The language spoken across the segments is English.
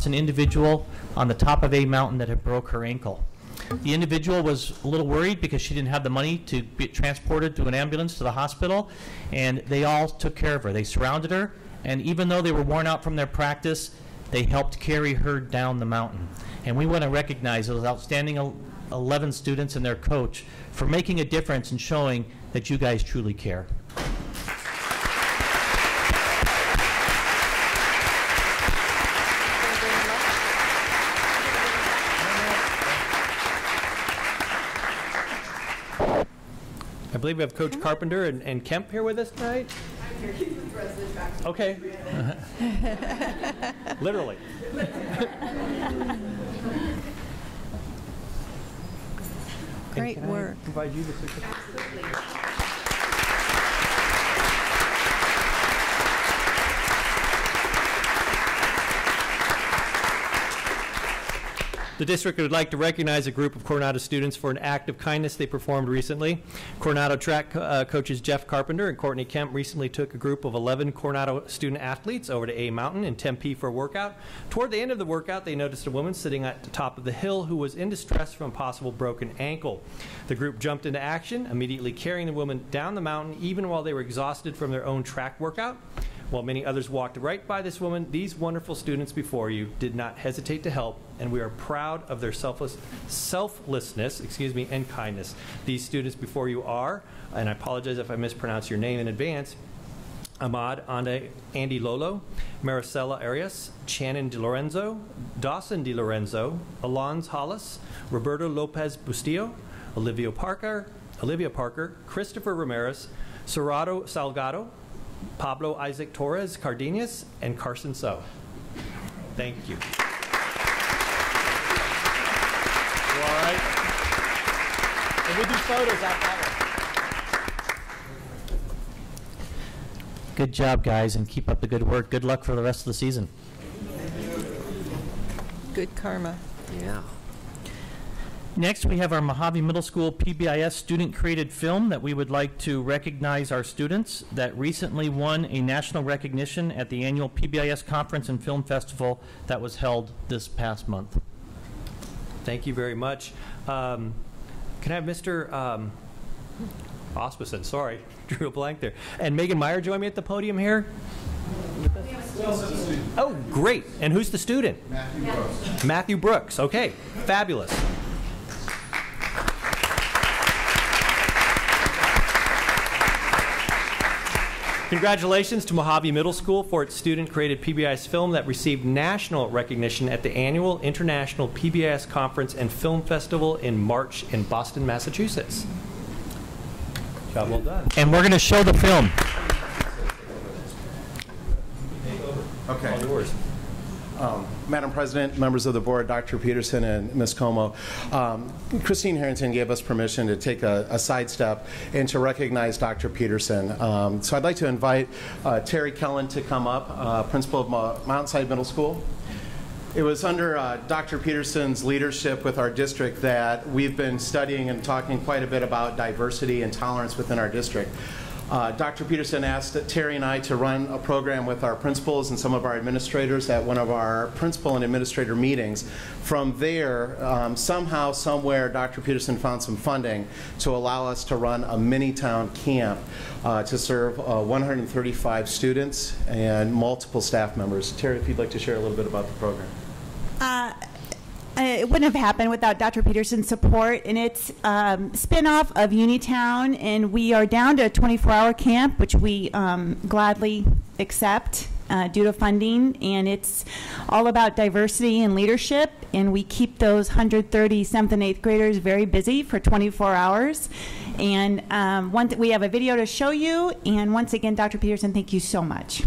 lost an individual on the top of A Mountain that had broke her ankle. The individual was a little worried because she didn't have the money to be transported through an ambulance to the hospital, and they all took care of her. They surrounded her, and even though they were worn out from their practice, they helped carry her down the mountain. And we want to recognize those outstanding 11 students and their coach for making a difference and showing that you guys truly care. I believe we have Coach Carpenter and Kemp here with us tonight. I'm here. He's the president back to Okay. Literally. Great work. Provide you the certificate. The district would like to recognize a group of Coronado students for an act of kindness they performed recently. Coronado track coaches Jeff Carpenter and Courtney Kemp recently took a group of 11 Coronado student athletes over to A Mountain in Tempe for a workout. Toward the end of the workout, they noticed a woman sitting at the top of the hill who was in distress from a possible broken ankle. The group jumped into action, immediately carrying the woman down the mountain even while they were exhausted from their own track workout. While many others walked right by this woman, these wonderful students before you did not hesitate to help, and we are proud of their selflessness, and kindness. These students before you are, and I apologize if I mispronounce your name in advance, Ahmad Andy Lolo, Maricela Arias, Shannon DiLorenzo, Dawson DiLorenzo, Alonz Hollis, Roberto Lopez Bustillo, Olivia Parker, Christopher Ramirez, Cerrado Salgado, Pablo Isaac Torres Cardenas, and Carson So. Thank you. You all right? And we do photos out that way. Good job, guys, and keep up the good work. Good luck for the rest of the season. Good karma. Yeah. Next, we have our Mojave Middle School PBIS student-created film that we would like to recognize our students that recently won a national recognition at the annual PBIS Conference and Film Festival that was held this past month. Thank you very much. Can I have Mr. Auspicin, sorry, drew a blank there. And Megan Meyer join me at the podium here? Oh, great. And who's the student? Matthew Brooks. Matthew Brooks. Okay, fabulous. Congratulations to Mojave Middle School for its student-created PBIS film that received national recognition at the annual International PBIS Conference and Film Festival in March in Boston, Massachusetts. Job well done. And we're going to show the film. Okay. All yours. Madam President, members of the board, Dr. Peterson and Ms. Como, Christine Harrington gave us permission to take a sidestep and to recognize Dr. Peterson. So I'd like to invite Terry Kellen to come up, principal of Mountainside Middle School. It was under Dr. Peterson's leadership with our district that we've been studying and talking quite a bit about diversity and tolerance within our district. Dr. Peterson asked Terry and I to run a program with our principals and some of our administrators at one of our principal and administrator meetings. From there, somehow, somewhere, Dr. Peterson found some funding to allow us to run a mini-town camp to serve 135 students and multiple staff members. Terry, if you'd like to share a little bit about the program. It wouldn't have happened without Dr. Peterson's support, and it's spin-off of Unitown, and we are down to a 24-hour camp, which we gladly accept due to funding, and it's all about diversity and leadership, and we keep those 130 7th and 8th graders very busy for 24 hours. And we have a video to show you, and once again, Dr. Peterson, thank you so much.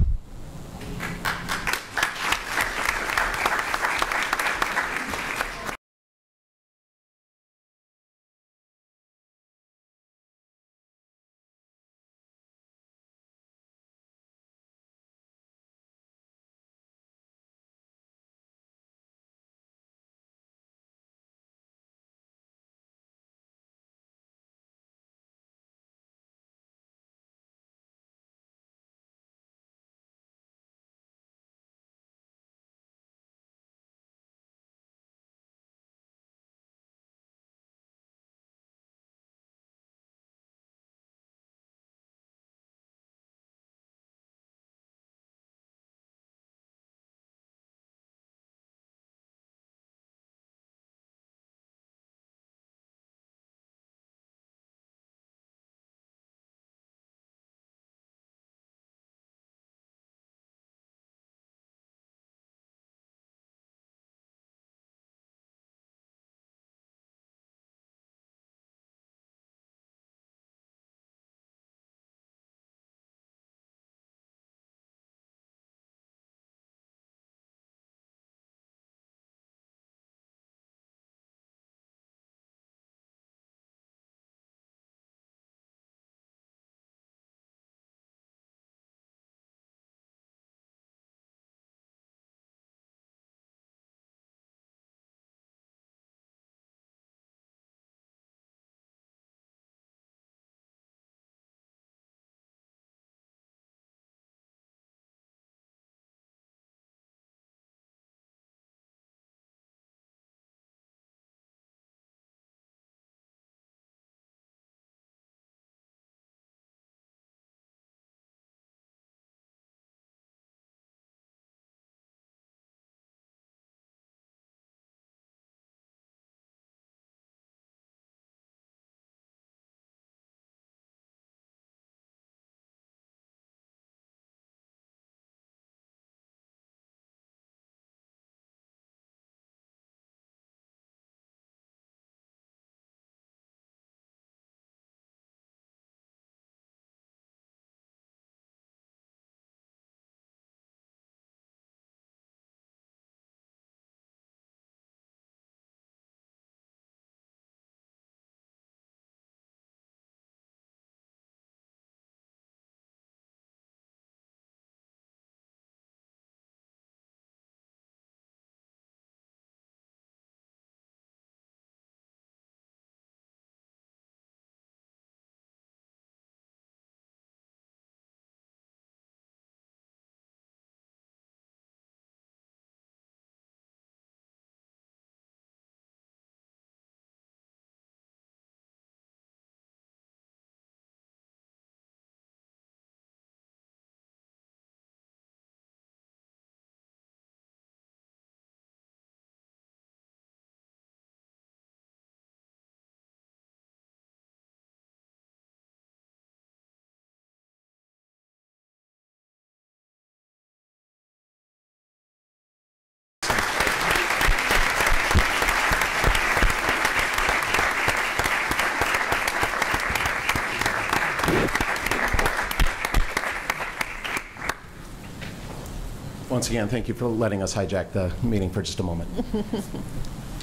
once again, thank you for letting us hijack the meeting for just a moment.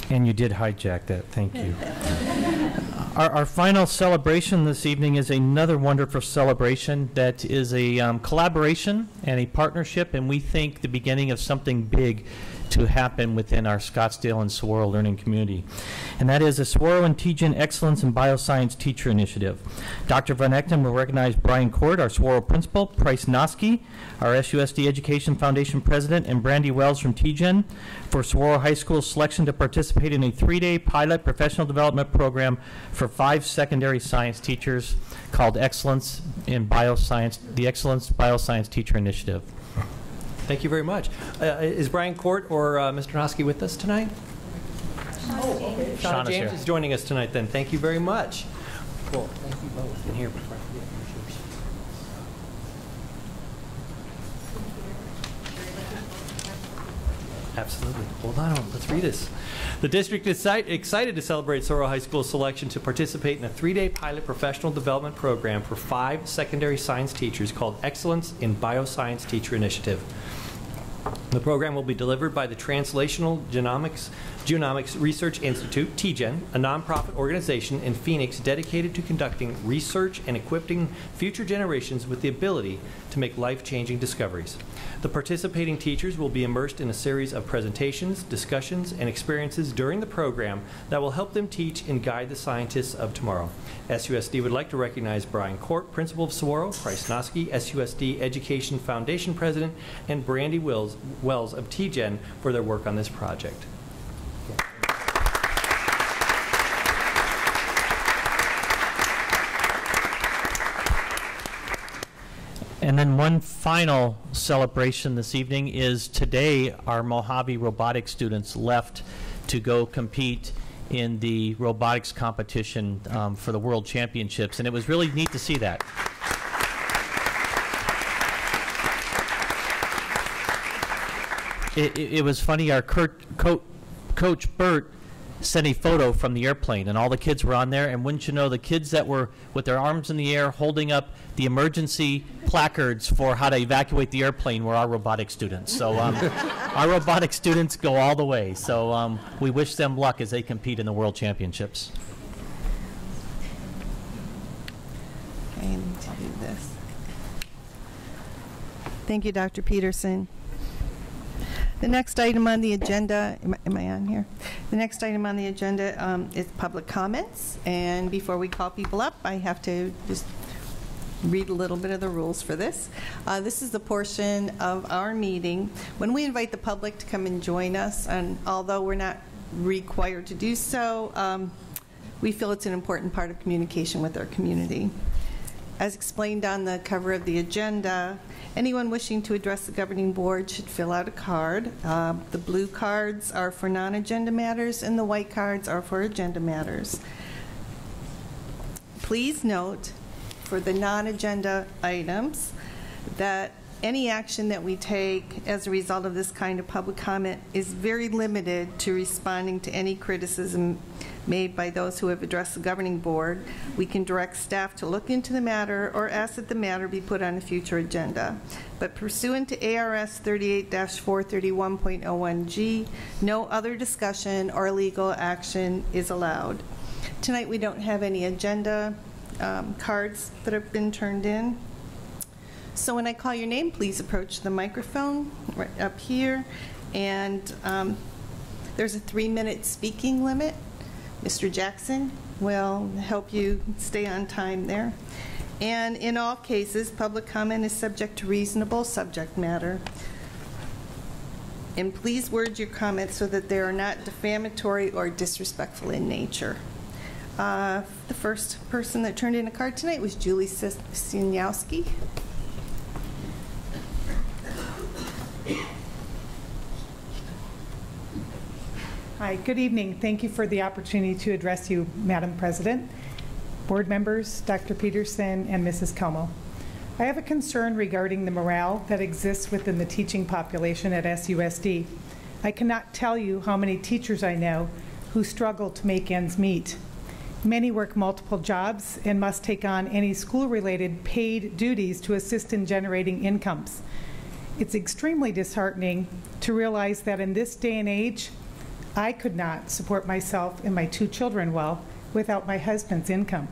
And you did hijack that. Thank you. Our final celebration this evening is another wonderful celebration that is a collaboration and a partnership, and we think the beginning of something big to happen within our Scottsdale and Saguaro learning community. And that is the Saguaro and TGen Excellence in Bioscience Teacher Initiative. Dr. Van Echten will recognize Brian Court, our Saguaro principal, Price Noski, our SUSD Education Foundation president, and Brandy Wells from TGen for Saguaro High School selection to participate in a 3-day pilot professional development program for 5 secondary science teachers called Excellence in Bioscience, the Excellence Bioscience Teacher Initiative. Thank you very much. Is Brian Court or Mr. Noski with us tonight? Shauna's Shauna James here. is joining us tonight then. Thank you very much. Cool. Thank you both. And here, before I forget, here's yours. Absolutely. Hold on. Let's read this. The district is excited to celebrate Saguaro High School's selection to participate in a 3-day pilot professional development program for 5 secondary science teachers called Excellence in Bioscience Teacher Initiative. The program will be delivered by the Translational Genomics Research Institute, TGen, a nonprofit organization in Phoenix dedicated to conducting research and equipping future generations with the ability to make life-changing discoveries. The participating teachers will be immersed in a series of presentations, discussions, and experiences during the program that will help them teach and guide the scientists of tomorrow. SUSD would like to recognize Brian Court, Principal of Saguaro, Price Noski, SUSD Education Foundation President, and Brandy Wells of TGen for their work on this project. And then one final celebration this evening is today our Mojave robotics students left to go compete in the robotics competition for the World Championships, and it was really neat to see that. It was funny, our Coach Bert sent a photo from the airplane, and all the kids were on there, and wouldn't you know, the kids that were with their arms in the air holding up the emergency placards for how to evacuate the airplane were our robotic students. So our robotic students go all the way. So we wish them luck as they compete in the World Championships. Okay, I need to do this. Thank you, Dr. Peterson. The next item on the agenda, am I on here? The next item on the agenda is public comments. And before we call people up, I have to just read a little bit of the rules for this. This is the portion of our meeting when we invite the public to come and join us. And although we're not required to do so, we feel it's an important part of communication with our community. As explained on the cover of the agenda, anyone wishing to address the governing board should fill out a card. The blue cards are for non-agenda matters, and the white cards are for agenda matters. Please note, for the non-agenda items, that any action that we take as a result of this kind of public comment is very limited to responding to any criticism made by those who have addressed the governing board. We can direct staff to look into the matter or ask that the matter be put on a future agenda. But pursuant to ARS 38-431.01G, no other discussion or legal action is allowed. Tonight we don't have any agenda cards that have been turned in. So when I call your name, please approach the microphone right up here. And there's a 3-minute speaking limit. Mr. Jackson will help you stay on time there. And in all cases, public comment is subject to reasonable subject matter. And please word your comments so that they are not defamatory or disrespectful in nature. The first person that turned in a card tonight was Julie Sieniowski. Hi, good evening. Thank you for the opportunity to address you, Madam President, board members, Dr. Peterson, and Mrs. Como. I have a concern regarding the morale that exists within the teaching population at SUSD. I cannot tell you how many teachers I know who struggle to make ends meet. Many work multiple jobs and must take on any school-related paid duties to assist in generating incomes. It's extremely disheartening to realize that in this day and age, I could not support myself and my 2 children well without my husband's income,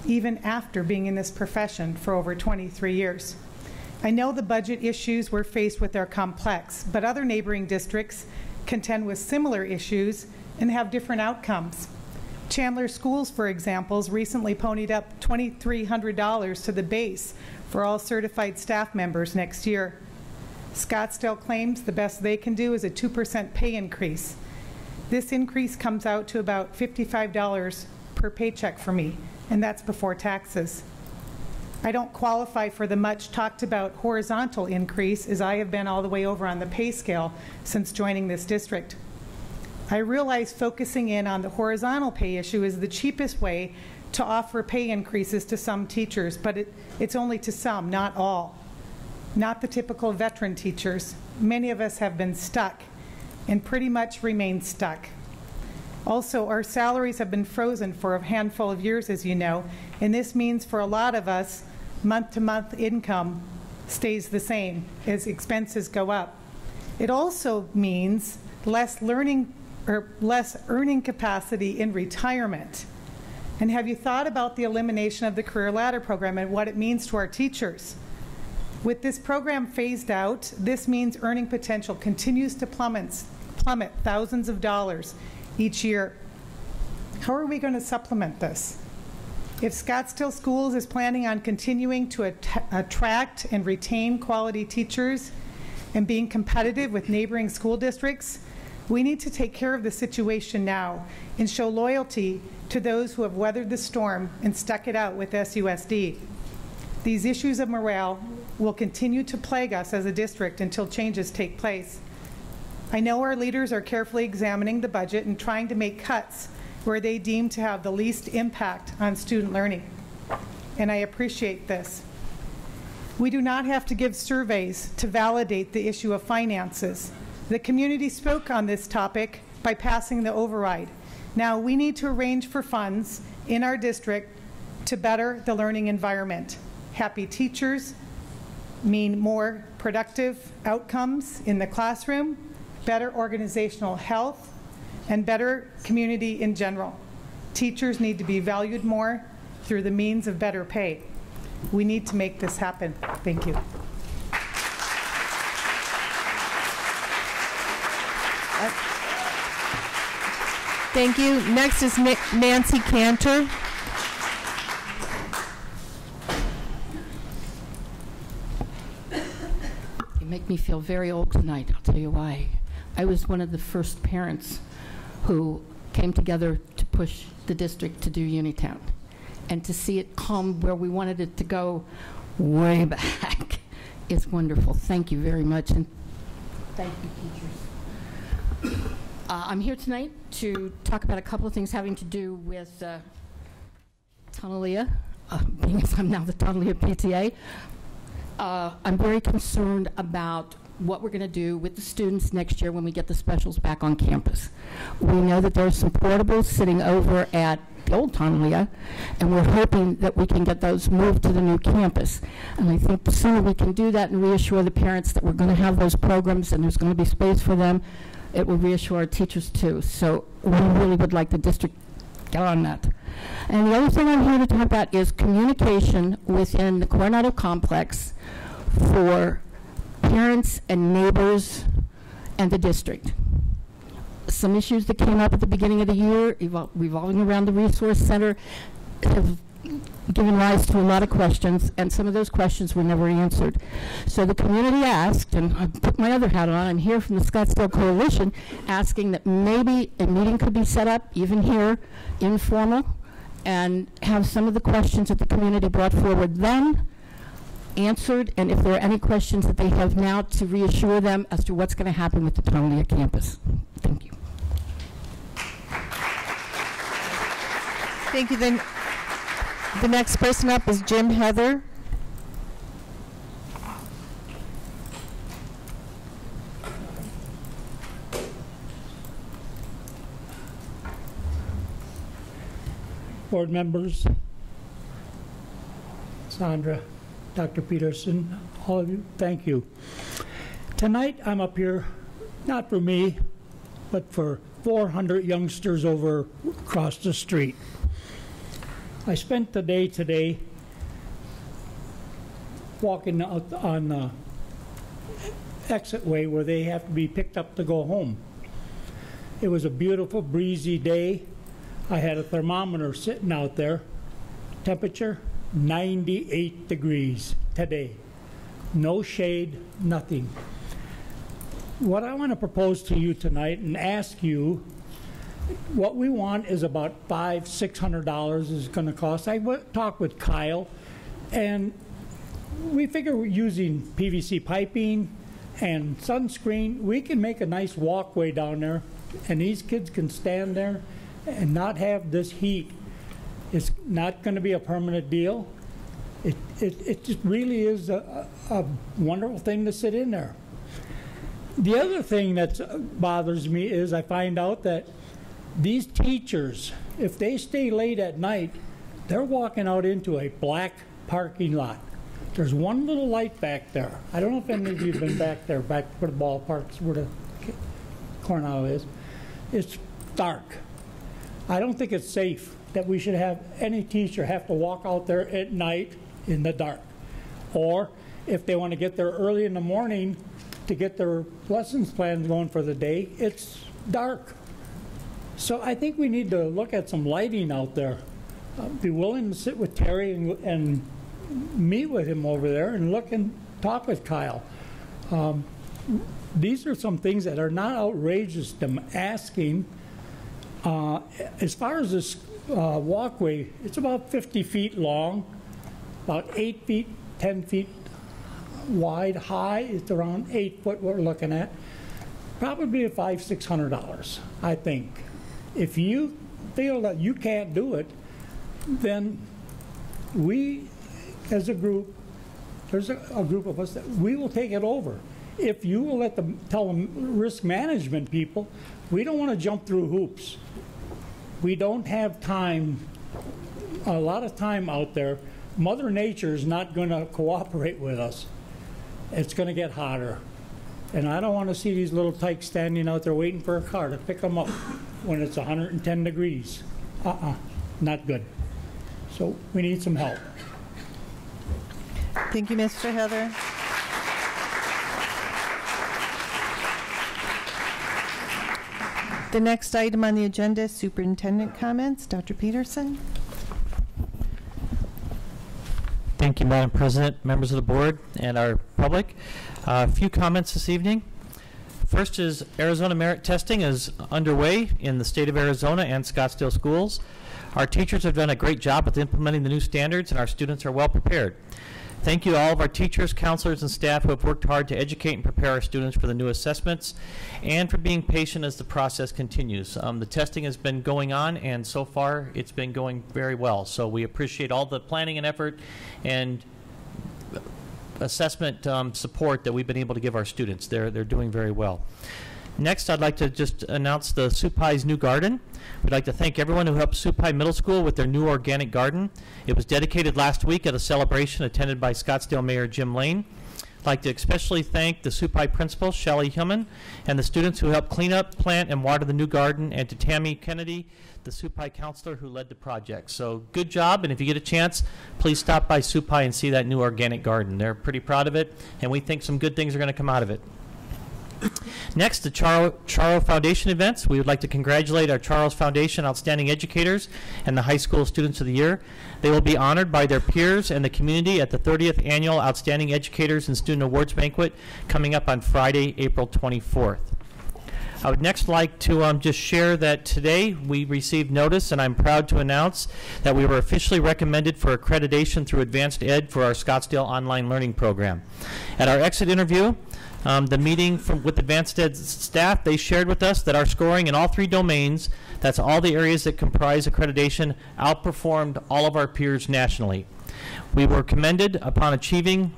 even after being in this profession for over 23 years. I know the budget issues we're faced with are complex, but other neighboring districts contend with similar issues and have different outcomes. Chandler Schools, for example, recently ponied up $2,300 to the base for all certified staff members next year. Scottsdale claims the best they can do is a 2% pay increase. This increase comes out to about $55 per paycheck for me, and that's before taxes. I don't qualify for the much talked about horizontal increase, as I have been all the way over on the pay scale since joining this district. I realize focusing in on the horizontal pay issue is the cheapest way to offer pay increases to some teachers, but it's only to some, not all. Not the typical veteran teachers. Many of us have been stuck and pretty much remain stuck. Also, our salaries have been frozen for a handful of years, as you know, and this means for a lot of us, month-to-month income stays the same as expenses go up. It also means less earning capacity in retirement. And have you thought about the elimination of the Career Ladder program and what it means to our teachers? With this program phased out, this means earning potential continues to plummet thousands of dollars each year. How are we going to supplement this? If Scottsdale Schools is planning on continuing to attract and retain quality teachers and being competitive with neighboring school districts, we need to take care of the situation now and show loyalty to those who have weathered the storm and stuck it out with SUSD. These issues of morale will continue to plague us as a district until changes take place. I know our leaders are carefully examining the budget and trying to make cuts where they deem to have the least impact on student learning, and I appreciate this. We do not have to give surveys to validate the issue of finances. The community spoke on this topic by passing the override. Now we need to arrange for funds in our district to better the learning environment. Happy teachers mean more productive outcomes in the classroom, better organizational health, and better community in general. Teachers need to be valued more through the means of better pay. We need to make this happen. Thank you. Thank you. Next is Nancy Cantor. You make me feel very old tonight. I'll tell you why. I was one of the first parents who came together to push the district to do Unitown. And to see it come where we wanted it to go way back is wonderful. Thank you very much. And thank you, teachers. I'm here tonight to talk about a couple of things having to do with Tunalia, being as I'm now the Tunalia PTA. I'm very concerned about what we're going to do with the students next year when we get the specials back on campus. We know that there's some portables sitting over at the old Tunalia, and we're hoping that we can get those moved to the new campus. And I think the sooner we can do that and reassure the parents that we're going to have those programs and there's going to be space for them, it will reassure our teachers too. So we really would like the district to get on that. And the other thing I'm here to talk about is communication within the Coronado complex for parents and neighbors and the district. Some issues that came up at the beginning of the year revolving around the resource center have given rise to a lot of questions, and some of those questions were never answered. So the community asked, and I put my other hat on, I'm here from the Scottsdale Coalition, asking that maybe a meeting could be set up, even here, informal, and have some of the questions that the community brought forward then answered, and if there are any questions that they have now, to reassure them as to what's going to happen with the Tunalia campus. Thank you. Thank you. Then the next person up is Jim Heather. Board members, Sandra, Dr. Peterson, all of you, thank you. Tonight, I'm up here, not for me, but for 400 youngsters over across the street. I spent the day today walking out on the exit way where they have to be picked up to go home. It was a beautiful, breezy day. I had a thermometer sitting out there. Temperature, 98 degrees today. No shade, nothing. What I want to propose to you tonight and ask you, what we want is about $500–600 is going to cost. I talked with Kyle, and we figure we're using PVC piping and sunscreen. We can make a nice walkway down there, and these kids can stand there and not have this heat. It's not going to be a permanent deal. It just really is a wonderful thing to sit in there. The other thing that bothers me is I find out that these teachers, if they stay late at night, they're walking out into a black parking lot. There's one little light back there. I don't know if any of you have been back there, back where the ballparks, where the Coronado is. It's dark. I don't think it's safe that we should have any teacher have to walk out there at night in the dark. Or if they want to get there early in the morning to get their lessons plans going for the day, it's dark. So I think we need to look at some lighting out there. Be willing to sit with Terry and meet with him over there and look and talk with Kyle. These are some things that are not outrageous to asking. As far as this walkway, it's about 50 feet long, about 8 feet, 10 feet wide. High, it's around 8 foot we're looking at. Probably $500–600, I think. If you feel that you can't do it, then we, as a group, there's a group of us that we will take it over. If you will let them tell them risk management people, we don't want to jump through hoops. We don't have time, a lot of time out there. Mother Nature is not going to cooperate with us. It's going to get hotter. And I don't want to see these little tykes standing out there waiting for a car to pick them up when it's 110 degrees. Not good. So we need some help. Thank you, Mr. Heather. The next item on the agenda is superintendent comments. Dr. Peterson. Thank you, Madam President, members of the board, and our public. A few comments this evening. First is Arizona merit testing is underway in the state of Arizona and Scottsdale schools. Our teachers have done a great job with implementing the new standards, and our students are well prepared. Thank you to all of our teachers, counselors, and staff who have worked hard to educate and prepare our students for the new assessments and for being patient as the process continues. The testing has been going on, and so far it's been going very well. So we appreciate all the planning and effort and assessment support that we've been able to give our students. They're doing very well. Next, I'd like to just announce the Supai's new garden. We'd like to thank everyone who helped Supai Middle School with their new organic garden. It was dedicated last week at a celebration attended by Scottsdale Mayor Jim Lane. I'd like to especially thank the Supai principal, Shelley Hillman, and the students who helped clean up, plant, and water the new garden, and to Tammy Kennedy, the Supai counselor who led the project. So good job, and if you get a chance, please stop by Supai and see that new organic garden. They're pretty proud of it, and we think some good things are going to come out of it. Next, the Charles Foundation events. We would like to congratulate our Charles Foundation Outstanding Educators and the High School Students of the Year. They will be honored by their peers and the community at the 30th Annual Outstanding Educators and Student Awards Banquet coming up on Friday, April 24th. I would next like to just share that today we received notice, and I'm proud to announce that we were officially recommended for accreditation through Advanced Ed for our Scottsdale Online Learning Program. At our exit interview, the meeting with Advanced Ed staff, they shared with us that our scoring in all 3 domains, that's all the areas that comprise accreditation, outperformed all of our peers nationally. We were commended upon achieving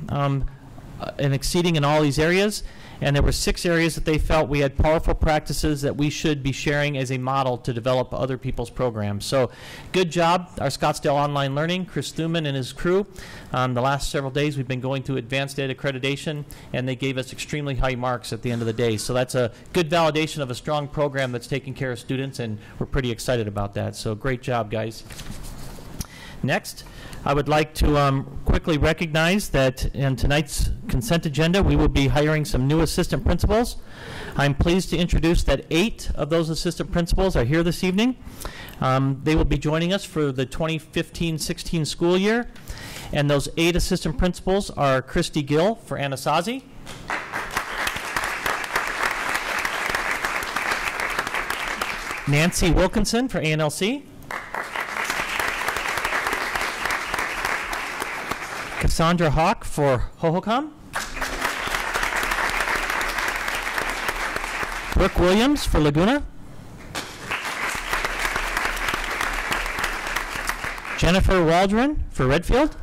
and exceeding in all these areas. And there were 6 areas that they felt we had powerful practices that we should be sharing as a model to develop other people's programs. So good job, our Scottsdale Online Learning, Chris Thuman and his crew. The last several days we've been going through advanced data accreditation, and they gave us extremely high marks at the end of the day. So that's a good validation of a strong program that's taking care of students, and we're pretty excited about that. So great job, guys. Next, I would like to quickly recognize that in tonight's consent agenda, we will be hiring some new assistant principals. I'm pleased to introduce that 8 of those assistant principals are here this evening. They will be joining us for the 2015-16 school year. And those 8 assistant principals are Christy Gill for Anasazi, Nancy Wilkinson for ANLC, Cassandra Hawk for Hohokam, Brooke Williams for Laguna, Jennifer Waldron for Redfield,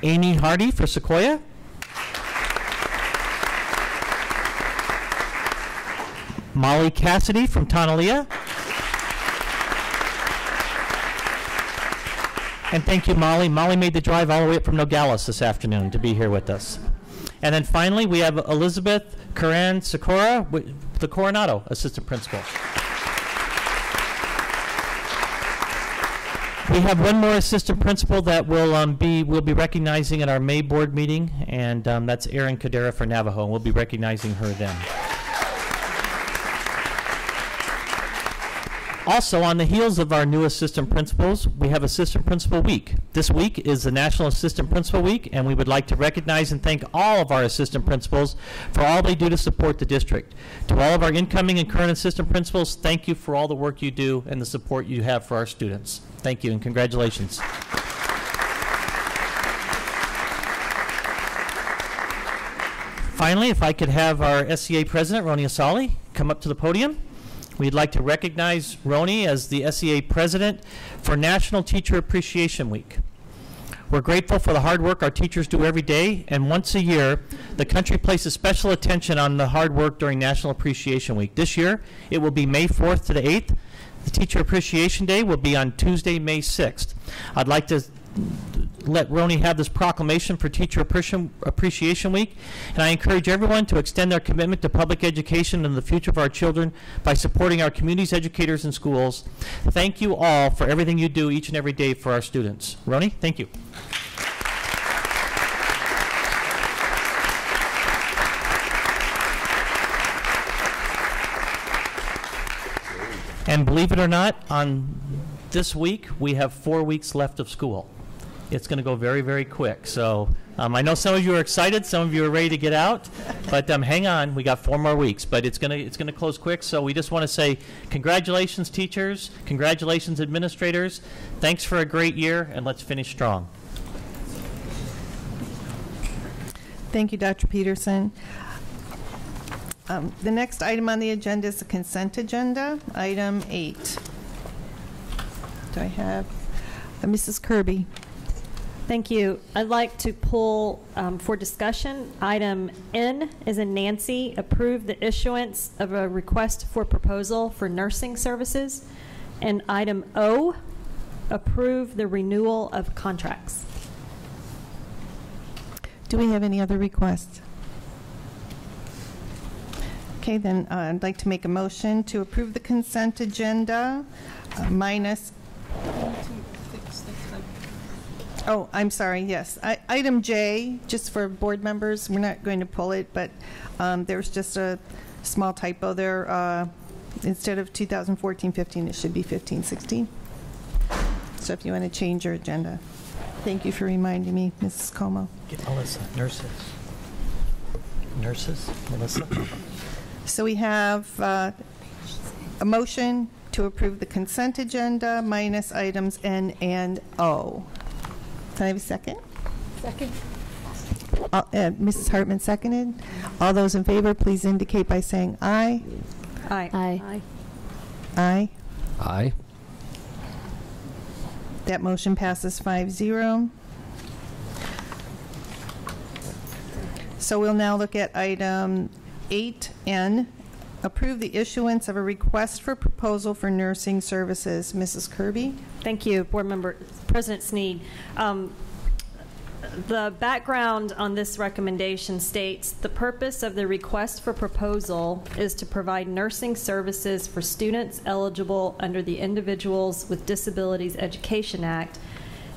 Amy Hardy for Sequoia, Molly Cassidy from Tonalea, and thank you, Molly. Molly made the drive all the way up from Nogales this afternoon to be here with us. And then finally, we have Elizabeth Karan Sikora, the Coronado Assistant Principal. We have one more assistant principal that we'll be recognizing at our May board meeting, and that's Erin Cadera for Navajo, and we'll be recognizing her then. Also, on the heels of our new assistant principals, we have Assistant Principal Week. This week is the National Assistant Principal Week, and we would like to recognize and thank all of our assistant principals for all they do to support the district. To all of our incoming and current assistant principals, thank you for all the work you do and the support you have for our students. Thank you and congratulations. Finally, if I could have our SCA President, Roni Asali, come up to the podium. We'd like to recognize Roni as the SEA President for National Teacher Appreciation Week. We're grateful for the hard work our teachers do every day, and once a year, the country places special attention on the hard work during National Appreciation Week. This year, it will be May 4th to the 8th. The Teacher Appreciation Day will be on Tuesday, May 6th. I'd like to let Roni have this proclamation for Teacher Appreciation Week, and I encourage everyone to extend their commitment to public education and the future of our children by supporting our communities, educators, and schools. Thank you all for everything you do each and every day for our students. Roni, thank you. And believe it or not, on this week, we have 4 weeks left of school. It's going to go very, very quick. So I know some of you are excited, some of you are ready to get out, but hang on, we got 4 more weeks. But it's going to close quick. So we just want to say congratulations, teachers, congratulations, administrators. Thanks for a great year, and let's finish strong. Thank you, Dr. Peterson. The next item on the agenda is the consent agenda, item 8. Do I have Mrs. Kirby? Thank you. I'd like to pull for discussion item N as in Nancy, approve the issuance of a request for proposal for nursing services, and item O, approve the renewal of contracts. Do we have any other requests? Okay, then I'd like to make a motion to approve the consent agenda minus. Oh, I'm sorry, yes. Item J, just for board members, we're not going to pull it, but there's just a small typo there. Instead of 2014-15, it should be 15-16. So if you want to change your agenda. Thank you for reminding me, Mrs. Como. Get Melissa, nurses. Nurses, Melissa. So we have a motion to approve the consent agenda minus items N and O. Can I have a second? Second. Mrs. Hartman seconded. All those in favor, please indicate by saying aye. Aye. Aye. Aye. Aye. That motion passes 5-0. So we'll now look at item 8N, approve the issuance of a request for proposal for nursing services. Mrs. Kirby? Thank you, Board Member President Sneed. The background on this recommendation states the purpose of the request for proposal is to provide nursing services for students eligible under the Individuals with Disabilities Education Act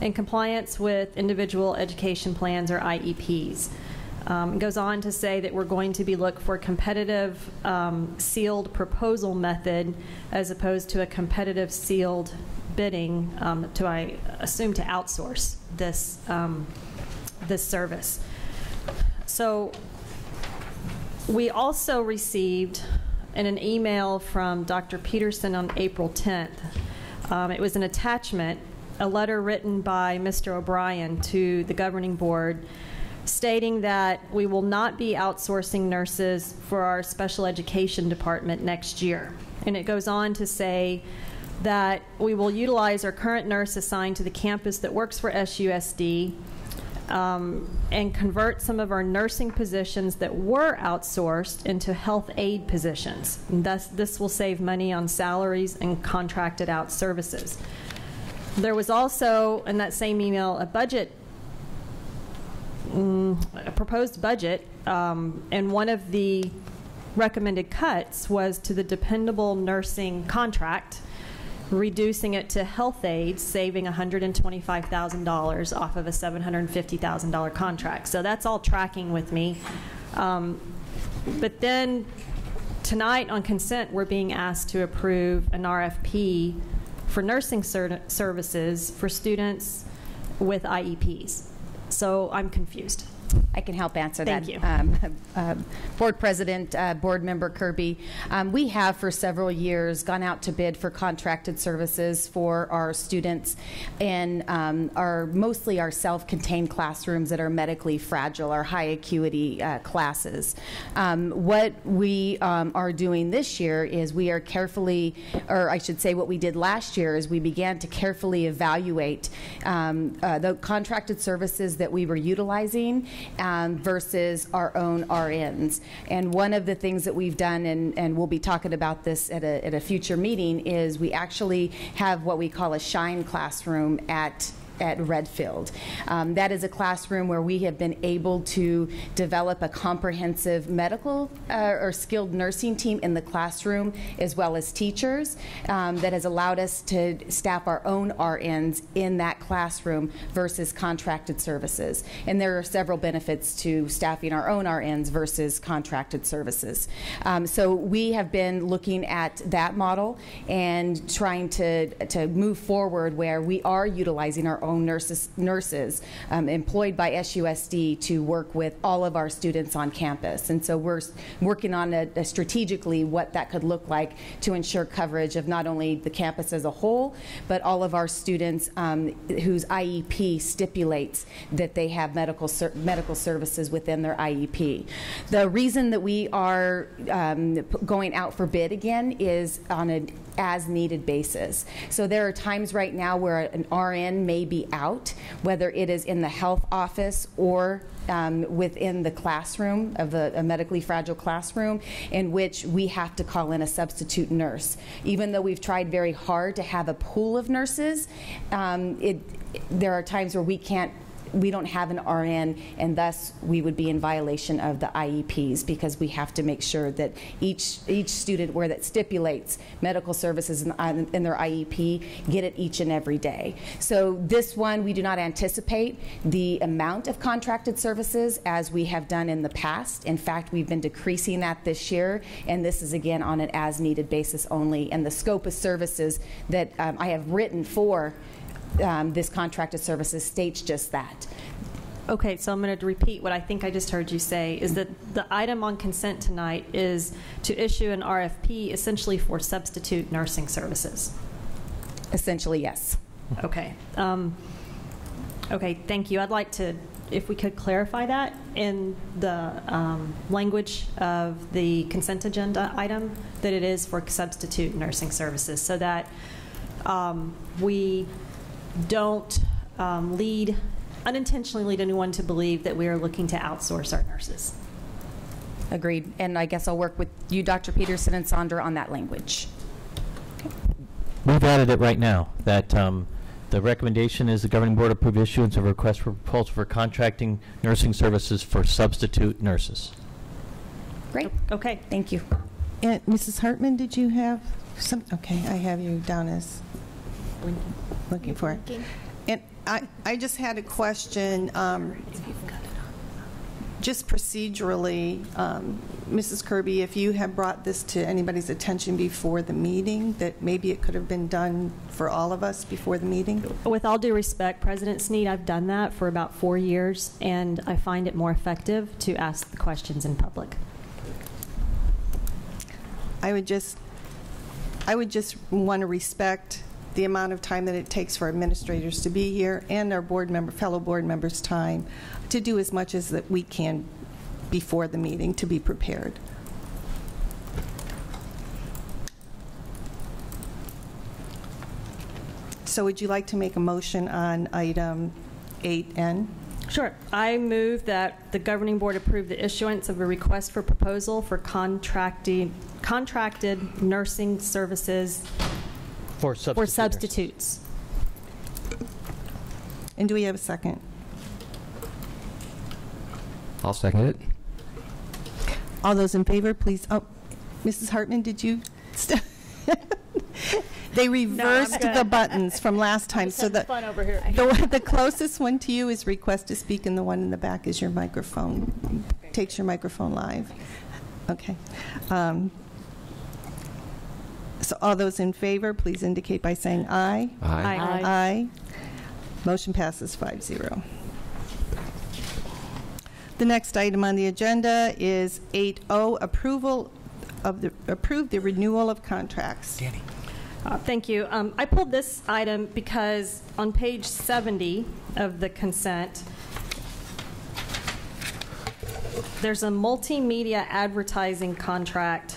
in compliance with individual education plans or IEPs. It goes on to say that we're going to be looking for a competitive sealed proposal method as opposed to a competitive sealed bidding to, I assume, to outsource this this service. So we also received in an email from Dr. Peterson on April 10th. It was an attachment, a letter written by Mr. O'Brien to the governing board stating that we will not be outsourcing nurses for our special education department next year. And it goes on to say that we will utilize our current nurse assigned to the campus that works for SUSD and convert some of our nursing positions that were outsourced into health aid positions. And thus, this will save money on salaries and contracted out services. There was also, in that same email, a proposed budget, and one of the recommended cuts was to the dependable nursing contract, reducing it to health aides, saving $125,000 off of a $750,000 contract. So that's all tracking with me. But then tonight on consent, we're being asked to approve an RFP for nursing services for students with IEPs. So I'm confused. I can help answer that. Thank you. Board President, Board Member Kirby, we have for several years gone out to bid for contracted services for our students in mostly our self-contained classrooms that are medically fragile, our high acuity classes. What we are doing this year is we are carefully, or I should say what we did last year is we began to carefully evaluate the contracted services that we were utilizing versus our own RNs. And one of the things that we've done, and we'll be talking about this at a future meeting, is we actually have what we call a shine classroom at Redfield. That is a classroom where we have been able to develop a comprehensive medical or skilled nursing team in the classroom, as well as teachers, that has allowed us to staff our own RNs in that classroom versus contracted services. And there are several benefits to staffing our own RNs versus contracted services. So we have been looking at that model and trying to move forward where we are utilizing our own nurses employed by SUSD to work with all of our students on campus. And so we're working on strategically what that could look like to ensure coverage of not only the campus as a whole, but all of our students whose IEP stipulates that they have medical services within their IEP. The reason that we are going out for bid again is on an as-needed basis. So there are times right now where an RN may be out, whether it is in the health office or within the classroom of a medically fragile classroom, in which we have to call in a substitute nurse. Even though we've tried very hard to have a pool of nurses, there are times where we don't have an RN, and thus we would be in violation of the IEPs, because we have to make sure that each student where that stipulates medical services in their IEP get it each and every day. So this one, we do not anticipate the amount of contracted services as we have done in the past. In fact, we've been decreasing that this year, and this is again on an as-needed basis only. And the scope of services that I have written for this contracted services states just that. Okay, so I'm going to repeat what I think I just heard you say, is that the item on consent tonight is to issue an RFP essentially for substitute nursing services. Essentially, yes. Okay. Okay, thank you. I'd like to, if we could clarify that in the language of the consent agenda item, that it is for substitute nursing services, so that we don't unintentionally lead anyone to believe that we are looking to outsource our nurses. Agreed. And I guess I'll work with you, Dr. Peterson and Sandra, on that language. We've added it right now, that the recommendation is the governing board approve issuance of a request for proposal for contracting nursing services for substitute nurses. Great. Okay. Thank you. And Mrs. Hartman, did you have some? Okay, I have you down as looking for it. And I just had a question, just procedurally, Mrs. Kirby, if you have brought this to anybody's attention before the meeting, that maybe it could have been done for all of us before the meeting? With all due respect, President Snead, I've done that for about 4 years, and I find it more effective to ask the questions in public. I would just want to respect the amount of time that it takes for administrators to be here and our fellow board members' time to do as much as that we can before the meeting to be prepared. So would you like to make a motion on item 8N? Sure. I move that the governing board approve the issuance of a request for proposal for contracted nursing services For substitutes. And do we have a second? I'll second it. All those in favor, please. Oh, Mrs. Hartman, did you? They reversed the buttons from last time, so fun over here. the closest one to you is request to speak, and the one in the back is your microphone. Takes your microphone live. Okay. So all those in favor, please indicate by saying aye. Aye. Aye. Aye. Motion passes 5-0. The next item on the agenda is 8O, approve the renewal of contracts. Danny. Thank you. I pulled this item because on page 70 of the consent, there's a multimedia advertising contract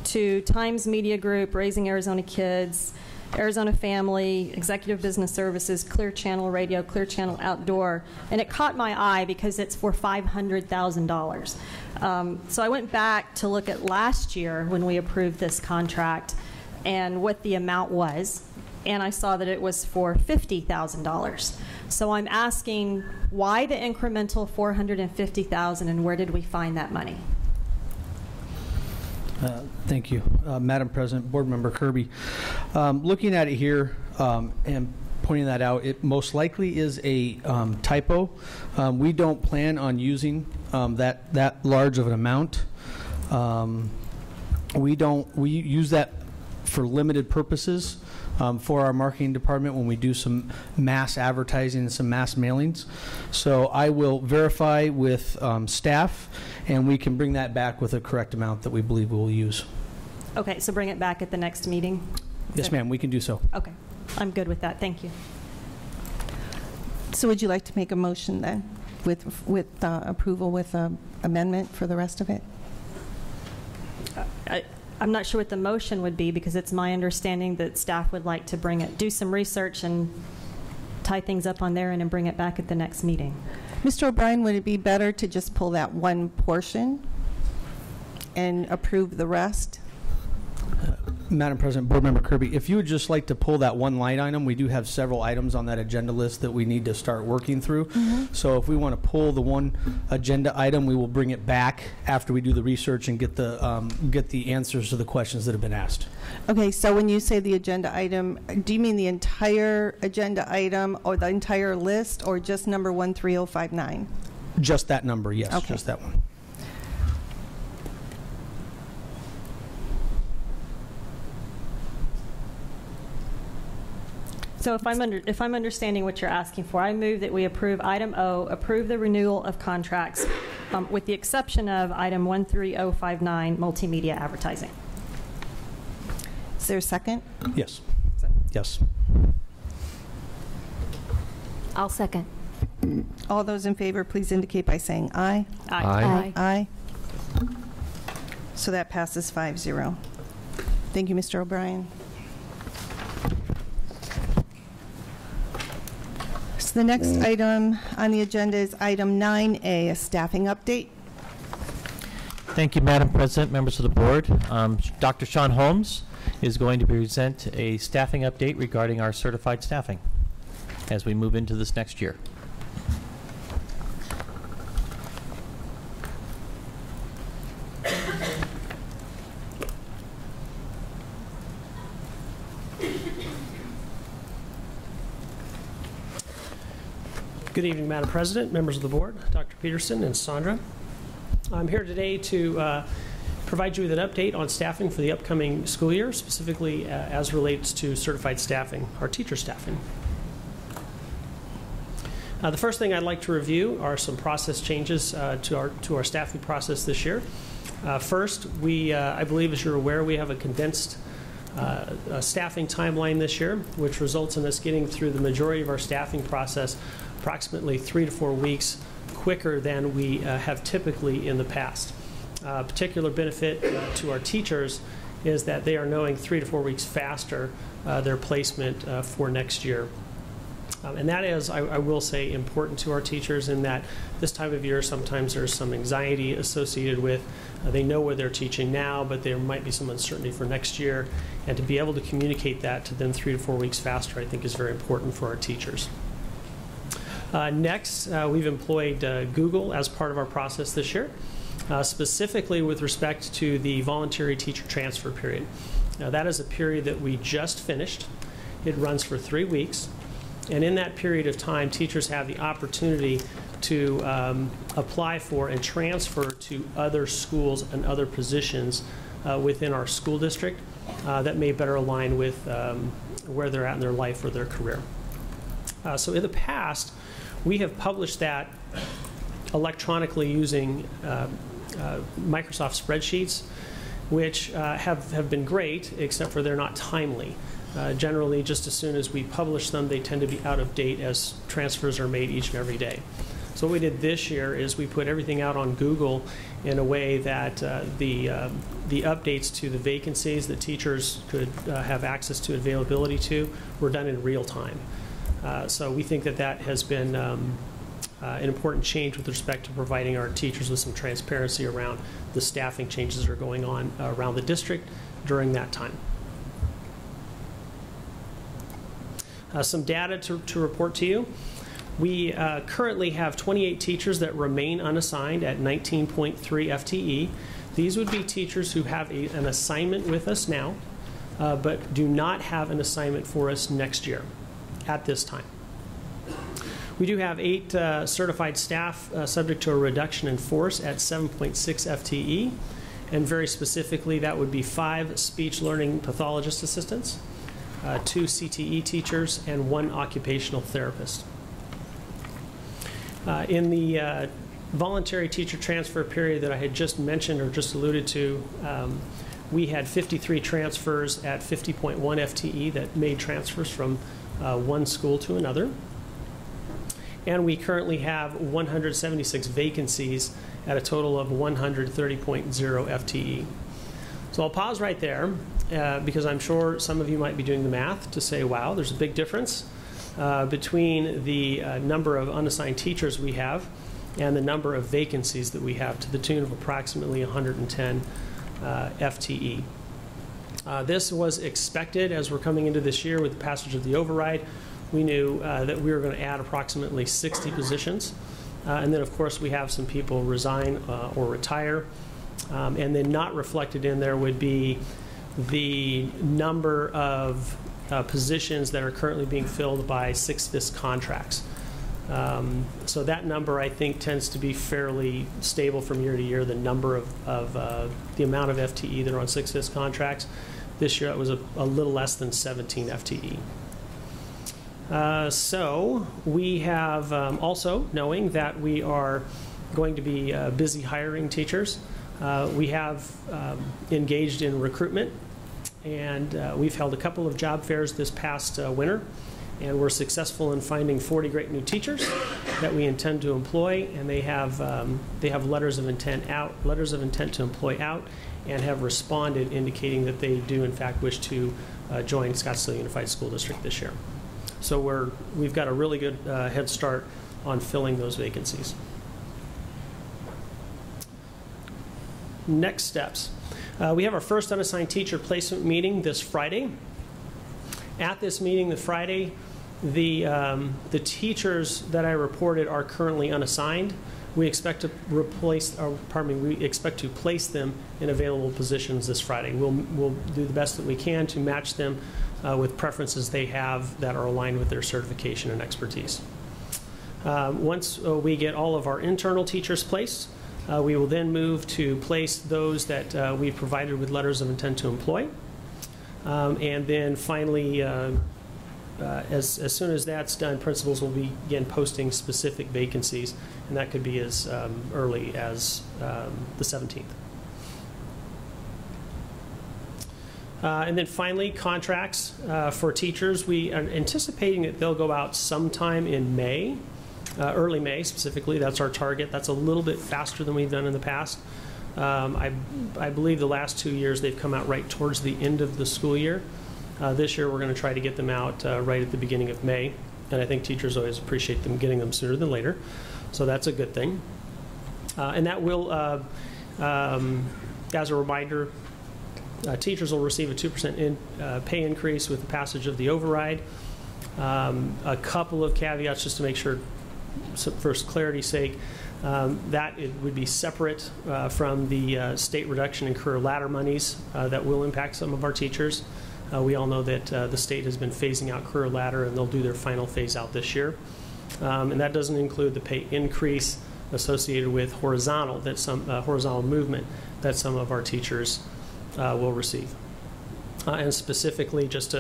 to Times Media Group, Raising Arizona Kids, Arizona Family, Executive Business Services, Clear Channel Radio, Clear Channel Outdoor, and it caught my eye because it's for $500,000. So I went back to look at last year when we approved this contract and what the amount was, and I saw that it was for $50,000. So I'm asking, why the incremental $450,000, and where did we find that money? Thank you, Madam President, Board Member Kirby. Looking at it here and pointing that out, it most likely is a typo. We don't plan on using that large of an amount. We use that for limited purposes for our marketing department when we do some mass advertising and some mass mailings. So I will verify with staff, and we can bring that back with a correct amount that we believe we will use. Okay, so bring it back at the next meeting? Yes, ma'am, we can do so. Okay, I'm good with that. Thank you. So would you like to make a motion then with approval with amendment for the rest of it? I'm not sure what the motion would be because it's my understanding that staff would like to do some research and tie things up on there and then bring it back at the next meeting. Mr. O'Brien, would it be better to just pull that one portion and approve the rest? Madam President, Board Member Kirby, if you would just like to pull that one line item, we do have several items on that agenda list that we need to start working through. So if we want to pull the one agenda item, we will bring it back after we do the research and get the answers to the questions that have been asked. Okay, so when you say the agenda item, do you mean the entire agenda item or the entire list or just number 13059? Just that number, yes, Okay. just that one. So if I'm understanding what you're asking for, I move that we approve item O, approve the renewal of contracts, with the exception of item 13059, multimedia advertising. Is there a second? Yes. Yes. I'll second. All those in favor, please indicate by saying aye. Aye. Aye. So that passes 5-0. Thank you, Mr. O'Brien. The next item on the agenda is item 9A, a staffing update. Thank you, Madam President, members of the board. Dr. Sean Holmes is going to present a staffing update regarding our certified staffing as we move into this next year. Good evening, Madam President, members of the board, Dr. Peterson and Sandra. I'm here today to provide you with an update on staffing for the upcoming school year, specifically as relates to certified staffing, our teacher staffing. The first thing I'd like to review are some process changes to our staffing process this year. First, I believe, as you're aware, we have a condensed staffing timeline this year, which results in us getting through the majority of our staffing process approximately 3 to 4 weeks quicker than we have typically in the past. A particular benefit to our teachers is that they are knowing 3 to 4 weeks faster their placement for next year. And that is, I will say, important to our teachers in that this time of year sometimes there's some anxiety associated with they know where they're teaching now, but there might be some uncertainty for next year. And to be able to communicate that to them 3 to 4 weeks faster, I think, is very important for our teachers. Next, we've employed Google as part of our process this year, specifically with respect to the voluntary teacher transfer period. Now, that is a period that we just finished. It runs for 3 weeks. And in that period of time, teachers have the opportunity to apply for and transfer to other schools and other positions within our school district that may better align with where they're at in their life or their career. So in the past, we have published that electronically using Microsoft spreadsheets, which have been great, except for they're not timely. Generally, just as soon as we publish them, they tend to be out of date as transfers are made each and every day. So what we did this year is we put everything out on Google in a way that the updates to the vacancies that teachers could have access to, availability to, were done in real time. So we think that that has been an important change with respect to providing our teachers with some transparency around the staffing changes that are going on around the district during that time. Some data to report to you. We currently have 28 teachers that remain unassigned at 19.3 FTE. These would be teachers who have an assignment with us now, but do not have an assignment for us next year at this time. We do have 8 certified staff subject to a reduction in force at 7.6 FTE, and very specifically that would be 5 speech learning pathologist assistants, 2 CTE teachers, and 1 occupational therapist. In the voluntary teacher transfer period that I had just mentioned or just alluded to, we had 53 transfers at 50.1 FTE that made transfers from one school to another. And we currently have 176 vacancies at a total of 130.0 FTE. So I'll pause right there because I'm sure some of you might be doing the math to say, wow, there's a big difference between the number of unassigned teachers we have and the number of vacancies that we have, to the tune of approximately 110 FTE. This was expected as we're coming into this year with the passage of the override. We knew that we were going to add approximately 60 positions. And then, of course, we have some people resign or retire. And then not reflected in there would be the number of positions that are currently being filled by 6 FIS contracts. So that number, I think, tends to be fairly stable from year to year, the number of the amount of FTE that are on 6 FIS contracts. This year it was a little less than 17 FTE. So we have also, knowing that we are going to be busy hiring teachers, we have engaged in recruitment, and we've held a couple of job fairs this past winter, and we're successful in finding 40 great new teachers that we intend to employ, and they have letters of intent to employ out, and have responded indicating that they do in fact wish to join Scottsdale Unified School District this year. So we've got a really good head start on filling those vacancies. Next steps. We have our first unassigned teacher placement meeting this Friday. At this meeting, the teachers that I reported are currently unassigned. We expect to place them in available positions this Friday. We'll do the best that we can to match them with preferences they have that are aligned with their certification and expertise. Once we get all of our internal teachers placed, we will then move to place those that we've provided with letters of intent to employ. And then finally, as soon as that's done, principals will begin posting specific vacancies, and that could be as early as the 17th. And then finally, contracts for teachers. We are anticipating that they'll go out sometime in May, early May specifically. That's our target. That's a little bit faster than we've done in the past. I believe the last 2 years they've come out right towards the end of the school year. This year we're going to try to get them out right at the beginning of May, and I think teachers always appreciate them getting them sooner than later, so that's a good thing. And that will, as a reminder, teachers will receive a 2% pay increase with the passage of the override. A couple of caveats just to make sure, for clarity's sake, that it would be separate from the state reduction in career ladder monies that will impact some of our teachers. We all know that the state has been phasing out career ladder, and they'll do their final phase out this year. And that doesn't include the pay increase associated with horizontal movement that some of our teachers will receive. And specifically, just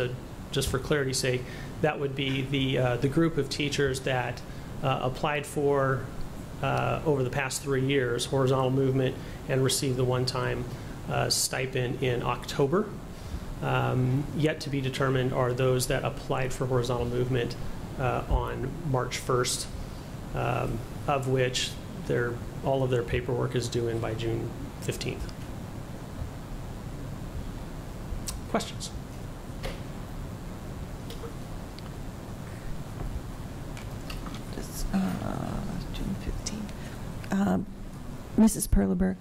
for clarity's sake, that would be the group of teachers that applied for over the past 3 years horizontal movement and received the one-time stipend in October. Yet to be determined are those that applied for horizontal movement on March 1st, of which all of their paperwork is due in by June 15th. Questions? June 15th. Mrs. Perleberg.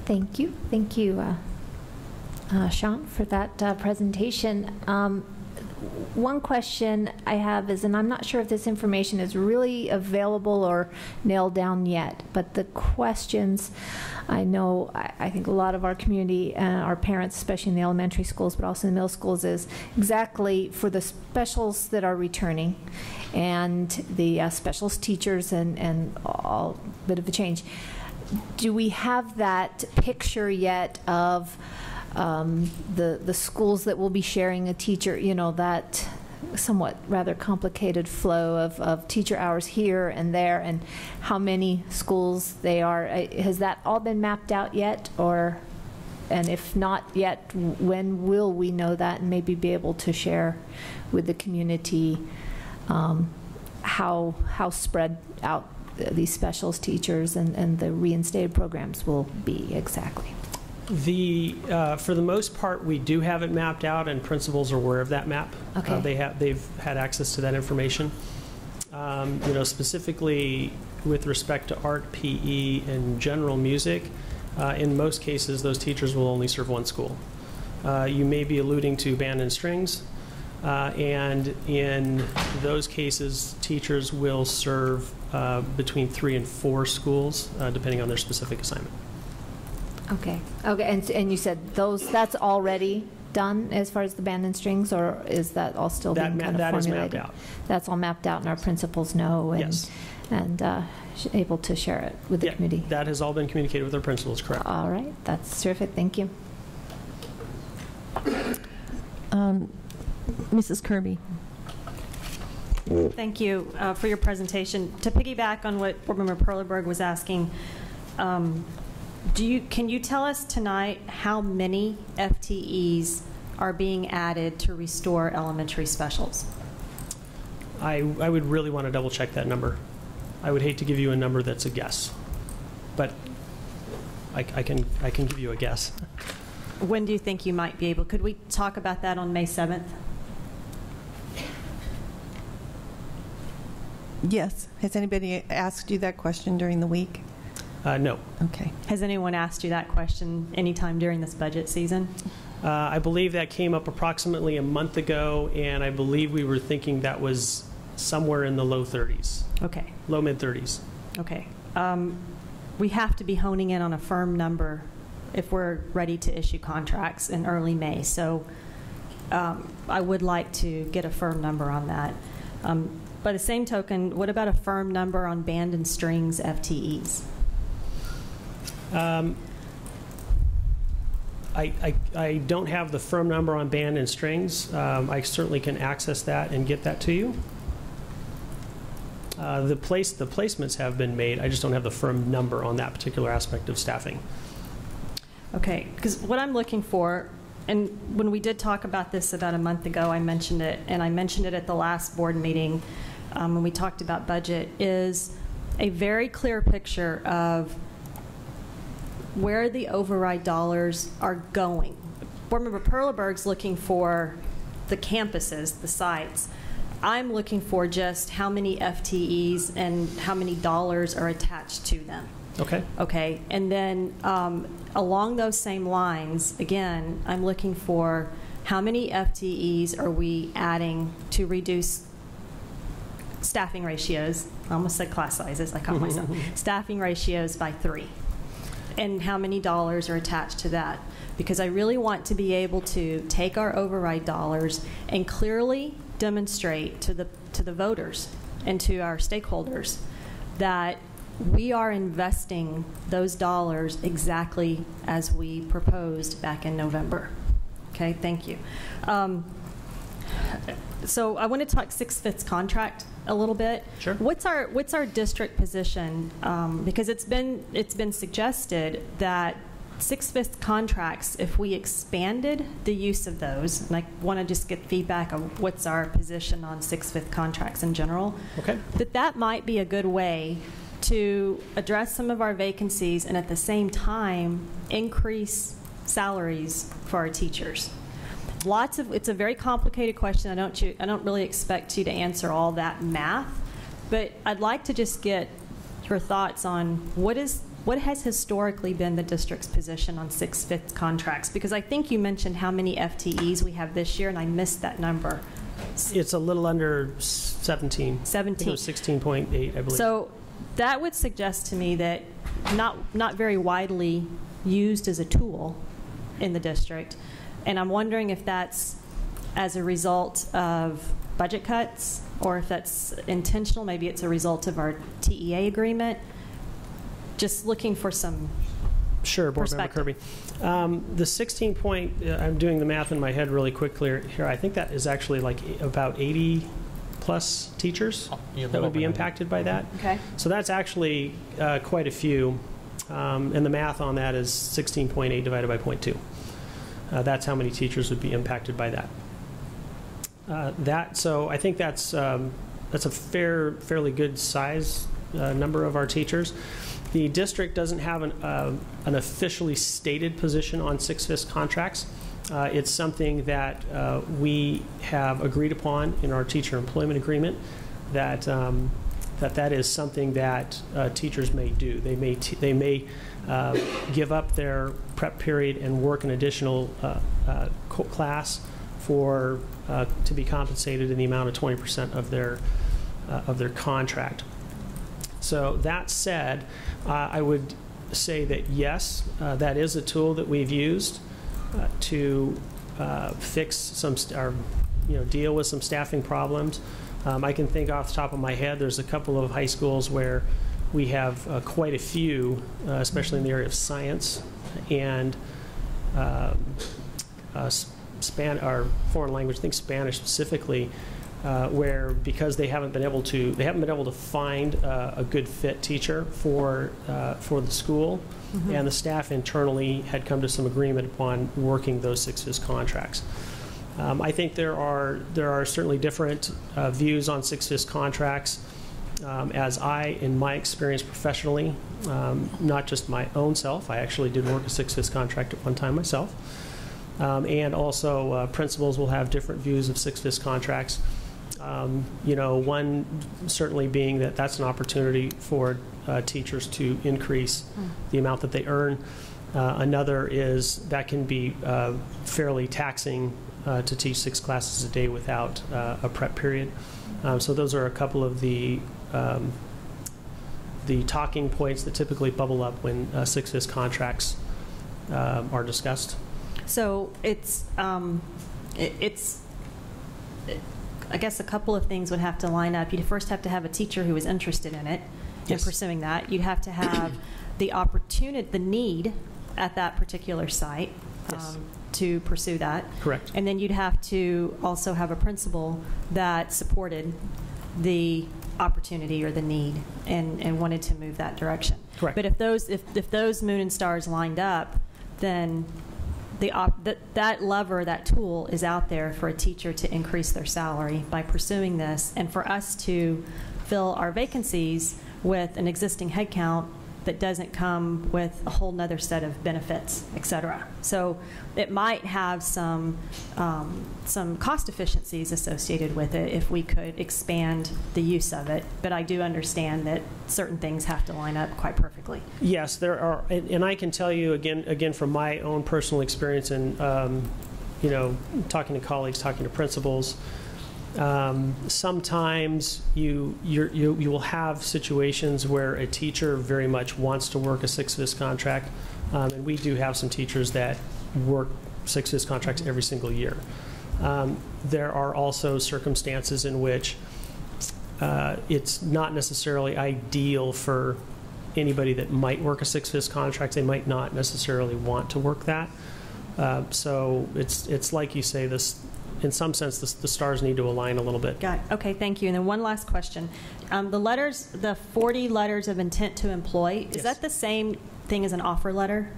Thank you. Thank you, Sean, for that presentation. One question I have is, and I'm not sure if this information is really available or nailed down yet, but the questions I know, I think a lot of our community, our parents, especially in the elementary schools, but also in the middle schools, is exactly for the specials that are returning and the specials teachers and all bit of a change. Do we have that picture yet of the schools that will be sharing a teacher, that somewhat rather complicated flow of teacher hours here and there, and how many schools they are? Has that all been mapped out yet? And if not yet, when will we know that and maybe be able to share with the community how spread out these specials teachers and the reinstated programs will be exactly? For the most part, we do have it mapped out, and principals are aware of that map. Okay. They've had access to that information. Specifically with respect to art, PE, and general music, in most cases, those teachers will only serve one school. You may be alluding to band and strings, and in those cases, teachers will serve between 3 and 4 schools, depending on their specific assignment. Okay. And you said that's already done as far as the band and strings, or is that all still being kind of formulated? That is mapped out. That's all mapped out, and our principals know and able to share it with the community. That has all been communicated with our principals, correct? All right. That's terrific. Thank you. Mrs. Kirby. Thank you for your presentation. To piggyback on what Board Member Perleberg was asking, can you tell us tonight how many FTEs are being added to restore elementary specials? I would really want to double check that number. I would hate to give you a number that's a guess, but I can give you a guess. When do you think you might be able? Could we talk about that on May 7th? Yes. Has anybody asked you that question during the week? No. Okay. Has anyone asked you that question anytime during this budget season? I believe that came up approximately a month ago, and I believe we were thinking that was somewhere in the low 30s. Okay. Low mid 30s. Okay. We have to be honing in on a firm number if we're ready to issue contracts in early May. So I would like to get a firm number on that. By the same token, what about a firm number on band and strings FTEs? I don't have the firm number on band and strings. I certainly can access that and get that to you. The placements have been made. I just don't have the firm number on that particular aspect of staffing. Okay, because what I'm looking for, and when we did talk about this about a month ago, I mentioned it, and I mentioned it at the last board meeting when we talked about budget, is a very clear picture of where the override dollars are going. Board Member Perleberg's looking for the campuses, the sites. I'm looking for just how many FTEs and how many dollars are attached to them. Okay. Okay, and then along those same lines, again, I'm looking for how many FTEs are we adding to reduce staffing ratios. I almost said class sizes, I caught myself. Staffing ratios by 3. And how many dollars are attached to that. Because I really want to be able to take our override dollars and clearly demonstrate to the voters and to our stakeholders that we are investing those dollars exactly as we proposed back in November. Okay, thank you. So I want to talk 6/5 contract a little bit. Sure. What's our district position? Because it's been suggested that 6/5 contracts, if we expanded the use of those, and I want to just get feedback of what's our position on 6/5 contracts in general. Okay. That might be a good way to address some of our vacancies and at the same time increase salaries for our teachers. It's a very complicated question. I don't really expect you to answer all that math, but I'd like to just get your thoughts on what has historically been the district's position on 6/5 contracts, because I think you mentioned how many FTEs we have this year, and I missed that number. It's a little under 17. 17. 16.8, I believe. So that would suggest to me that not very widely used as a tool in the district. And I'm wondering if that's as a result of budget cuts or if that's intentional. Maybe it's a result of our TEA agreement. Just looking for some Sure, Board Member Kirby. The 16 point, I'm doing the math in my head really quickly here. I think that is actually like about 80 plus teachers that would be impacted by that. Okay. So that's actually quite a few. And the math on that is 16.8 divided by 0.2. That's how many teachers would be impacted by that. So I think that's a fairly good size number of our teachers. The district doesn't have an officially stated position on 6/5 contracts. It's something that we have agreed upon in our teacher employment agreement that is something that teachers may do. They may give up their prep period and work an additional class to be compensated in the amount of 20% of their contract. So that said, I would say that yes, that is a tool that we've used to fix deal with some staffing problems. I can think off the top of my head, there's a couple of high schools where we have quite a few, especially in the area of science and our foreign language, I think Spanish specifically, where because they haven't been able to find a good fit teacher for the school, and the staff internally had come to some agreement upon working those 6/5 contracts. I think there are certainly different views on 6/5 contracts. As in my experience professionally, not just my own self, I actually did work a 6/5 contract at one time myself, and also principals will have different views of 6/5 contracts. One certainly being that that's an opportunity for teachers to increase the amount that they earn. Another is that can be fairly taxing to teach 6 classes a day without a prep period. So those are a couple of the talking points that typically bubble up when 6FIS contracts are discussed. So it's I guess a couple of things would have to line up. You'd first have to have a teacher who is interested in it and pursuing that. You'd have to have the opportunity, the need at that particular site to pursue that. Correct. And then you'd have to also have a principal that supported the opportunity or the need and wanted to move that direction. Correct. But if those moon and stars lined up, then that lever, that tool is out there for a teacher to increase their salary by pursuing this, and for us to fill our vacancies with an existing headcount that doesn't come with a whole nother set of benefits, et cetera. So it might have some cost efficiencies associated with it if we could expand the use of it. But I do understand that certain things have to line up quite perfectly. Yes, there are, and I can tell you again from my own personal experience and talking to colleagues, talking to principals. Sometimes you will have situations where a teacher very much wants to work a 6FIS contract, and we do have some teachers that work 6FIS contracts every single year. There are also circumstances in which it's not necessarily ideal for anybody that might work a 6FIS contract. They might not necessarily want to work that. So it's like you say, this. In some sense, the stars need to align a little bit. Got it. Okay, thank you. And then one last question. The 40 letters of intent to employ, is that the same thing as an offer letter?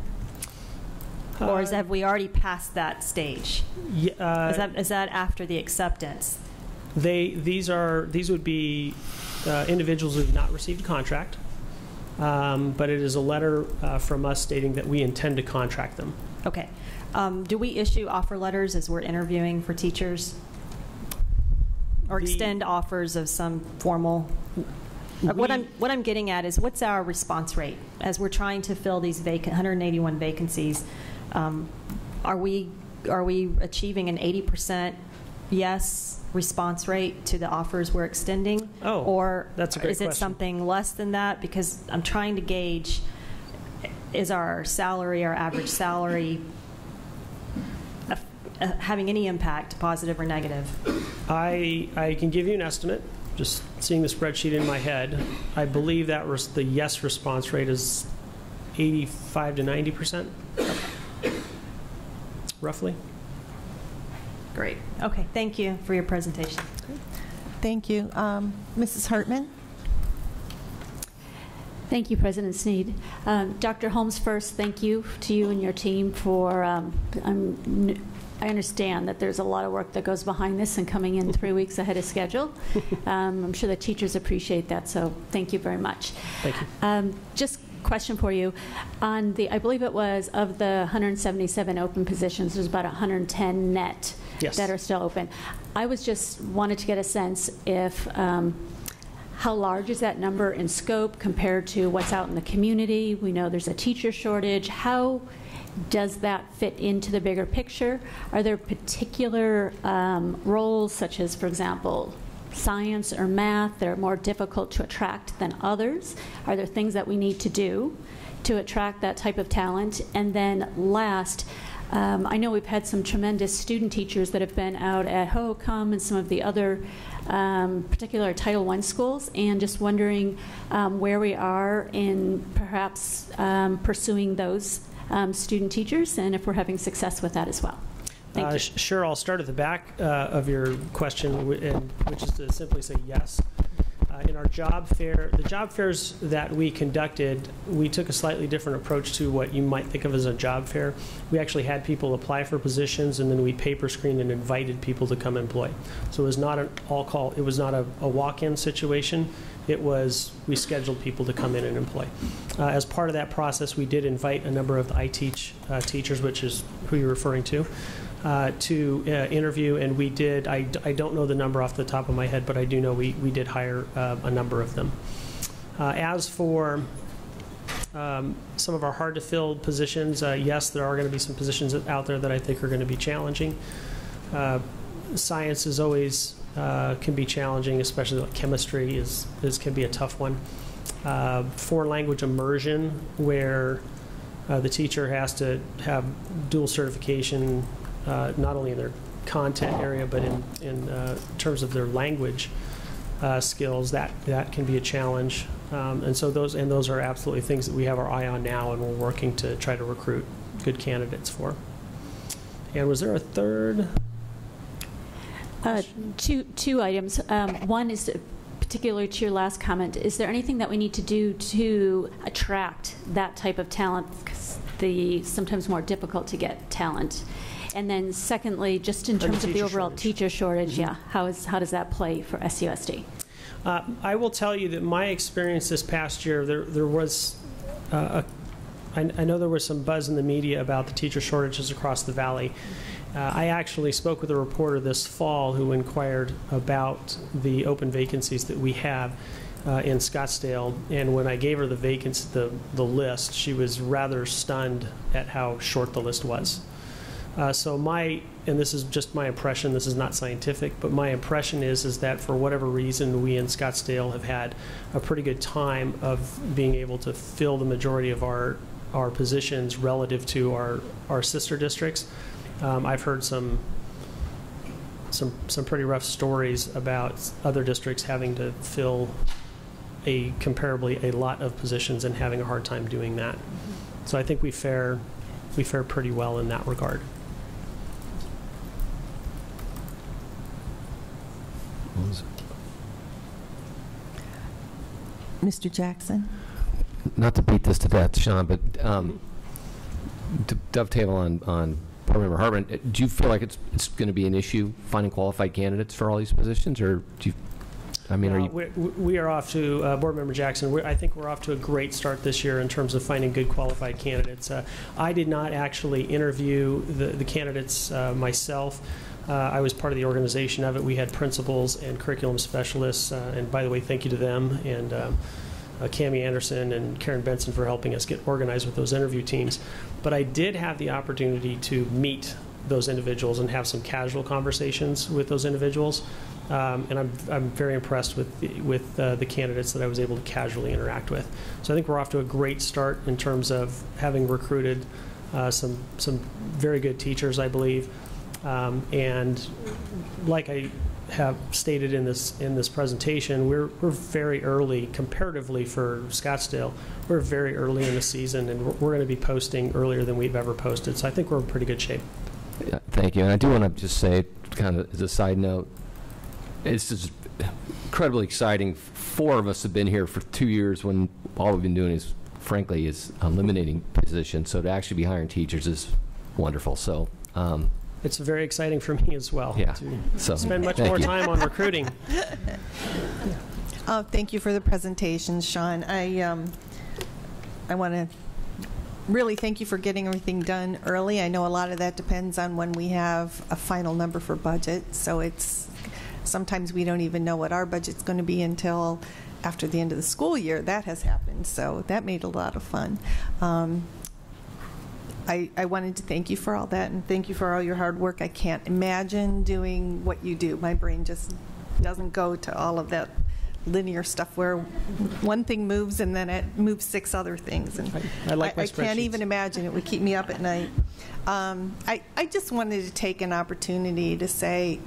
Or have we already passed that stage? Is that after the acceptance? These would be individuals who have not received a contract, but it is a letter from us stating that we intend to contract them. Okay. Do we issue offer letters as we're interviewing for teachers? Or extend offers of some formal? What I'm getting at is, what's our response rate as we're trying to fill these 181 vacancies? Are we achieving an 80% yes response rate to the offers we're extending? Oh, or that's a great is it question. something less than that? Because I'm trying to gauge, is our average salary having any impact, positive or negative? I can give you an estimate. Just seeing the spreadsheet in my head, I believe that the yes response rate is 85 to 90%, roughly. Great. Okay, thank you for your presentation. Thank you. Mrs. Hartman? Thank you, President Sneed. Dr. Holmes, first, thank you to you and your team for, I understand that there's a lot of work that goes behind this and coming in 3 weeks ahead of schedule. I'm sure the teachers appreciate that, so thank you very much. Thank you. Just question for you. On I believe it was, of the 177 open positions, there's about 110 net that are still open. I wanted to get a sense if, how large is that number in scope compared to what's out in the community? We know there's a teacher shortage. How does that fit into the bigger picture? Are there particular roles, such as, for example, science or math, that are more difficult to attract than others? Are there things that we need to do to attract that type of talent? And then last, I know we've had some tremendous student teachers that have been out at Hohokam and some of the other particular Title I schools, and just wondering where we are in perhaps pursuing those student teachers, and if we're having success with that as well. Thank you. Sure, I'll start at the back of your question, which is to simply say yes. In our job fair, the job fairs that we conducted, we took a slightly different approach to what you might think of as a job fair. We actually had people apply for positions, and then we paper screened and invited people to come employ. So it was not an all-call, it was not a walk-in situation. It was, we scheduled people to come in and employ. As part of that process, we did invite a number of the teachers, which is who you're referring to. to interview, and we did. I don't know the number off the top of my head, but I do know we did hire a number of them. As for some of our hard-to-fill positions, yes, there are going to be some positions out there that I think are going to be challenging. Science is always can be challenging, especially like chemistry can be a tough one. Foreign language immersion, where the teacher has to have dual certification, not only in their content area, but in terms of their language skills, that can be a challenge. And so those are absolutely things that we have our eye on now, and we're working to try to recruit good candidates for. And was there a third? Two items. One is particularly to your last comment. Is there anything that we need to do to attract that type of talent? Because the sometimes more difficult to get talent. And then secondly, just in terms of the overall teacher shortage, yeah, how does that play for SUSD? I will tell you that my experience this past year, there was, I know there was some buzz in the media about the teacher shortages across the valley. I actually spoke with a reporter this fall who inquired about the open vacancies that we have in Scottsdale, and when I gave her the list, she was rather stunned at how short the list was. And this is just my impression, this is not scientific, but my impression is that for whatever reason, we in Scottsdale have had a pretty good time of being able to fill the majority of our positions relative to our sister districts. I've heard some pretty rough stories about other districts having to fill comparably a lot of positions and having a hard time doing that. So I think we fare pretty well in that regard. Mr. Jackson? Not to beat this to death, Sean, but to dovetail on Board Member Hartman, do you feel like it's going to be an issue finding qualified candidates for all these positions, or do you? I mean, are you? We are off to Board Member Jackson. I think we're off to a great start this year in terms of finding good qualified candidates. I did not actually interview the candidates myself. I was part of the organization of it. We had principals and curriculum specialists, and by the way, thank you to them and Cammie Anderson and Karen Benson for helping us get organized with those interview teams. But I did have the opportunity to meet those individuals and have some casual conversations with those individuals, and I'm very impressed with the candidates that I was able to casually interact with. So I think we're off to a great start in terms of having recruited some very good teachers, I believe. And like I have stated in this presentation, we're very early comparatively for Scottsdale. We're very early in the season, and we're going to be posting earlier than we've ever posted. So I think we're in pretty good shape. Yeah, thank you. And I do want to just say, kind of as a side note, it's just incredibly exciting. 4 of us have been here for 2 years when all we've been doing is, frankly, is eliminating positions. So to actually be hiring teachers is wonderful. So. It's very exciting for me as well. Yeah. To spend much more time on recruiting. Oh, thank you for the presentation, Sean. I want to really thank you for getting everything done early. I know a lot of that depends on when we have a final number for budget. So sometimes we don't even know what our budget's going to be until after the end of the school year. That has happened. So that made a lot of fun. I wanted to thank you for all that, and thank you for all your hard work. I can't imagine doing what you do. My brain just doesn't go to all of that linear stuff where one thing moves and then it moves 6 other things. And I like my I can't even imagine. It would keep me up at night. I just wanted to take an opportunity to say,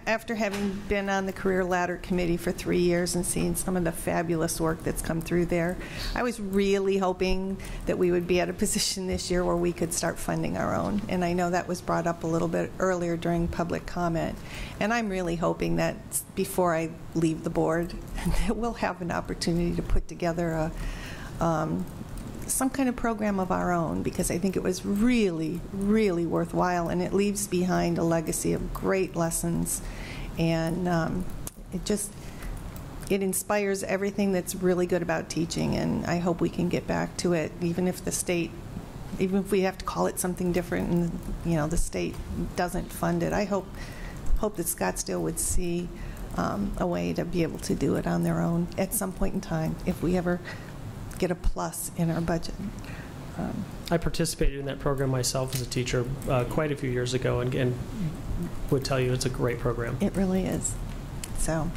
after having been on the Career Ladder Committee for 3 years and seeing some of the fabulous work that's come through there, I was really hoping that we would be at a position this year where we could start funding our own. And I know that was brought up a little bit earlier during public comment. And I'm really hoping that before I leave the board, that we'll have an opportunity to put together some kind of program of our own, because I think it was really, really worthwhile, and it leaves behind a legacy of great lessons, and it inspires everything that's really good about teaching, and I hope we can get back to it, even if the state even if we have to call it something different and, you know, the state doesn't fund it, I hope that Scottsdale would see a way to be able to do it on their own at some point in time if we ever get a plus in our budget. I participated in that program myself as a teacher quite a few years ago, and would tell you it's a great program. It really is. So,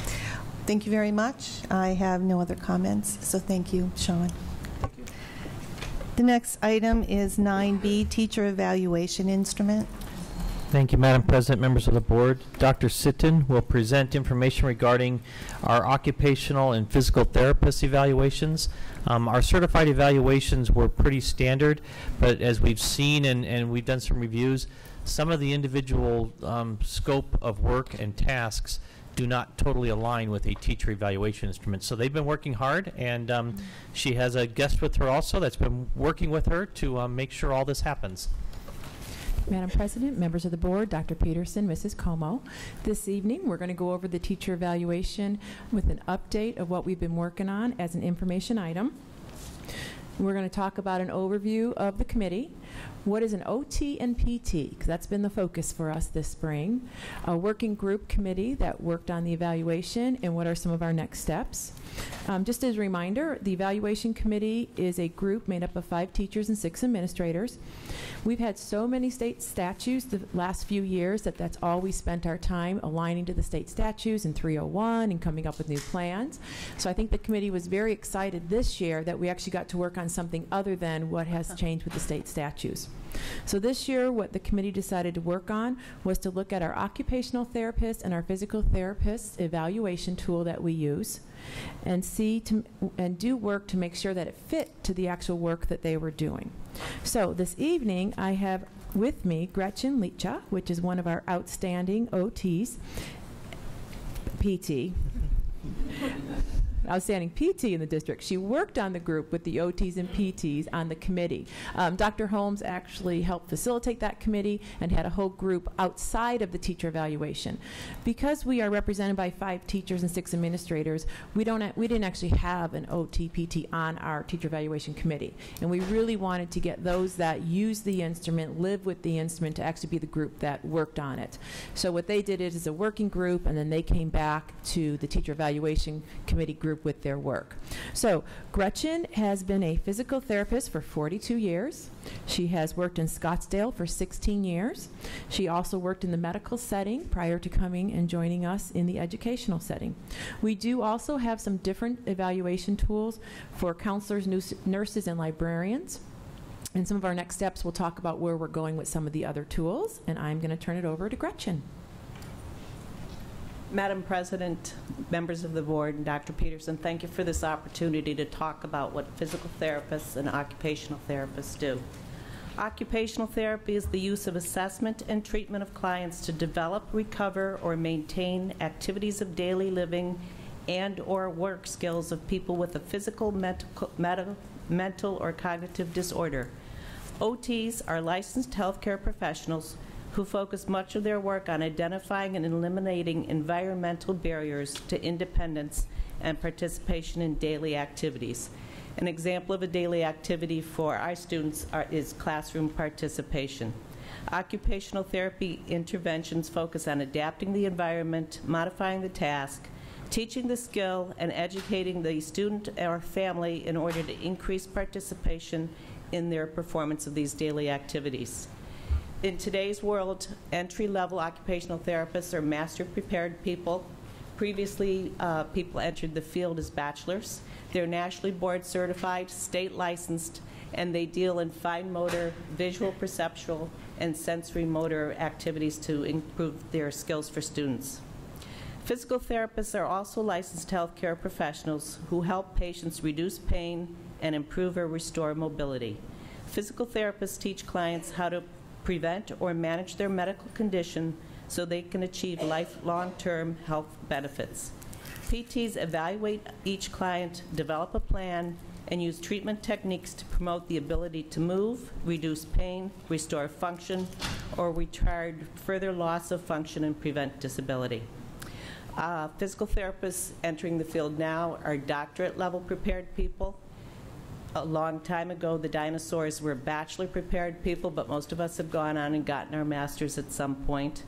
thank you very much. I have no other comments, so thank you, Sean. Thank you. The next item is 9B, Teacher Evaluation Instrument. Thank you, Madam President, members of the board. Dr. Sitton will present information regarding our occupational and physical therapist evaluations. Our certified evaluations were pretty standard, but as we've seen and we've done some reviews, some of the individual scope of work and tasks do not totally align with a teacher evaluation instrument. So they've been working hard, and she has a guest with her also that's been working with her to make sure all this happens. Madam President, members of the board, Dr. Peterson, Mrs. Como. This evening, we're going to go over the teacher evaluation with an update of what we've been working on as an information item. We're going to talk about an overview of the committee. What is an OT and PT? Because that's been the focus for us this spring. A working group committee that worked on the evaluation, and what are some of our next steps. Just as a reminder, the evaluation committee is a group made up of 5 teachers and 6 administrators. We've had so many state statutes the last few years that that's all we spent our time aligning to the state statutes in 301 and coming up with new plans. So I think the committee was very excited this year that we actually got to work on something other than what has changed with the state statutes. So this year, what the committee decided to work on was to look at our occupational therapist and our physical therapist evaluation tool that we use, and do work to make sure that it fit to the actual work that they were doing. So this evening, I have with me Gretchen Licha, which is one of our outstanding OTs, PT. Outstanding PT in the district. She worked on the group with the OTs and PTs on the committee. Dr. Holmes actually helped facilitate that committee and had a whole group outside of the teacher evaluation. Because we are represented by 5 teachers and 6 administrators, we didn't actually have an OT PT on our teacher evaluation committee. And we really wanted to get those that use the instrument, live with the instrument, to actually be the group that worked on it. So what they did is a working group, and then they came back to the teacher evaluation committee group with their work. So Gretchen has been a physical therapist for 42 years. She has worked in Scottsdale for 16 years. She also worked in the medical setting prior to coming and joining us in the educational setting. We do also have some different evaluation tools for counselors, nurses, and librarians. In some of our next steps, we'll talk about where we're going with some of the other tools, and I'm going to turn it over to Gretchen. Madam President, members of the board, and Dr. Peterson, thank you for this opportunity to talk about what physical therapists and occupational therapists do. Occupational therapy is the use of assessment and treatment of clients to develop, recover, or maintain activities of daily living and/or work skills of people with a physical, mental, or cognitive disorder. OTs are licensed healthcare professionals who focus much of their work on identifying and eliminating environmental barriers to independence and participation in daily activities. An example of a daily activity for our students is classroom participation. Occupational therapy interventions focus on adapting the environment, modifying the task, teaching the skill, and educating the student or family in order to increase participation in their performance of these daily activities. In today's world, entry-level occupational therapists are master-prepared people. Previously, people entered the field as bachelors. They're nationally board certified, state licensed, and they deal in fine motor, visual, perceptual, and sensory motor activities to improve their skills for students. Physical therapists are also licensed healthcare professionals who help patients reduce pain and improve or restore mobility. Physical therapists teach clients how to prevent or manage their medical condition so they can achieve long-term health benefits. PTs evaluate each client, develop a plan, and use treatment techniques to promote the ability to move, reduce pain, restore function, or retard further loss of function and prevent disability. Physical therapists entering the field now are doctorate-level prepared people. a long time ago, the dinosaurs were bachelor-prepared people, but most of us have gone on and gotten our masters at some point.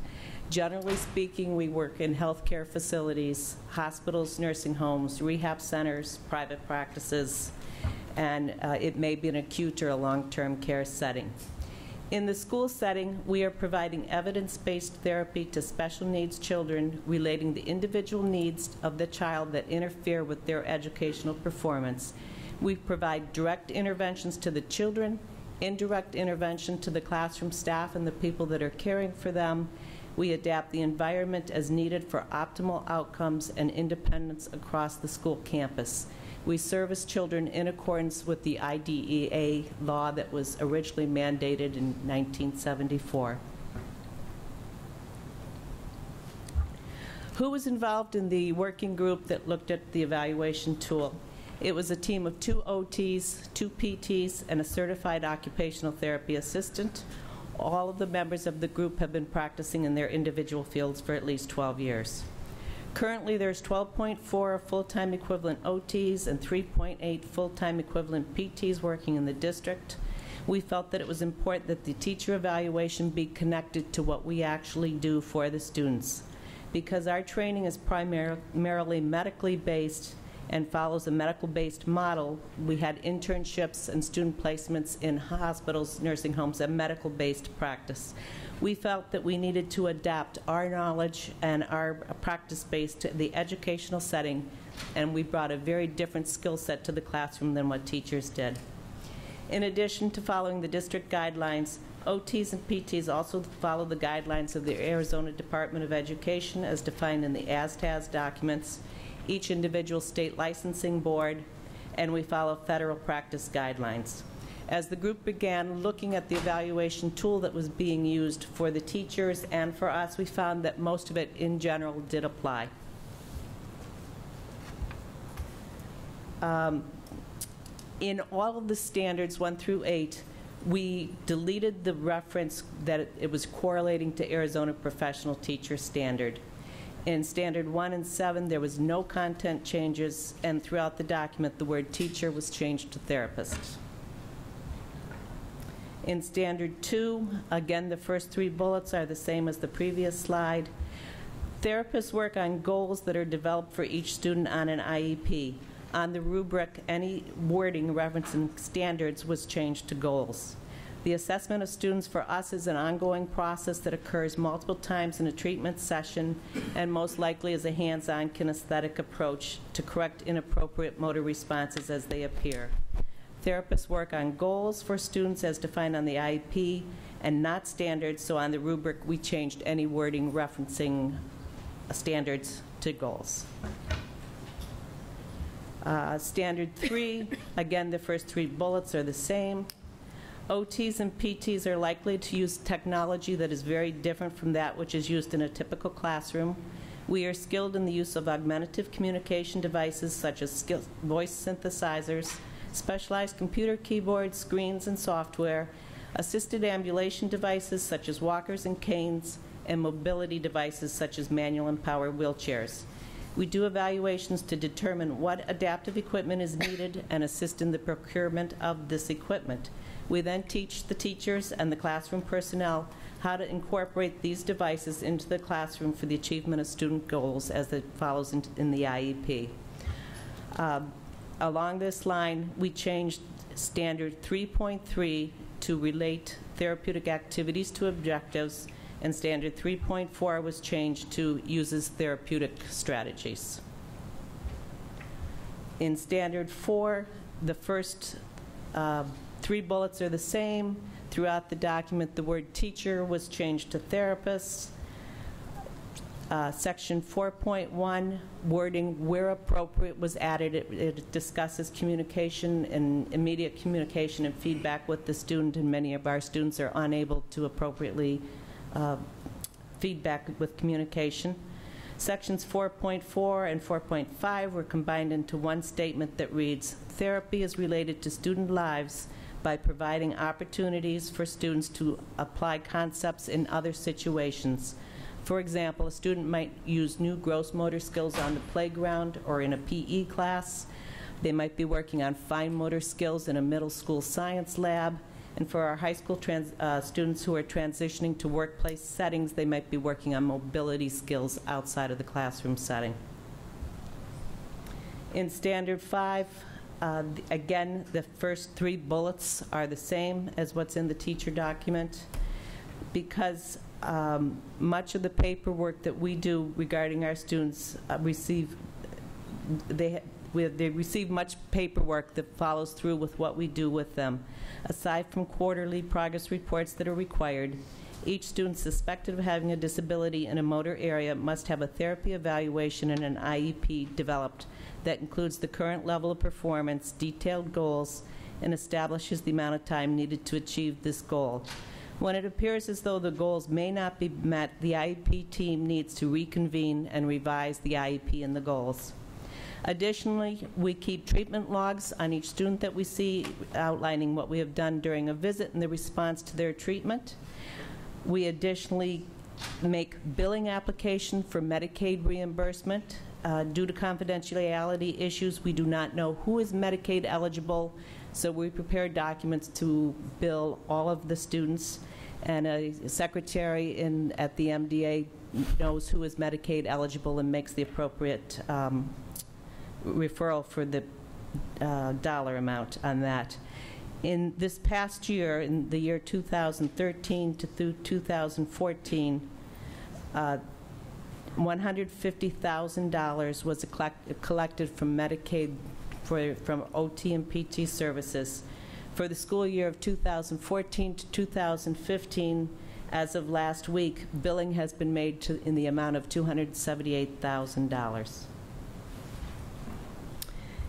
Generally speaking, we work in healthcare facilities, hospitals, nursing homes, rehab centers, private practices, and it may be an acute or a long-term care setting. In the school setting, we are providing evidence-based therapy to special needs children relating the individual needs of the child that interfere with their educational performance. We provide direct interventions to the children, indirect intervention to the classroom staff and the people that are caring for them. We adapt the environment as needed for optimal outcomes and independence across the school campus. We service children in accordance with the IDEA law that was originally mandated in 1974. Who was involved in the working group that looked at the evaluation tool? It was a team of 2 OTs, 2 PTs, and a certified occupational therapy assistant. All of the members of the group have been practicing in their individual fields for at least 12 years. Currently, there's 12.4 full-time equivalent OTs and 3.8 full-time equivalent PTs working in the district. We felt that it was important that the teacher evaluation be connected to what we actually do for the students. Because our training is primarily medically based and follows a medical-based model, we had internships and student placements in hospitals, nursing homes, and medical-based practice. We felt that we needed to adapt our knowledge and our practice base to the educational setting, and we brought a very different skill set to the classroom than what teachers did. In addition to following the district guidelines, OTs and PTs also follow the guidelines of the Arizona Department of Education as defined in the ASTAS documents, each individual state licensing board, and we follow federal practice guidelines. As the group began looking at the evaluation tool that was being used for the teachers and for us, we found that most of it in general did apply. In all of the standards 1 through 8, we deleted the reference that it was correlating to Arizona Professional Teacher Standard. In Standard 1 and 7, there was no content changes, and throughout the document, the word teacher was changed to therapist. In Standard 2, again, the first 3 bullets are the same as the previous slide. Therapists work on goals that are developed for each student on an IEP. On the rubric, any wording referencing standards was changed to goals. The assessment of students for us is an ongoing process that occurs multiple times in a treatment session and most likely is a hands-on kinesthetic approach to correct inappropriate motor responses as they appear. Therapists work on goals for students as defined on the IEP and not standards, so on the rubric we changed any wording referencing standards to goals. Standard 3, again, the first 3 bullets are the same. OTs and PTs are likely to use technology that is very different from that which is used in a typical classroom. We are skilled in the use of augmentative communication devices such as voice synthesizers, specialized computer keyboards, screens, and software, assisted ambulation devices such as walkers and canes, and mobility devices such as manual and power wheelchairs. We do evaluations to determine what adaptive equipment is needed and assist in the procurement of this equipment. We then teach the teachers and the classroom personnel how to incorporate these devices into the classroom for the achievement of student goals as it follows in the IEP. Along this line, we changed Standard 3.3 to relate therapeutic activities to objectives, and Standard 3.4 was changed to uses therapeutic strategies. In Standard 4, the first 3 bullets are the same. Throughout the document, the word teacher was changed to therapist. Section 4.1, wording where appropriate was added. It discusses communication and immediate communication and feedback with the student, and many of our students are unable to appropriately feedback with communication. Sections 4.4 and 4.5 were combined into one statement that reads, therapy is related to student lives by providing opportunities for students to apply concepts in other situations. For example, a student might use new gross motor skills on the playground or in a PE class. They might be working on fine motor skills in a middle school science lab. And for our high school students who are transitioning to workplace settings, they might be working on mobility skills outside of the classroom setting. In Standard 5, again, the first 3 bullets are the same as what's in the teacher document. Because much of the paperwork that we do regarding our students they receive much paperwork that follows through with what we do with them. Aside from quarterly progress reports that are required, each student suspected of having a disability in a motor area must have a therapy evaluation and an IEP developed that includes the current level of performance, detailed goals, and establishes the amount of time needed to achieve this goal. When it appears as though the goals may not be met, the IEP team needs to reconvene and revise the IEP and the goals. Additionally, we keep treatment logs on each student that we see, outlining what we have done during a visit and the response to their treatment. We additionally make billing application for Medicaid reimbursement. Due to confidentiality issues, we do not know who is Medicaid eligible, so we prepare documents to bill all of the students, and a secretary at the MDA knows who is Medicaid eligible and makes the appropriate referral for the dollar amount on that. In this past year, in the year 2013 to through 2014, $150,000 was collected from Medicaid from OT and PT services. For the school year of 2014 to 2015, as of last week, billing has been made in the amount of $278,000.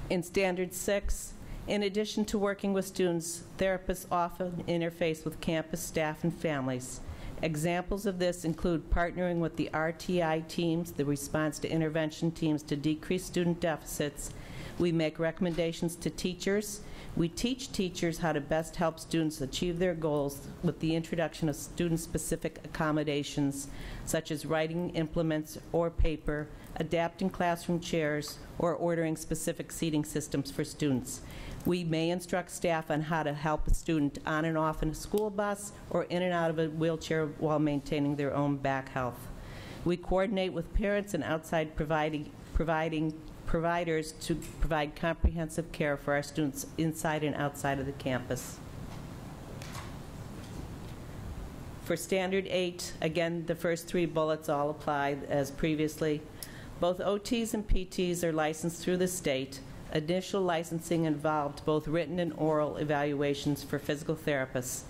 In Standard 6, in addition to working with students, therapists often interface with campus staff and families. Examples of this include partnering with the RTI teams, the response to intervention teams, to decrease student deficits. We make recommendations to teachers. We teach teachers how to best help students achieve their goals with the introduction of student-specific accommodations, such as writing implements or paper, adapting classroom chairs, or ordering specific seating systems for students. We may instruct staff on how to help a student on and off in a school bus or in and out of a wheelchair while maintaining their own back health. We coordinate with parents and outside providers to provide comprehensive care for our students inside and outside of the campus. For Standard 8, again, the first 3 bullets all apply as previously. Both OTs and PTs are licensed through the state. Initial licensing involved both written and oral evaluations for physical therapists.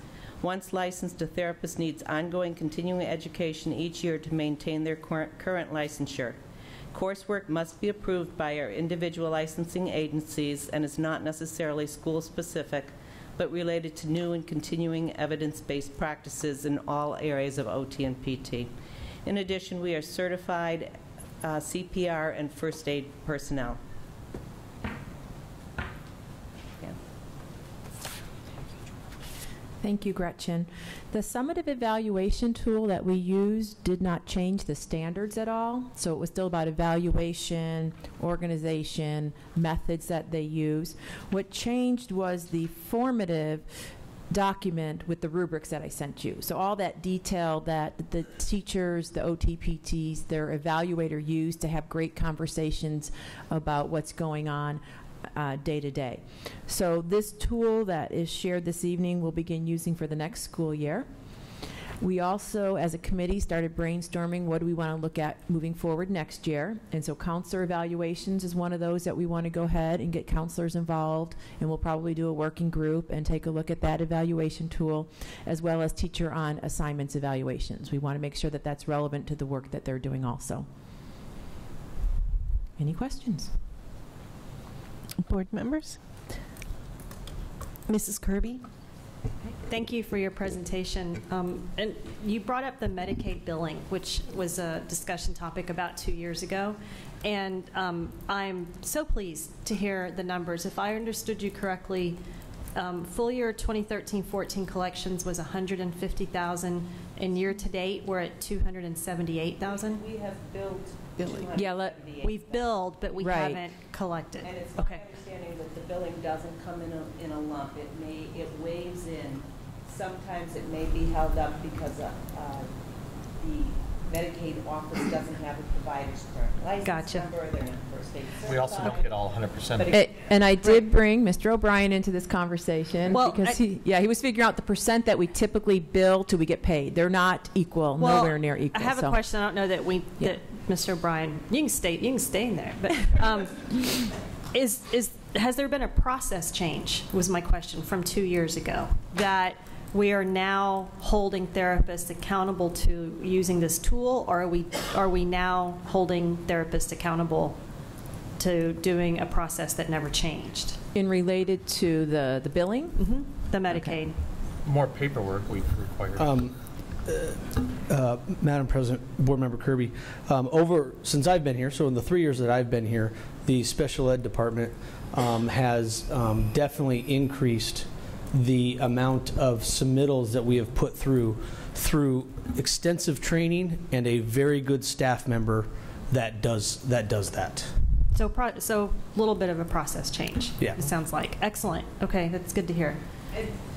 Once licensed, a therapist needs ongoing continuing education each year to maintain their current licensure. Coursework must be approved by our individual licensing agencies and is not necessarily school-specific, but related to new and continuing evidence-based practices in all areas of OT and PT. In addition, we are certified CPR and first aid personnel. Thank you, Gretchen. The summative evaluation tool that we used did not change the standards at all, so it was still about evaluation, organization, methods that they use. What changed was the formative document with the rubrics that I sent you. So all that detail that the teachers, the OTPTs, their evaluator used to have great conversations about what's going on day to day. So this tool that is shared this evening we'll begin using for the next school year. We also, as a committee, started brainstorming what do we want to look at moving forward next year. And so counselor evaluations is one of those that we want to go ahead and get counselors involved, and we'll probably do a working group and take a look at that evaluation tool, as well as teacher on assignments evaluations. We want to make sure that that's relevant to the work that they're doing also. Any questions? Board members? Mrs. Kirby? Thank you for your presentation. And you brought up the Medicaid billing, which was a discussion topic about 2 years ago. And I'm so pleased to hear the numbers. If I understood you correctly, full year 2013-14 collections was $150,000, and year to date we're at $278,000. We have billed billing. Yeah, We've billed, but we Right. haven't collected. And it's my understanding that the billing doesn't come in a lump. It waves in. Sometimes it may be held up because the Medicaid office doesn't have a provider's current license Gotcha. number, or they're not first aid certified. We also don't get all 100%. And I did bring Mr. O'Brien into this conversation Well, because he was figuring out the percent that we typically bill till we get paid. They're not equal, Well, nowhere near equal. I have a question. I don't know that that Mr. O'Brien, you can stay in there, but has there been a process change? Was my question from 2 years ago that we are now holding therapists accountable to using this tool, or are we now holding therapists accountable to doing a process that never changed? In related to the billing? Mm-hmm. The Medicaid. More paperwork we've required. Madam President, Board Member Kirby, since I've been here, so in the 3 years that I've been here, the special ed department has definitely increased the amount of submittals that we have put through extensive training and a very good staff member that does that. So a little bit of a process change. Yeah. It sounds like. Excellent. Okay, that's good to hear.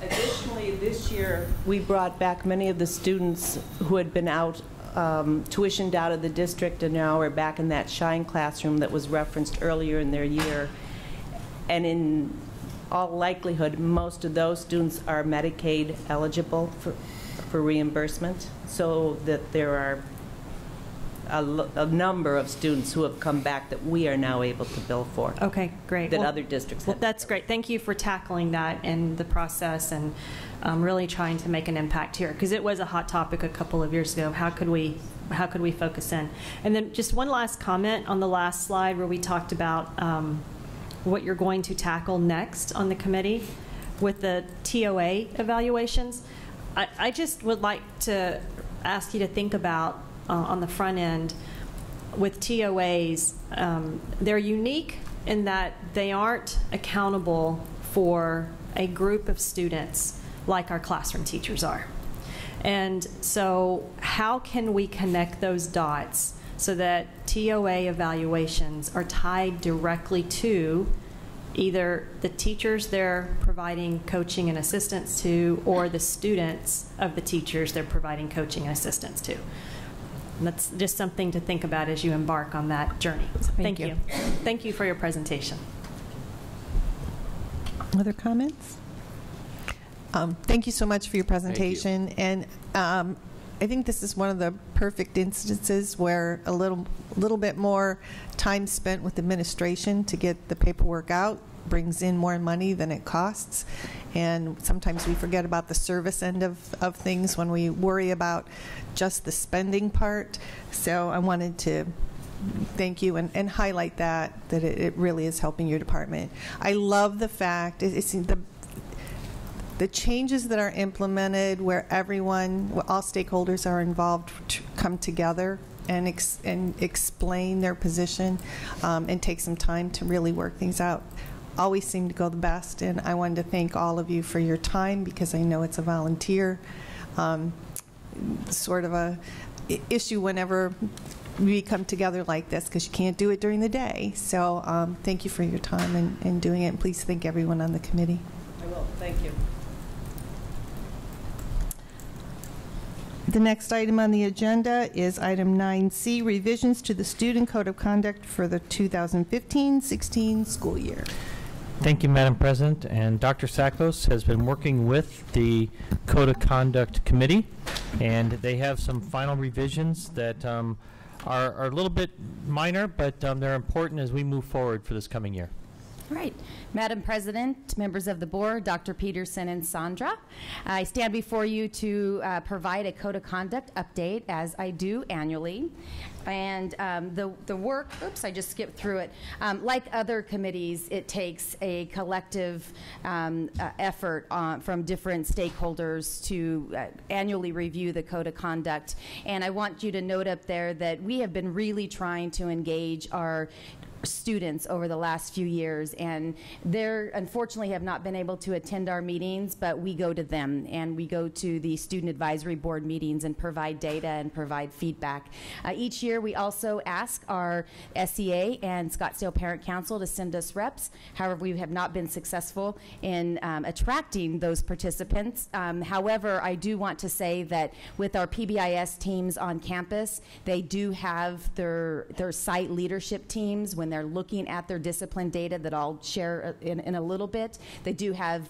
Additionally, this year, we brought back many of the students who had been out, tuitioned out of the district, and now are back in that Shine classroom that was referenced earlier in their year. And in all likelihood, most of those students are Medicaid eligible for reimbursement, so that there are a number of students who have come back that we are now able to bill for. Okay, great. That other districts have. That's great. Thank you for tackling that in the process and really trying to make an impact here, because it was a hot topic a couple of years ago. How could we focus in? And then just one last comment on the last slide where we talked about what you're going to tackle next on the committee with the TOA evaluations. I just would like to ask you to think about on the front end with TOAs, they're unique in that they aren't accountable for a group of students like our classroom teachers are. And so how can we connect those dots so that TOA evaluations are tied directly to either the teachers they're providing coaching and assistance to or the students of the teachers they're providing coaching and assistance to? And that's just something to think about as you embark on that journey. So thank you. Thank you for your presentation. Other comments? Thank you so much for your presentation. And I think this is one of the perfect instances where a little bit more time spent with administration to get the paperwork out brings in more money than it costs. And sometimes we forget about the service end of things when we worry about just the spending part. So I wanted to thank you and highlight that it really is helping your department. I love the fact it's the changes that are implemented where all stakeholders are involved to come together and explain their position and take some time to really work things out always seem to go the best. And I wanted to thank all of you for your time, because I know it's a volunteer sort of a issue whenever we come together like this, because you can't do it during the day. So thank you for your time and doing it. And please thank everyone on the committee. I will. Thank you. The next item on the agenda is item 9C, revisions to the Student Code of Conduct for the 2015-16 school year. Thank you, Madam President. And Dr. Sakos has been working with the Code of Conduct Committee, and they have some final revisions that are a little bit minor, but they're important as we move forward for this coming year. All right. Madam President, members of the board, Dr. Peterson and Sandra, I stand before you to provide a code of conduct update, as I do annually. And the work, oops, I just skipped through it. Like other committees, it takes a collective effort from different stakeholders to annually review the code of conduct. And I want you to note up there that we have been really trying to engage our students over the last few years, and they unfortunately have not been able to attend our meetings, but we go to them, and we go to the student advisory board meetings and provide data and provide feedback. Each year we also ask our SEA and Scottsdale Parent Council to send us reps. However, we have not been successful in attracting those participants. However, I do want to say that with our PBIS teams on campus, they do have their site leadership teams. When they're looking at their discipline data that I'll share in a little bit, they do have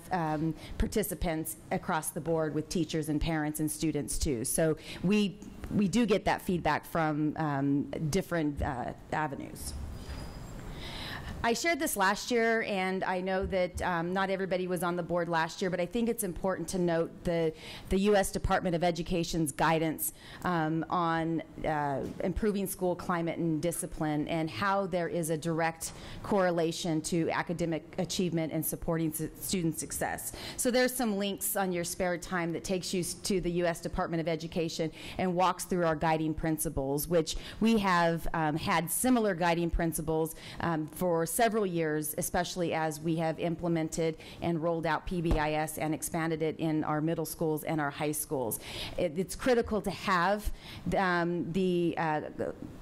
participants across the board with teachers and parents and students too. So we do get that feedback from different avenues. I shared this last year, and I know that not everybody was on the board last year, but I think it's important to note the U.S. Department of Education's guidance on improving school climate and discipline, and how there is a direct correlation to academic achievement and supporting student success. So there's some links on your spare time that takes you to the U.S. Department of Education and walks through our guiding principles, which we have had similar guiding principles for several years, especially as we have implemented and rolled out PBIS and expanded it in our middle schools and our high schools. It's critical to have the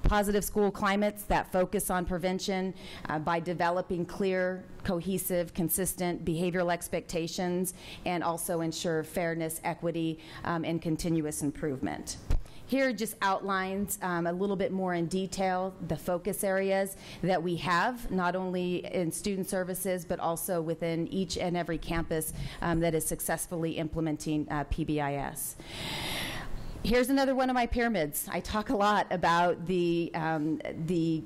positive school climates that focus on prevention by developing clear, cohesive, consistent behavioral expectations, and also ensure fairness, equity, and continuous improvement. Here just outlines a little bit more in detail the focus areas that we have, not only in student services, but also within each and every campus that is successfully implementing PBIS. Here's another one of my pyramids. I talk a lot about the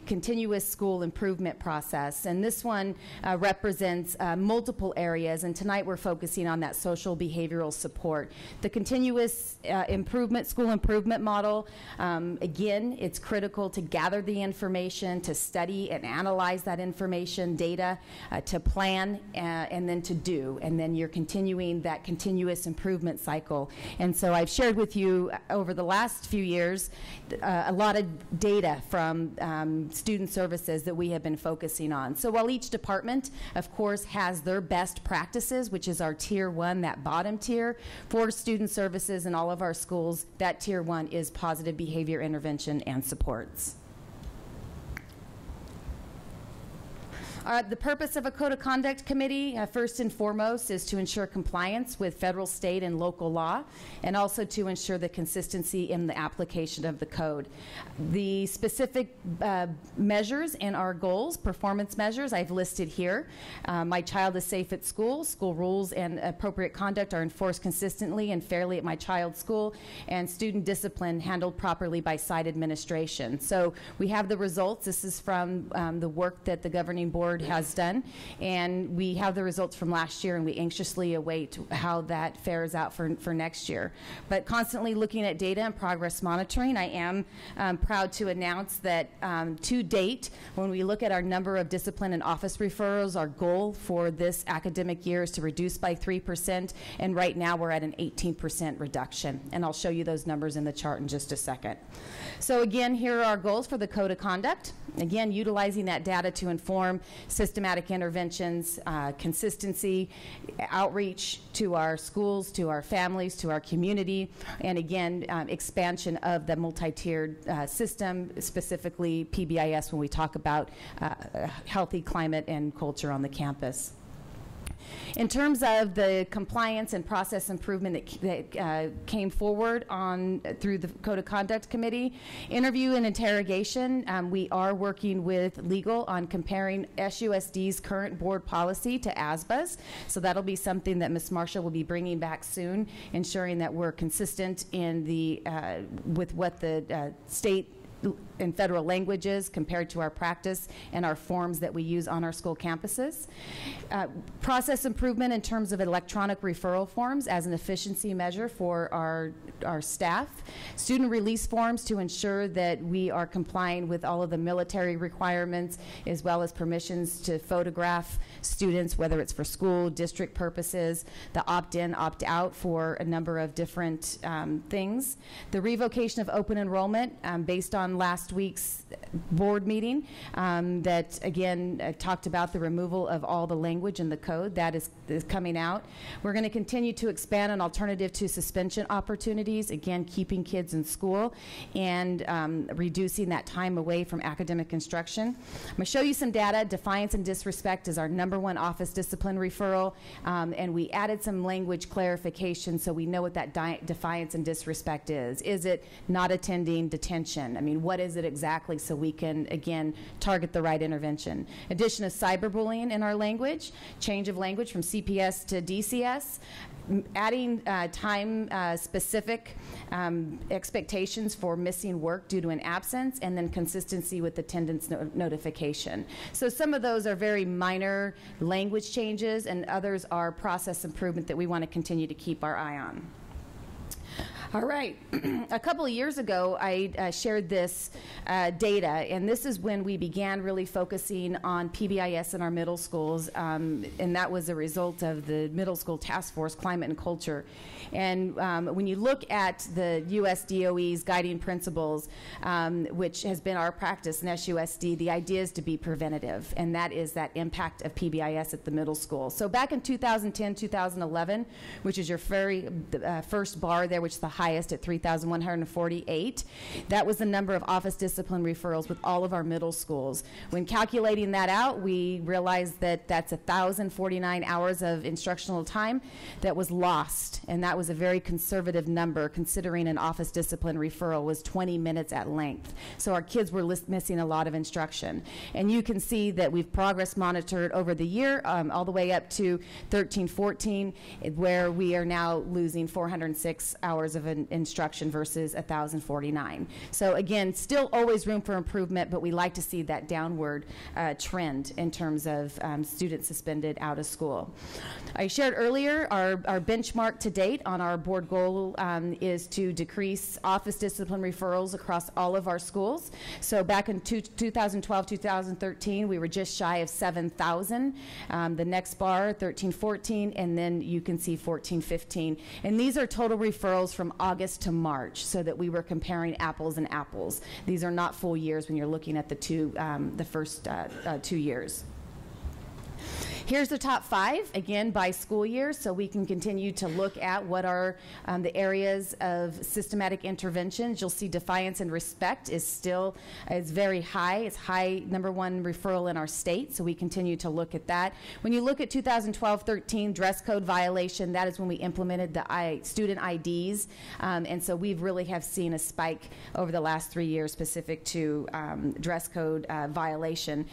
continuous school improvement process, and this one represents multiple areas, and tonight we're focusing on that social behavioral support. The continuous school improvement model, again, it's critical to gather the information, to study and analyze that information, data, to plan, and then to do, and then you're continuing that continuous improvement cycle. And so I've shared with you over the last few years a lot of data from student services that we have been focusing on. So while each department, of course, has their best practices, which is our Tier 1, that bottom tier, for student services in all of our schools, that Tier 1 is positive behavior intervention and supports. The purpose of a Code of Conduct Committee, first and foremost, is to ensure compliance with federal, state, and local law, and also to ensure the consistency in the application of the code. The specific measures and our goals, performance measures, I've listed here. My child is safe at school. School rules and appropriate conduct are enforced consistently and fairly at my child's school, and student discipline handled properly by site administration. So we have the results. This is from the work that the governing board has done, and we have the results from last year, and we anxiously await how that fares out for next year. But constantly looking at data and progress monitoring, I am proud to announce that to date, when we look at our number of discipline and office referrals, our goal for this academic year is to reduce by 3%, and right now we're at an 18% reduction. And I'll show you those numbers in the chart in just a second. So again, here are our goals for the Code of Conduct. Again, utilizing that data to inform systematic interventions, consistency, outreach to our schools, to our families, to our community, and again, expansion of the multi-tiered system, specifically PBIS when we talk about healthy climate and culture on the campus. In terms of the compliance and process improvement that came forward through the Code of Conduct Committee, interview and interrogation, we are working with legal on comparing SUSD's current board policy to ASBA's. So that'll be something that Ms. Marshall will be bringing back soon, ensuring that we're consistent in with what the state and federal languages compared to our practice and our forms that we use on our school campuses. Process improvement in terms of electronic referral forms as an efficiency measure for our staff. Student release forms to ensure that we are complying with all of the military requirements, as well as permissions to photograph students, whether it's for school, district purposes, the opt-in, opt-out for a number of different things. The revocation of open enrollment based on on last week's board meeting that, again, talked about the removal of all the language in the code. That is coming out. We're going to continue to expand on alternative to suspension opportunities, again, keeping kids in school and reducing that time away from academic instruction. I'm going to show you some data. Defiance and disrespect is our #1 office discipline referral, and we added some language clarification so we know what that defiance and disrespect is. Is it not attending detention? I mean, what is it exactly so we can, again, target the right intervention? Addition of cyberbullying in our language, change of language from CPS to DCS, adding time-specific expectations for missing work due to an absence, and then consistency with attendance notification. So some of those are very minor language changes, and others are process improvement that we want to continue to keep our eye on. All right. A couple of years ago, I shared this data, and this is when we began really focusing on PBIS in our middle schools, and that was a result of the Middle School Task Force, Climate and Culture. And when you look at the U.S. DOE's guiding principles, which has been our practice in SUSD, the idea is to be preventative, and that is that impact of PBIS at the middle school. So back in 2010, 2011, which is your very first bar there, which is the highest at 3,148. That was the number of office discipline referrals with all of our middle schools. When calculating that out, we realized that that's 1,049 hours of instructional time that was lost, and that was a very conservative number considering an office discipline referral was 20 minutes at length. So our kids were missing a lot of instruction. And you can see that we've progress monitored over the year, all the way up to 13-14, where we are now losing 406 hours of instruction versus 1,049. So again, still always room for improvement, but we like to see that downward trend in terms of students suspended out of school. I shared earlier our benchmark to date on our board goal is to decrease office discipline referrals across all of our schools. So back in 2012, 2013, we were just shy of 7,000. The next bar, 13-14, and then you can see 14-15. And these are total referrals from August to March, so that we were comparing apples and apples. These are not full years when you're looking at the first 2 years. Here's the top 5, again, by school year, so we can continue to look at what are the areas of systematic interventions. You'll see defiance and respect is very high. It's high, #1 referral in our state, so we continue to look at that. When you look at 2012-13 dress code violation, that is when we implemented the student IDs, and so we really have seen a spike over the last 3 years specific to dress code violation.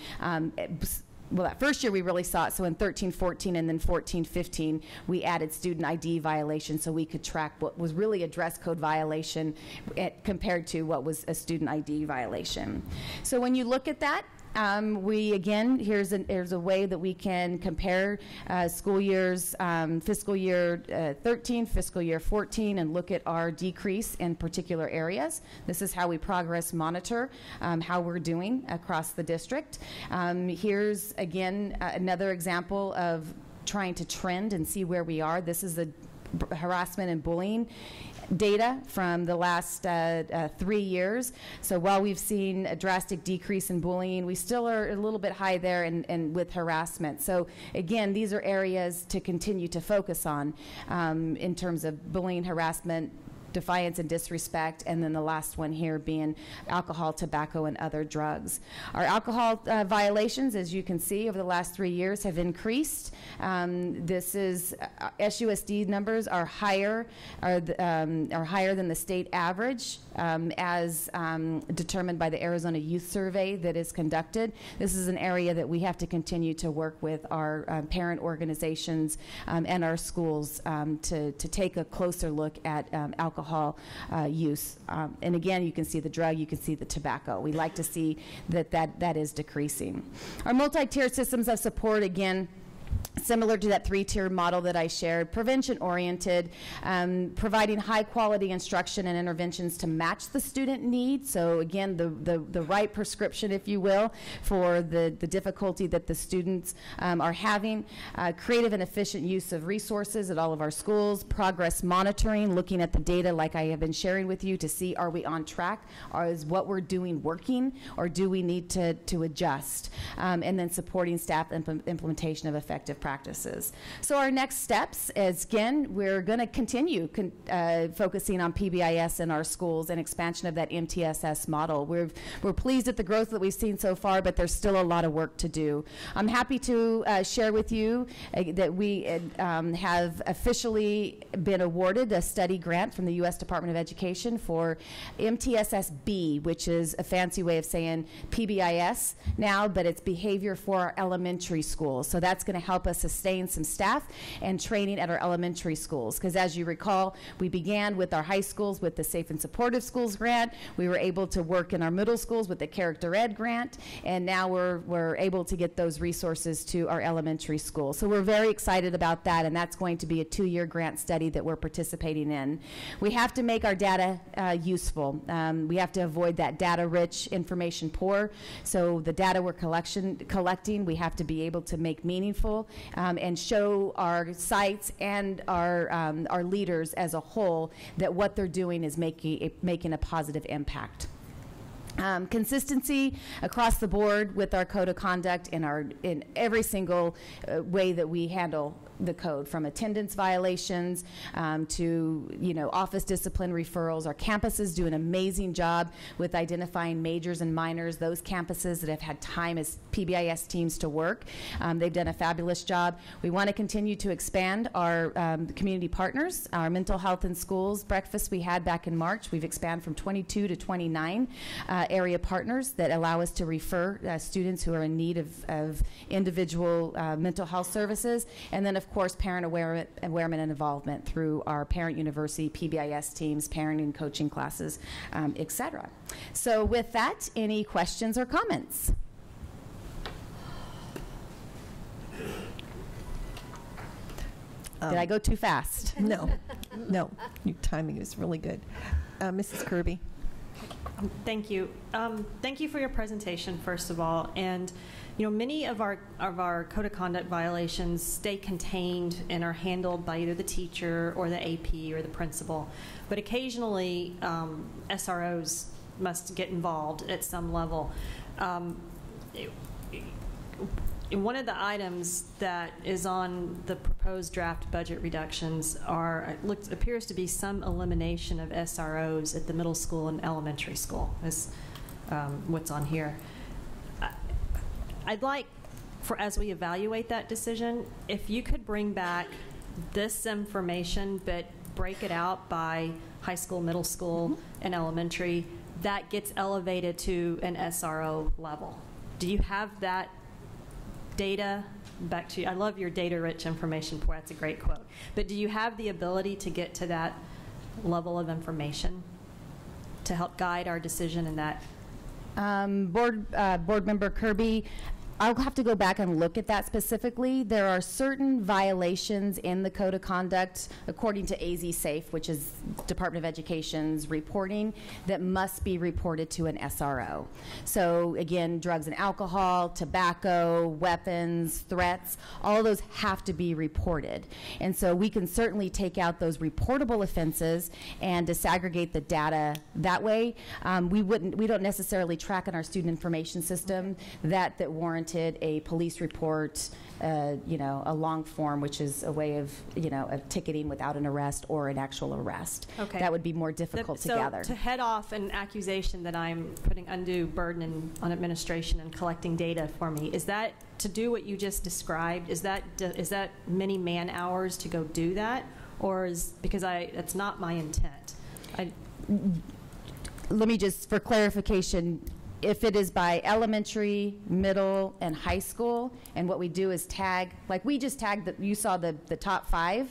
Well, that first year we really saw it, so in 13-14 and then 14-15, we added student ID violations so we could track what was really a dress code violation compared to what was a student ID violation. So when you look at that, here's a way that we can compare school years, fiscal year 13, fiscal year 14, and look at our decrease in particular areas. This is how we progress monitor how we're doing across the district. Here's, again, another example of trying to trend and see where we are. This is the harassment and bullying data from the last 3 years. So while we've seen a drastic decrease in bullying, we still are a little bit high there and with harassment. So again, these are areas to continue to focus on in terms of bullying, harassment, defiance and disrespect, and then the last one here being alcohol, tobacco, and other drugs. Our alcohol violations, as you can see, over the last 3 years have increased. This is SUSD numbers are higher than the state average, as determined by the Arizona Youth Survey that is conducted. This is an area that we have to continue to work with our parent organizations and our schools to take a closer look at alcohol use. And again, you can see the drug, you can see the tobacco. We like to see that is decreasing. Our multi-tiered systems of support, again, Similar to that 3-tier model that I shared, prevention-oriented, providing high-quality instruction and interventions to match the student needs. So again, the right prescription, if you will, for the difficulty that the students are having. Creative and efficient use of resources at all of our schools. Progress monitoring, looking at the data like I have been sharing with you to see, are we on track? Is what we're doing working, or do we need to adjust? And then supporting staff implementation of effective practices. So our next steps is, again, we're going to continue focusing on PBIS in our schools and expansion of that MTSS model. We're pleased at the growth that we've seen so far, but there's still a lot of work to do. I'm happy to share with you that we have officially been awarded a study grant from the U.S. Department of Education for MTSS-B, which is a fancy way of saying PBIS now, but it's behavior for our elementary schools. So that's going to help us sustain some staff and training at our elementary schools. Because as you recall, we began with our high schools with the Safe and Supportive Schools grant. We were able to work in our middle schools with the Character Ed grant, and now we're able to get those resources to our elementary schools. So we're very excited about that, and that's going to be a 2-year grant study that we're participating in. We have to make our data useful. We have to avoid that data-rich, information poor. So the data we're collecting, we have to be able to make meaningful and show our sites and our leaders as a whole that what they're doing is making a positive impact. Consistency across the board with our code of conduct in every single way that we handle the code, from attendance violations to office discipline referrals. Our campuses do an amazing job with identifying majors and minors, those campuses that have had time as PBIS teams to work. They've done a fabulous job. We want to continue to expand our community partners, our mental health in schools breakfast we had back in March. We've expanded from 22 to 29 area partners that allow us to refer students who are in need of individual mental health services. And then, of course, parent awareness and involvement through our Parent University, PBIS teams, parenting coaching classes, et cetera. So with that, any questions or comments? Did I go too fast? No, no. Your timing is really good. Mrs. Kirby. Thank you. Thank you for your presentation, first of all. And many of our code of conduct violations stay contained and are handled by either the teacher or the AP or the principal. But occasionally, SROs must get involved at some level. One of the items that is on the proposed draft budget reductions appears to be some elimination of SROs at the middle school and elementary school, is what's on here. I'd like, as we evaluate that decision, if you could bring back this information but break it out by high school, middle school, and elementary, that gets elevated to an SRO level. Do you have that data? Back to you. I love your data-rich information. Boy, that's a great quote. But do you have the ability to get to that level of information to help guide our decision in that? Board Member Kirby, I'll have to go back and look at that specifically. There are certain violations in the Code of Conduct, according to AZ Safe, which is Department of Education's reporting, that must be reported to an SRO. So again, drugs and alcohol, tobacco, weapons, threats, all of those have to be reported. And so we can certainly take out those reportable offenses and disaggregate the data that way. We don't necessarily track in our student information system that warrants a police report, a long form, which is a way of, of ticketing without an arrest or an actual arrest. Okay. That would be more difficult to gather. So to head off an accusation that I'm putting undue burden on administration and collecting data for me, is that to do what you just described? Is that many man hours to go do that, or because that's not my intent? Let me just, for clarification. If it is by elementary, middle, and high school, and what we do is tag, like we just tagged, you saw the top 5,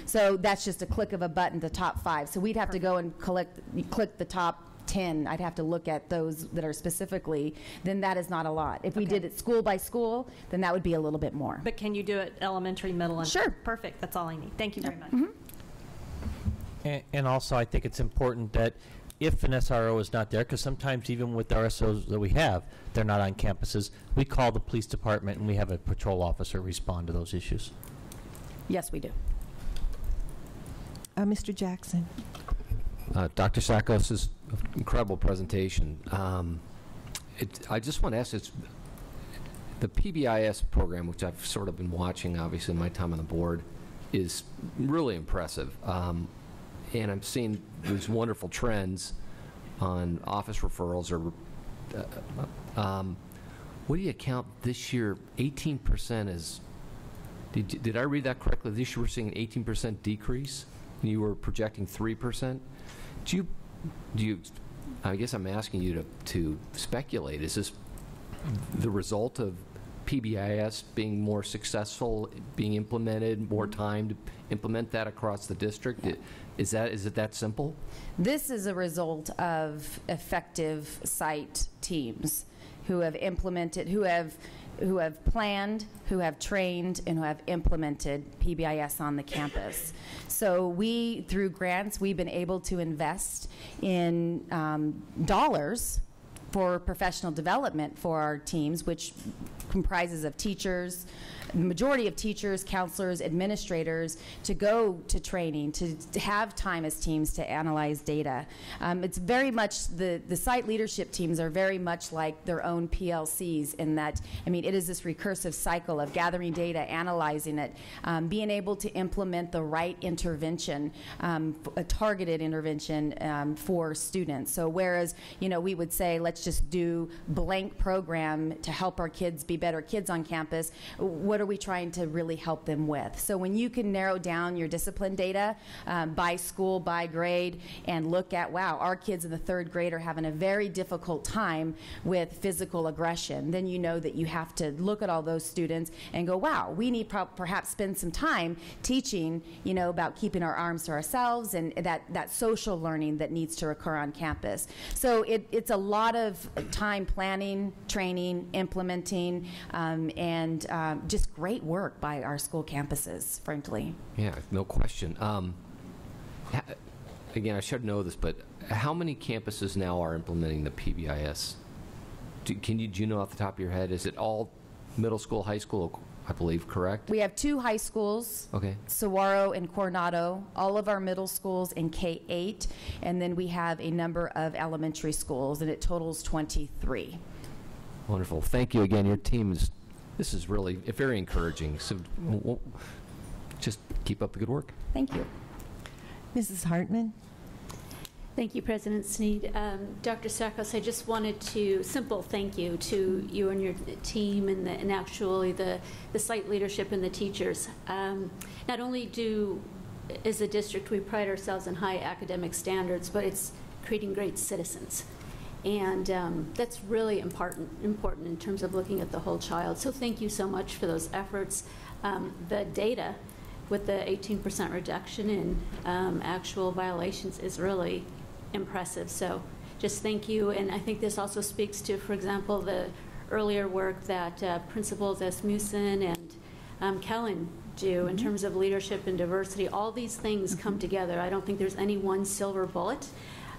so that's just a click of a button, the top 5. So we'd have to go and click the top 10, I'd have to look at those that are specifically, then that is not a lot. If we did it school by school, then that would be a little bit more. But can you do it elementary, middle, and Sure. Perfect. That's all I need. Thank you very much. And also, I think it's important that if an SRO is not there, because sometimes even with the RSOs that we have, they're not on campuses, we call the police department and we have a patrol officer respond to those issues. Yes, we do. Mr. Jackson. Dr. Sakos, this is an incredible presentation. I just want to ask, the PBIS program, which I've sort of been watching, obviously, in my time on the board, is really impressive. And I'm seeing these wonderful trends on office referrals. What do you count this year? 18% is, did I read that correctly? This year we're seeing an 18% decrease, and you were projecting 3%. Do you, I guess I'm asking you to speculate, is this the result of PBIS being more successful, being implemented, more time to implement that across the district? Is it that simple? This is a result of effective site teams who have implemented, who have planned, who have trained, and who have implemented PBIS on the campus. So we, through grants, we've been able to invest in dollars for professional development for our teams, which comprises of teachers, the majority of teachers, counselors, administrators, to go to training, to have time as teams to analyze data. It's very much, the site leadership teams are very much like their own PLCs in that, I mean, it is this recursive cycle of gathering data, analyzing it, being able to implement the right intervention, a targeted intervention for students. So whereas, you know, we would say, let's just do blank program to help our kids be better kids on campus, what are we trying to really help them with? So when you can narrow down your discipline data by school, by grade, and look at, wow, our kids in the 3rd grade are having a very difficult time with physical aggression, then you know that you have to look at all those students and go, wow, we need perhaps spend some time teaching, you know, about keeping our arms to ourselves and that social learning that needs to occur on campus. So it's a lot of time planning, training, implementing, and just great work by our school campuses, frankly. Yeah, no question. Again, I should know this, but how many campuses now are implementing the PBIS? Do you know off the top of your head? Is it all middle school, high school, I believe, correct? We have 2 high schools, okay, Saguaro and Coronado, all of our middle schools in K-8, and then we have a number of elementary schools, and it totals 23. Wonderful. Thank you again. Your team is, this is really very encouraging. So just keep up the good work. Thank you. Mrs. Hartman. Thank you, President Sneed. Dr. Sakos, I just wanted to, simple thank you to you and your team and actually the site leadership and the teachers. Not only as a district, we pride ourselves in high academic standards, but it's creating great citizens. And that's really important in terms of looking at the whole child. So thank you so much for those efforts. The data with the 18% reduction in actual violations is really impressive. So just thank you. And I think this also speaks to, for example, the earlier work that Principals Asmussen and Kellen do in terms of leadership and diversity. All these things come together. I don't think there's any one silver bullet.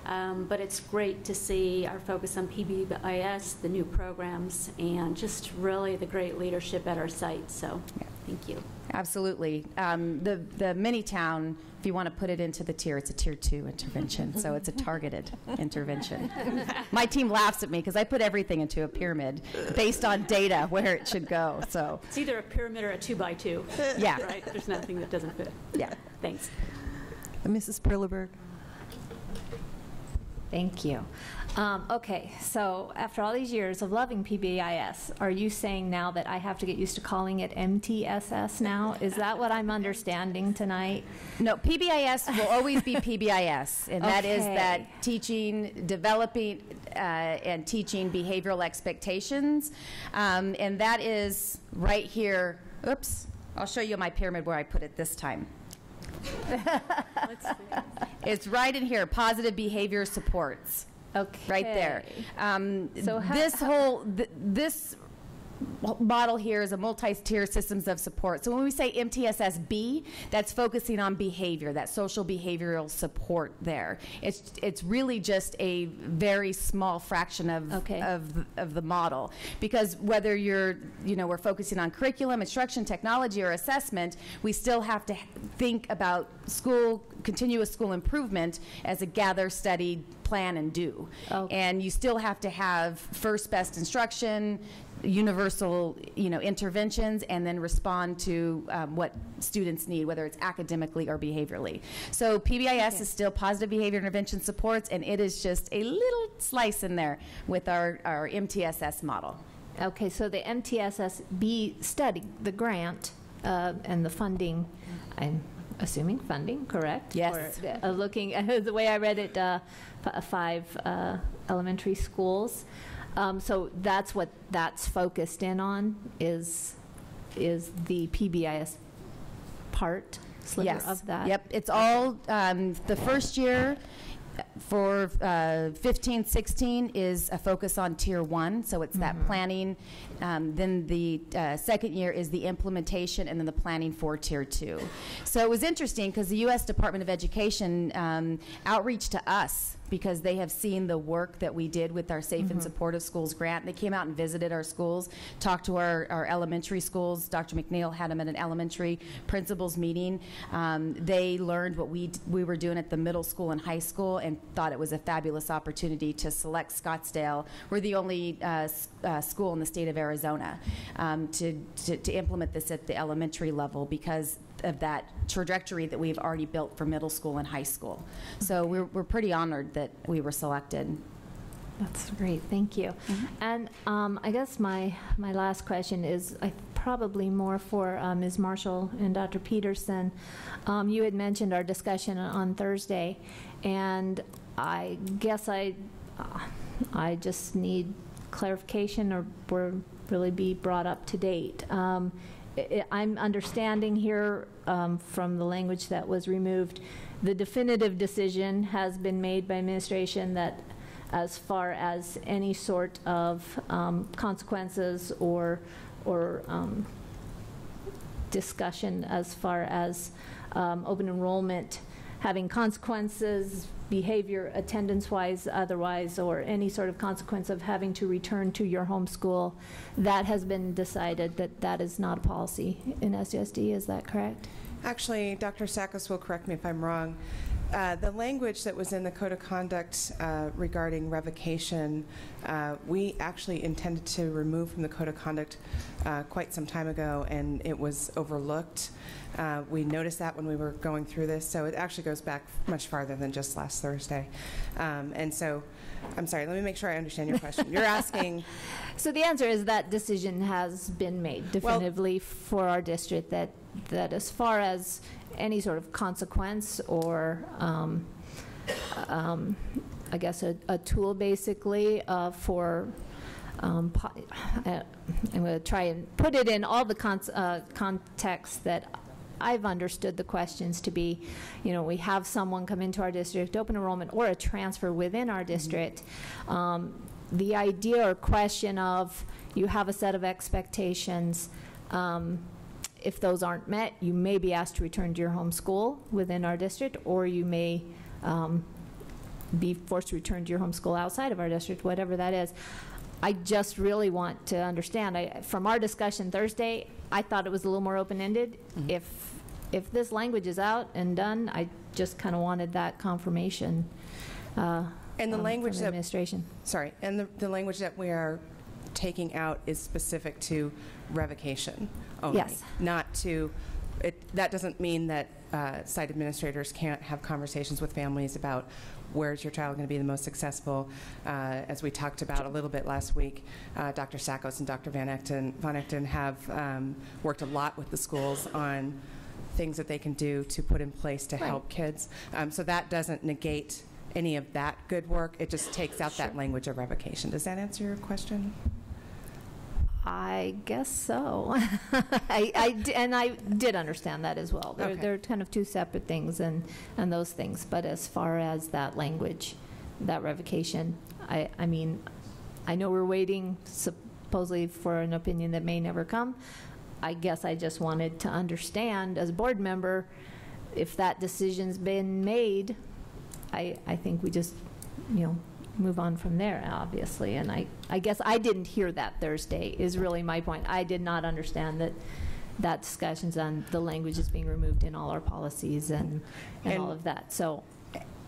But it's great to see our focus on PBIS, the new programs, and just really the great leadership at our site. So thank you. Absolutely. The mini-town, if you want to put it into the tier, it's a tier 2 intervention. So it's a targeted intervention. My team laughs at me because I put everything into a pyramid based on data where it should go. So it's either a pyramid or a 2x2. Yeah. Right? There's nothing that doesn't fit. Yeah. Thanks. Mrs. Perleberg. Thank you. Okay, so after all these years of loving PBIS, are you saying now that I have to get used to calling it MTSS now? Is that what I'm understanding tonight? No, PBIS will always be PBIS, and that is that teaching, developing, and teaching behavioral expectations, and that is right here. Oops, I'll show you my pyramid where I put it this time. Let's see. It's right in here, positive behavior supports. Okay. Right there. So This model here is a multi-tier systems of support. So when we say MTSS-B, that's focusing on behavior, that social behavioral support there. It's really just a very small fraction of the model, because whether we're focusing on curriculum, instruction, technology, or assessment, we still have to think about continuous school improvement as a gather, study, plan, and do. And you still have to have first best instruction, universal, interventions, and then respond to what students need, whether it's academically or behaviorally. So PBIS is still positive behavior intervention supports, and it is just a little slice in there with our MTSS model. Okay, so the MTSS-B study, the grant and the funding, I'm assuming funding, correct? Yes. For, looking the way I read it, 5 elementary schools. So that's what that's focused in on, is the PBIS part sliver of that. Yep. It's all the first year for 15-16 is a focus on Tier 1, so it's that planning. Then the second year is the implementation, and then the planning for Tier 2. So it was interesting because the U.S. Department of Education outreached to us because they have seen the work that we did with our Safe and Supportive Schools grant. They came out and visited our schools, talked to our elementary schools. Dr. McNeil had them at an elementary principals meeting. They learned what we were doing at the middle school and high school and thought it was a fabulous opportunity to select Scottsdale. We're the only school in the state of Arizona to implement this at the elementary level because of that trajectory that we've already built for middle school and high school. So we're pretty honored that we were selected. That's great, thank you. And I guess my last question is probably more for Ms. Marshall and Dr. Peterson. You had mentioned our discussion on Thursday, and I guess I just need clarification or really be brought up to date. I'm understanding here from the language that was removed, the definitive decision has been made by administration that as far as any sort of consequences or discussion as far as open enrollment having consequences, behavior, attendance-wise, otherwise, or any sort of consequence of having to return to your home school, that has been decided that is not a policy in SUSD. Is that correct? Actually, Dr. Sakos will correct me if I'm wrong. The language that was in the Code of Conduct regarding revocation, we actually intended to remove from the Code of Conduct quite some time ago, and it was overlooked. We noticed that when we were going through this, so it actually goes back much farther than just last Thursday. And so, I'm sorry, let me make sure I understand your question. You're asking... So the answer is that decision has been made definitively for our district that as far as any sort of consequence or I guess a tool basically for I'm going to try and put it in all the context that I've understood the questions to be, we have someone come into our district, open enrollment, or a transfer within our district. The idea or question of you have a set of expectations. If those aren't met, you may be asked to return to your home school within our district, or you may be forced to return to your home school outside of our district, whatever that is. I just really want to understand. From our discussion Thursday, I thought it was a little more open-ended. If this language is out and done, I just kind of wanted that confirmation. And the language from the administration. Sorry, and the language that we are taking out is specific to revocation only. Yes. Not to, that doesn't mean that site administrators can't have conversations with families about where's your child going to be the most successful. As we talked about a little bit last week, Dr. Sakos and Dr. Von Echten have worked a lot with the schools on things that they can do to put in place to help kids. So that doesn't negate any of that good work. It just takes out that language of revocation. Does that answer your question? I guess so. I did understand that as well. They're kind of two separate things and those things. But as far as that language that revocation. I mean, I know we're waiting supposedly for an opinion that may never come. I guess I just wanted to understand as a board member, if that decision's been made, I think we just, move on from there, obviously. And I guess I didn't hear that Thursday is really my point. I did not understand that discussions on the language is being removed in all our policies and all of that. So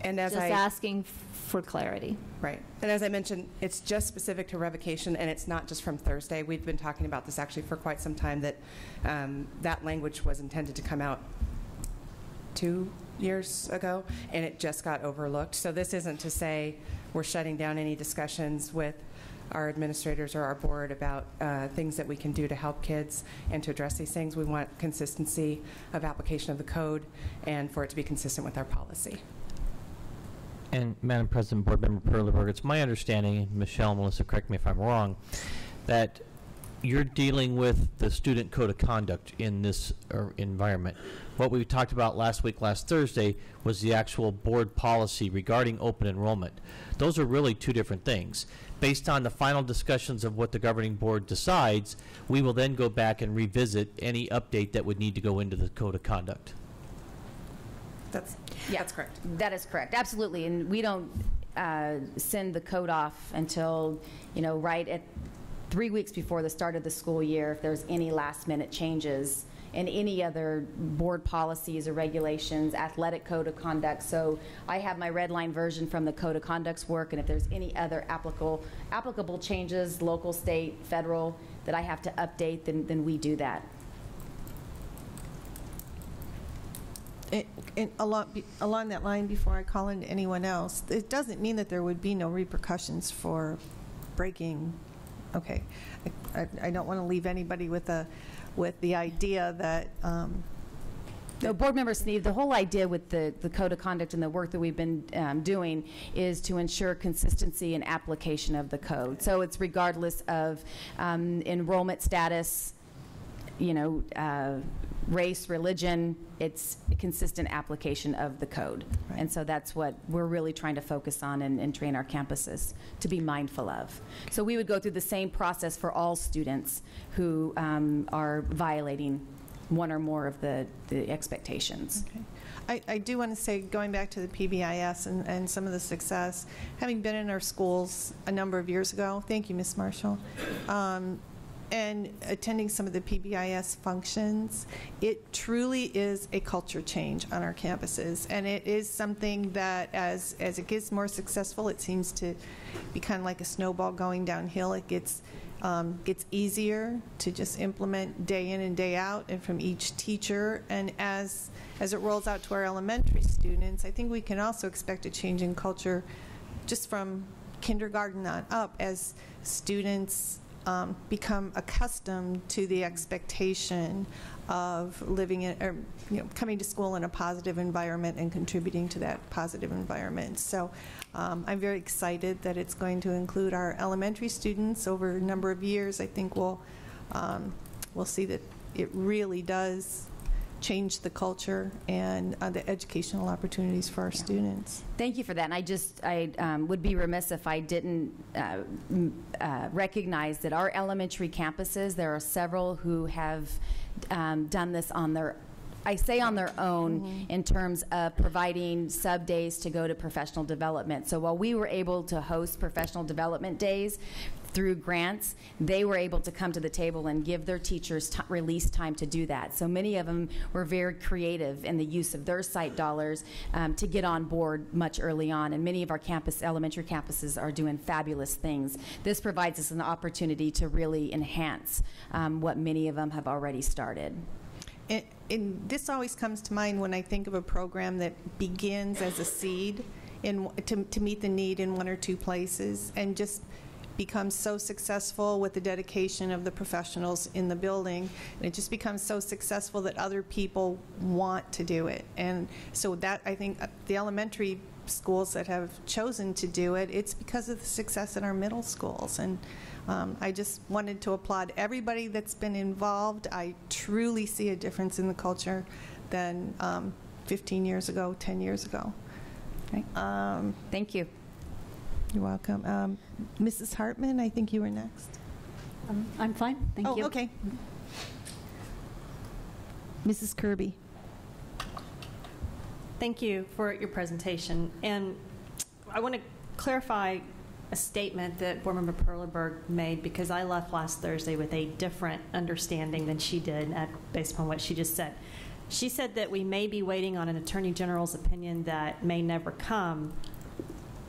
and as just asking for clarity. Right. And as I mentioned, it's just specific to revocation, and it's not just from Thursday. We've been talking about this actually for quite some time, that that language was intended to come out 2 years ago, and it just got overlooked. So this isn't to say we're shutting down any discussions with our administrators or our board about things that we can do to help kids and to address these things. We want consistency of application of the code and for it to be consistent with our policy. And Madam President, Board Member Perleberg, it's my understanding, and Michelle and Melissa, correct me if I'm wrong, that you're dealing with the student code of conduct in this environment. What we talked about last Thursday, was the actual board policy regarding open enrollment. Those are really two different things. Based on the final discussions of what the governing board decides, we will then go back and revisit any update that would need to go into the code of conduct. That's correct. That is correct. Absolutely. And we don't send the code off until, right at 3 weeks before the start of the school year, if there's any last-minute changes in any other board policies or regulations, athletic code of conduct. So I have my red line version from the code of conduct's work, and if there's any other applicable changes, local, state, federal, that I have to update, then we do that. Along that line, before I call in anyone else, it doesn't mean that there would be no repercussions for breaking. Okay, I don't want to leave anybody with the idea that. No, Board Member Sneed, the whole idea with the code of conduct and the work that we've been doing is to ensure consistency and application of the code. So it's regardless of enrollment status, race, religion, it's a consistent application of the code. Right. And so that's what we're really trying to focus on and train our campuses to be mindful of. So we would go through the same process for all students who are violating one or more of the expectations. Okay. I do want to say, going back to the PBIS and some of the success, having been in our schools a number of years ago, thank you, Ms. Marshall, and attending some of the PBIS functions, it truly is a culture change on our campuses. And it is something that as it gets more successful, it seems to be kind of like a snowball going downhill. It gets easier to just implement day in and day out and from each teacher. And as it rolls out to our elementary students, I think we can also expect a change in culture just from kindergarten on up as students become accustomed to the expectation of living in, or coming to school in a positive environment and contributing to that positive environment. So I'm very excited that it's going to include our elementary students over a number of years. I think we'll see that it really does change the culture and the educational opportunities for our students. Thank you for that. And I would be remiss if I didn't recognize that our elementary campuses, there are several who have done this on their own in terms of providing sub days to go to professional development. So while we were able to host professional development days through grants, they were able to come to the table and give their teachers release time to do that. So many of them were very creative in the use of their site dollars to get on board much early on. And many of our elementary campuses are doing fabulous things. This provides us an opportunity to really enhance what many of them have already started. And this always comes to mind when I think of a program that begins as a seed to meet the need in one or two places and just becomes so successful with the dedication of the professionals in the building. And it just becomes so successful that other people want to do it. And so that, I think, the elementary schools that have chosen to do it, it's because of the success in our middle schools. And I just wanted to applaud everybody that's been involved. I truly see a difference in the culture than 15 years ago, 10 years ago. Okay. Thank you. You're welcome. Mrs. Hartman, I think you were next. I'm fine, thank you. Oh, okay. Mrs. Kirby. Thank you for your presentation. And I want to clarify a statement that Board Member Perleberg made, because I left last Thursday with a different understanding than she did based upon what she just said. She said that we may be waiting on an Attorney General's opinion that may never come.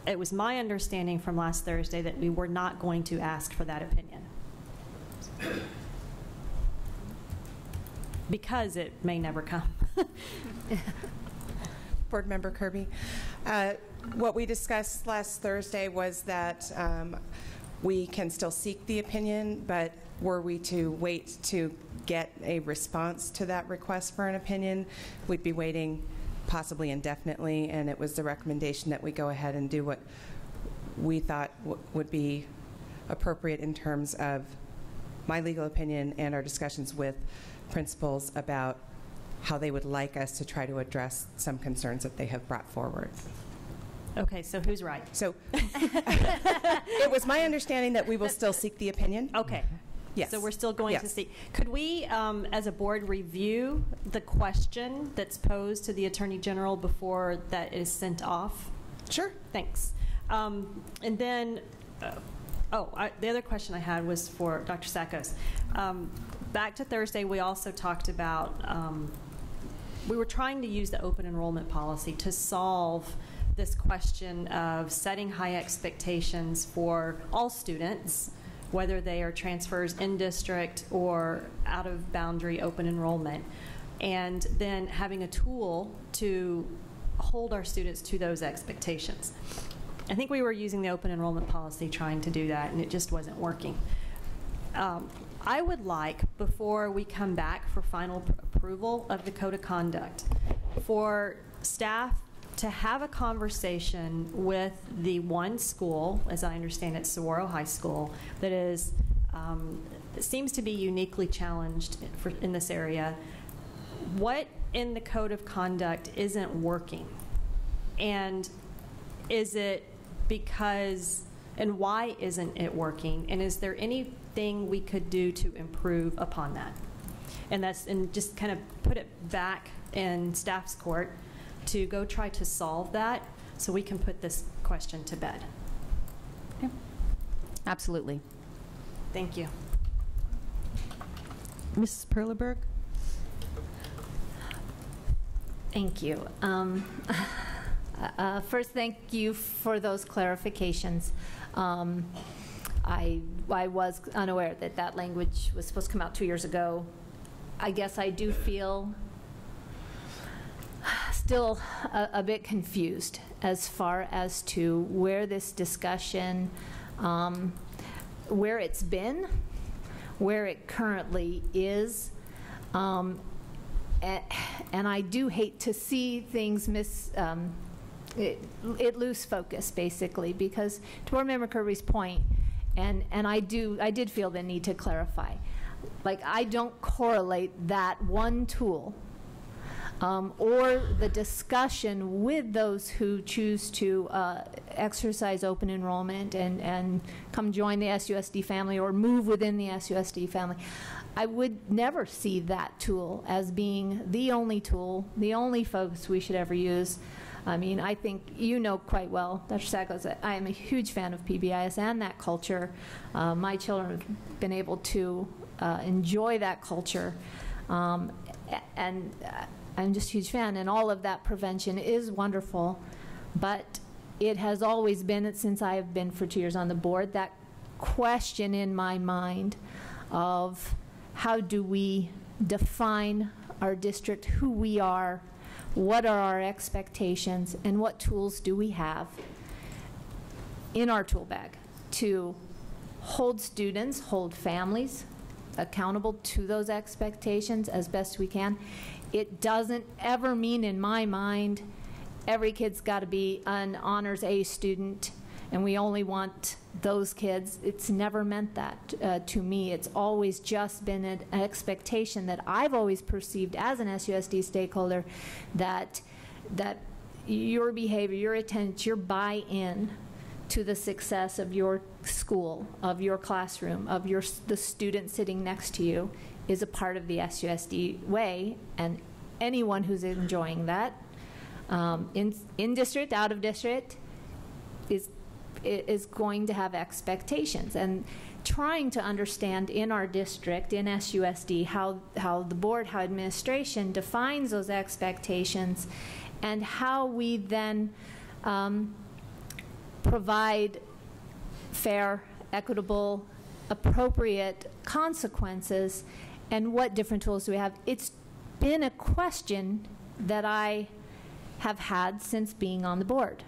It was my understanding from last Thursday that we were not going to ask for that opinion, because it may never come. Board Member Kirby, what we discussed last Thursday was that we can still seek the opinion, but were we to wait to get a response to that request for an opinion, we'd be waiting possibly indefinitely, and it was the recommendation that we go ahead and do what we thought would be appropriate in terms of my legal opinion and our discussions with principals about how they would like us to try to address some concerns that they have brought forward. Okay, so who's right? So it was my understanding that we will still seek the opinion. Okay. Yes. So we're still going Yes. to see. Could we, as a board, review the question that's posed to the Attorney General before that is sent off? Sure. Thanks. And then, the other question I had was for Dr. Sakos. Back to Thursday, we also talked about, we were trying to use the open enrollment policy to solve this question of setting high expectations for all students, whether they are transfers in district or out of boundary open enrollment, and then having a tool to hold our students to those expectations. I think we were using the open enrollment policy trying to do that, and it just wasn't working. I would like, before we come back for final approval of the Code of Conduct, for staff to have a conversation with the one school, as I understand it, Saguaro High School, that is that seems to be uniquely challenged in this area. What in the Code of Conduct isn't working? And is it because, and why isn't it working? And is there anything we could do to improve upon that? And just kind of put it back in staff's court to go try to solve that so we can put this question to bed. Okay. Absolutely. Thank you. Mrs. Perleberg? Thank you. First, thank you for those clarifications. I was unaware that that language was supposed to come out 2 years ago. I guess I do feel still a bit confused as far as to where this discussion, where it's been, where it currently is. And I do hate to see things it lose focus, basically, because to Board Member Kirby's point, and I did feel the need to clarify, like, I don't correlate that one tool or the discussion with those who choose to exercise open enrollment and come join the SUSD family or move within the SUSD family. I would never see that tool as being the only tool, the only focus we should ever use. I mean, I think you know quite well, Dr. Sakos, that I am a huge fan of PBIS and that culture. My children have been able to enjoy that culture, and I'm just a huge fan, and all of that prevention is wonderful, but it has always been, since I have been for 2 years on the board, that question in my mind of how do we define our district, who we are, what are our expectations, and what tools do we have in our tool bag to hold students, hold families accountable to those expectations as best we can. It doesn't ever mean, in my mind, every kid's got to be an honors A student and we only want those kids. It's never meant that to me. It's always just been an expectation that I've always perceived as an SUSD stakeholder, that your behavior, your attendance, your buy-in to the success of your school, of your classroom, of the student sitting next to you is a part of the SUSD way, and anyone who's enjoying that, in district, out of district, is going to have expectations. And trying to understand in our district, in SUSD, how the board, how administration defines those expectations, and how we then provide fair, equitable, appropriate consequences, and what different tools do we have. It's been a question that I have had since being on the board.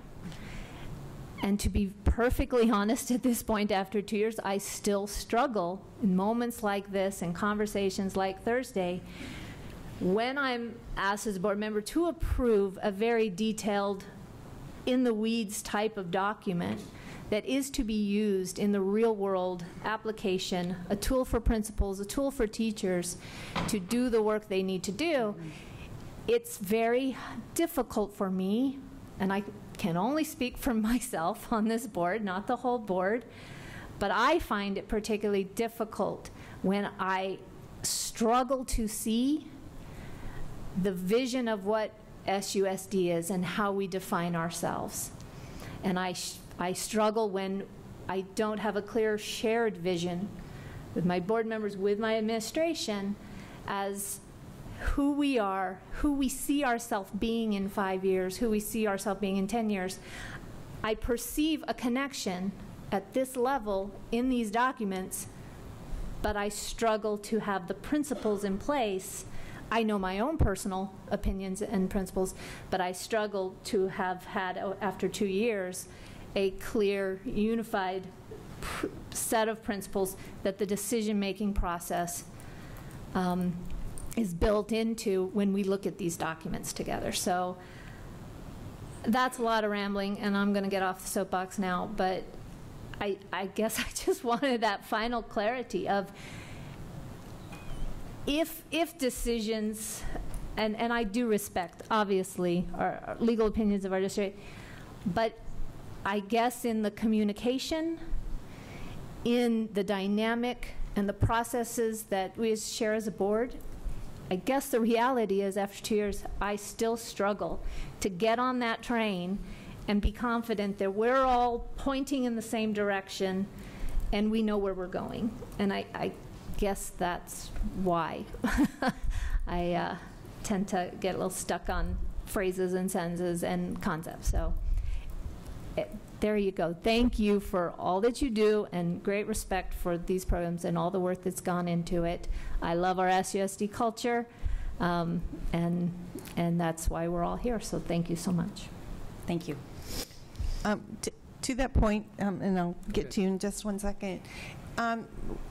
And to be perfectly honest at this point, after 2 years, I still struggle in moments like this and conversations like Thursday when I'm asked as a board member to approve a very detailed, in-the-weeds type of document that is to be used in the real-world application, a tool for principals, a tool for teachers to do the work they need to do. It's very difficult for me, and I can only speak for myself on this board, not the whole board, but I find it particularly difficult when I struggle to see the vision of what SUSD is and how we define ourselves. And I struggle when I don't have a clear shared vision with my board members, with my administration, as who we are, who we see ourselves being in 5 years, who we see ourselves being in 10 years. I perceive a connection at this level in these documents, but I struggle to have the principles in place. I know my own personal opinions and principles, but I struggle to have had, after 2 years, a clear, unified set of principles that the decision-making process is built into when we look at these documents together. So that's a lot of rambling, and I'm going to get off the soapbox now, but I guess I just wanted that final clarity of if decisions, and I do respect, obviously, our legal opinions of our district, but I guess in the communication, in the dynamic and the processes that we share as a board, I guess the reality is after 2 years, I still struggle to get on that train and be confident that we're all pointing in the same direction and we know where we're going. And I guess that's why I tend to get a little stuck on phrases and sentences and concepts. So there you go. Thank you for all that you do, and great respect for these programs and all the work that's gone into it. I love our SUSD culture, and that's why we're all here. So thank you so much. Thank you. To that point, and I'll get to you in just 1 second,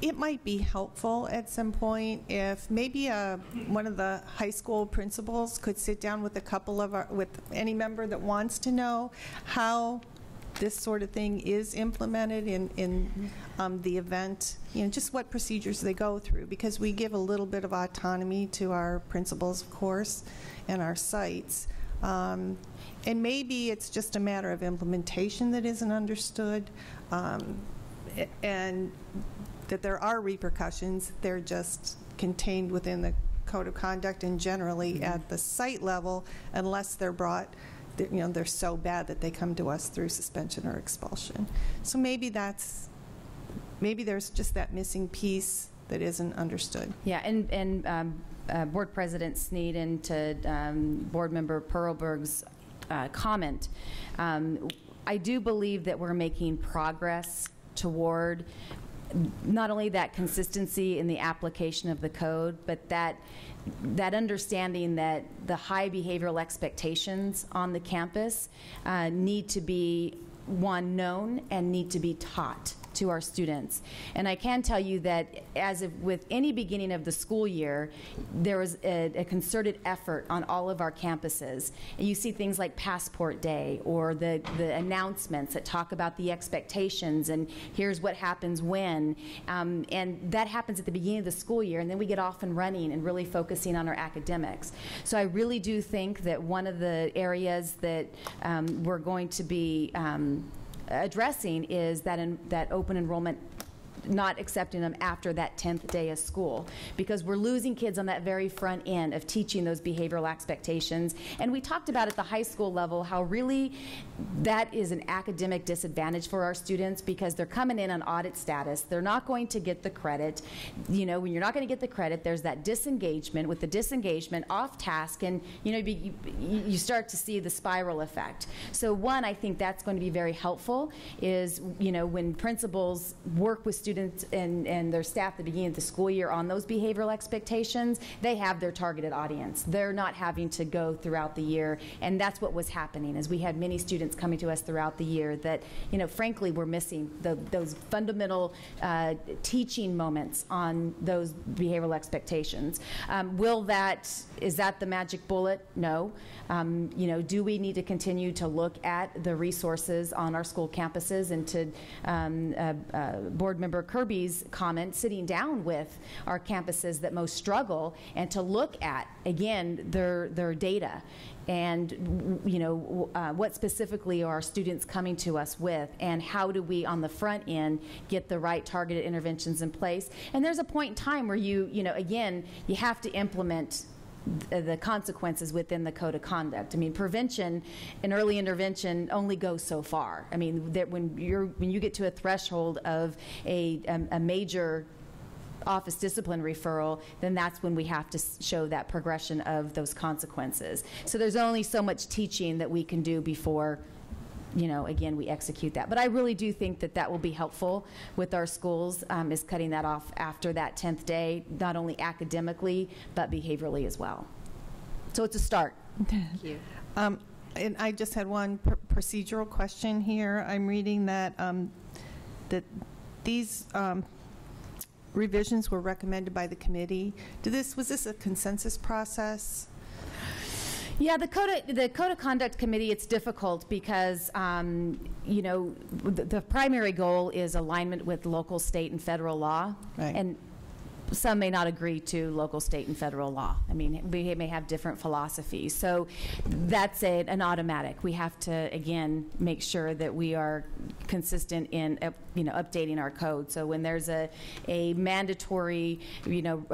it might be helpful at some point if maybe one of the high school principals could sit down with a couple of with any member that wants to know how this sort of thing is implemented in the event, just what procedures they go through, because we give a little bit of autonomy to our principals, of course, and our sites. And maybe it's just a matter of implementation that isn't understood, and that there are repercussions. They're just contained within the code of conduct and generally at the site level, unless they're brought, they're so bad that they come to us through suspension or expulsion. So maybe there's just that missing piece that isn't understood. Yeah, and Board President Sneed, and to Board Member Perlberg's comment, I do believe that we're making progress toward not only that consistency in the application of the code, but that understanding that the high behavioral expectations on the campus need to be, one, known and need to be taught to our students. And I can tell you that as with any beginning of the school year, there was a concerted effort on all of our campuses. And you see things like Passport Day, or the announcements that talk about the expectations and here's what happens when. And that happens at the beginning of the school year, and then we get off and running and really focusing on our academics. So I really do think that one of the areas that we're going to be addressing is that that open enrollment, not accepting them after that 10th day of school, because we're losing kids on that very front end of teaching those behavioral expectations. And we talked about at the high school level how really that is an academic disadvantage for our students, because they're coming in on audit status. They're not going to get the credit. You know, when you're not going to get the credit, there's that disengagement. With the disengagement, off task, and you know, you start to see the spiral effect. So one, I think that's going to be very helpful, is, you know, when principals work with students and their staff at the beginning of the school year on those behavioral expectations, they have their targeted audience. They're not having to go throughout the year, and that's what was happening, is we had many students coming to us throughout the year that, you know, frankly, were missing those fundamental teaching moments on those behavioral expectations. Is that the magic bullet? No. You know, do we need to continue to look at the resources on our school campuses? And to Board Member Kirby's comment, sitting down with our campuses that most struggle, and to look at, again, their data, and you know, what specifically are our students coming to us with, and how do we on the front end get the right targeted interventions in place. And there's a point in time where you know, again, you have to implement the consequences within the code of conduct. I mean, prevention and early intervention only goes so far. I mean, that when you get to a threshold of a major office discipline referral, then that's when we have to show that progression of those consequences. So there's only so much teaching that we can do before, you know, again, we execute that. But I really do think that that will be helpful with our schools, is cutting that off after that 10th day, not only academically, but behaviorally as well. So it's a start. Thank you. And I just had one procedural question here. I'm reading that that these revisions were recommended by the committee. Was this a consensus process? Yeah, the Code of Conduct Committee, it's difficult because, you know, the primary goal is alignment with local, state, and federal law. Right. And some may not agree to local, state, and federal law. I mean, we may have different philosophies. So that's an automatic. We have to, again, make sure that we are consistent in, you know, updating our code. So when there's a mandatory, you know,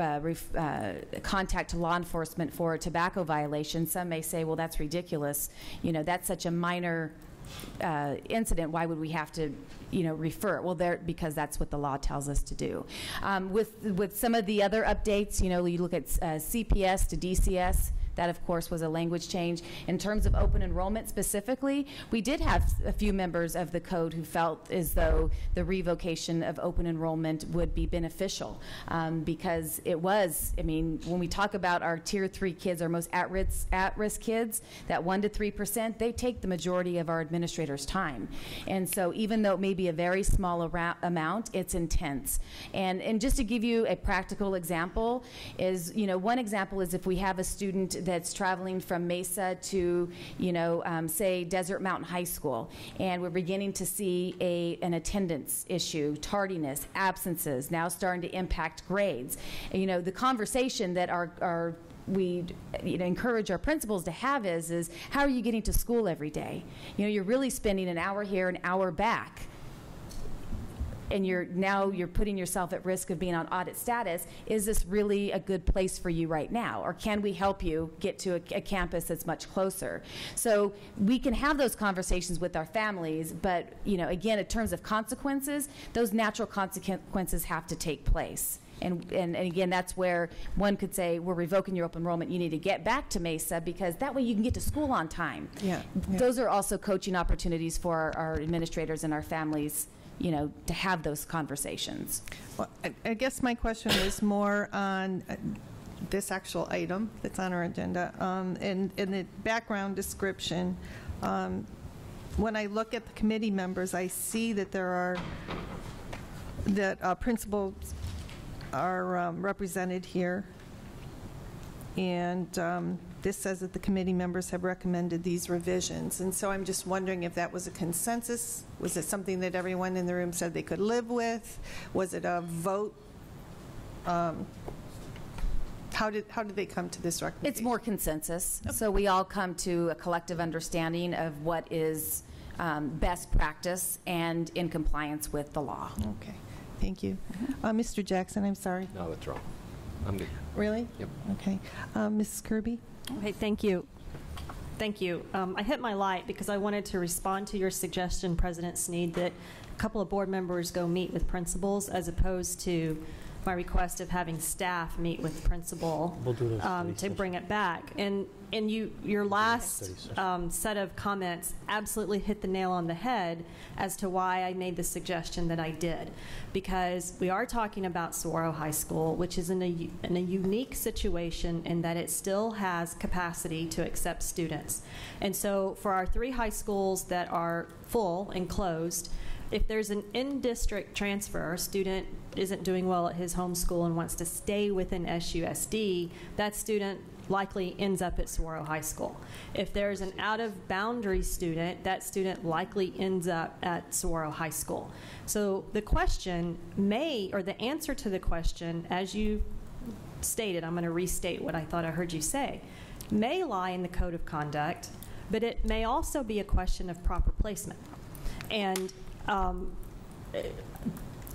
contact to law enforcement for a tobacco violation, some may say, well, that's ridiculous. You know, that's such a minor incident. Why would we have to, you know, refer it? Well, because that's what the law tells us to do. With some of the other updates, you know, you look at CPS to DCS. That, of course, was a language change. In terms of open enrollment specifically, we did have a few members of the code who felt as though the revocation of open enrollment would be beneficial, because it was, I mean, when we talk about our Tier 3 kids, our most at-risk kids, that 1% to 3%, they take the majority of our administrators' time. And so even though it may be a very small amount, it's intense. And just to give you a practical example is, you know, one example is if we have a student that's traveling from Mesa to, you know, say Desert Mountain High School, and we're beginning to see an attendance issue, tardiness, absences, now starting to impact grades. You know, the conversation that we encourage our principals to have is how are you getting to school every day? You know, you're really spending an hour here, an hour back, and you're putting yourself at risk of being on audit status. Is this really a good place for you right now? Or can we help you get to a campus that's much closer? So we can have those conversations with our families, but, you know, again, in terms of consequences, those natural consequences have to take place. And again, that's where one could say, we're revoking your open enrollment. You need to get back to Mesa, because that way you can get to school on time. Yeah. Those are also coaching opportunities for our administrators and our families, you know, to have those conversations. Well, I guess my question is more on this actual item that's on our agenda. In the background description, when I look at the committee members, I see that principals are represented here. And this says that the committee members have recommended these revisions. And so I'm just wondering if that was a consensus. Was it something that everyone in the room said they could live with? Was it a vote? How did they come to this recommendation? It's more consensus. Okay. So we all come to a collective understanding of what is best practice and in compliance with the law. Okay, thank you. Mr. Jackson, I'm sorry. No, withdraw. I'm good. Really? Yep. Okay. Mrs. Kirby? Okay, thank you. Thank you. I hit my light because I wanted to respond to your suggestion, President Sneed, that a couple of board members go meet with principals as opposed to my request of having staff meet with the principal to bring it back. And your last set of comments absolutely hit the nail on the head as to why I made the suggestion that I did. Because we are talking about Saguaro High School, which is in a unique situation in that it still has capacity to accept students. And so for our 3 high schools that are full and closed, if there's an in-district transfer, a student isn't doing well at his home school and wants to stay within SUSD, that student likely ends up at Saguaro High School. If there's an out-of-boundary student, that student likely ends up at Saguaro High School. So the question the answer to the question, as you stated, I'm going to restate what I thought I heard you say, may lie in the code of conduct, but it may also be a question of proper placement. And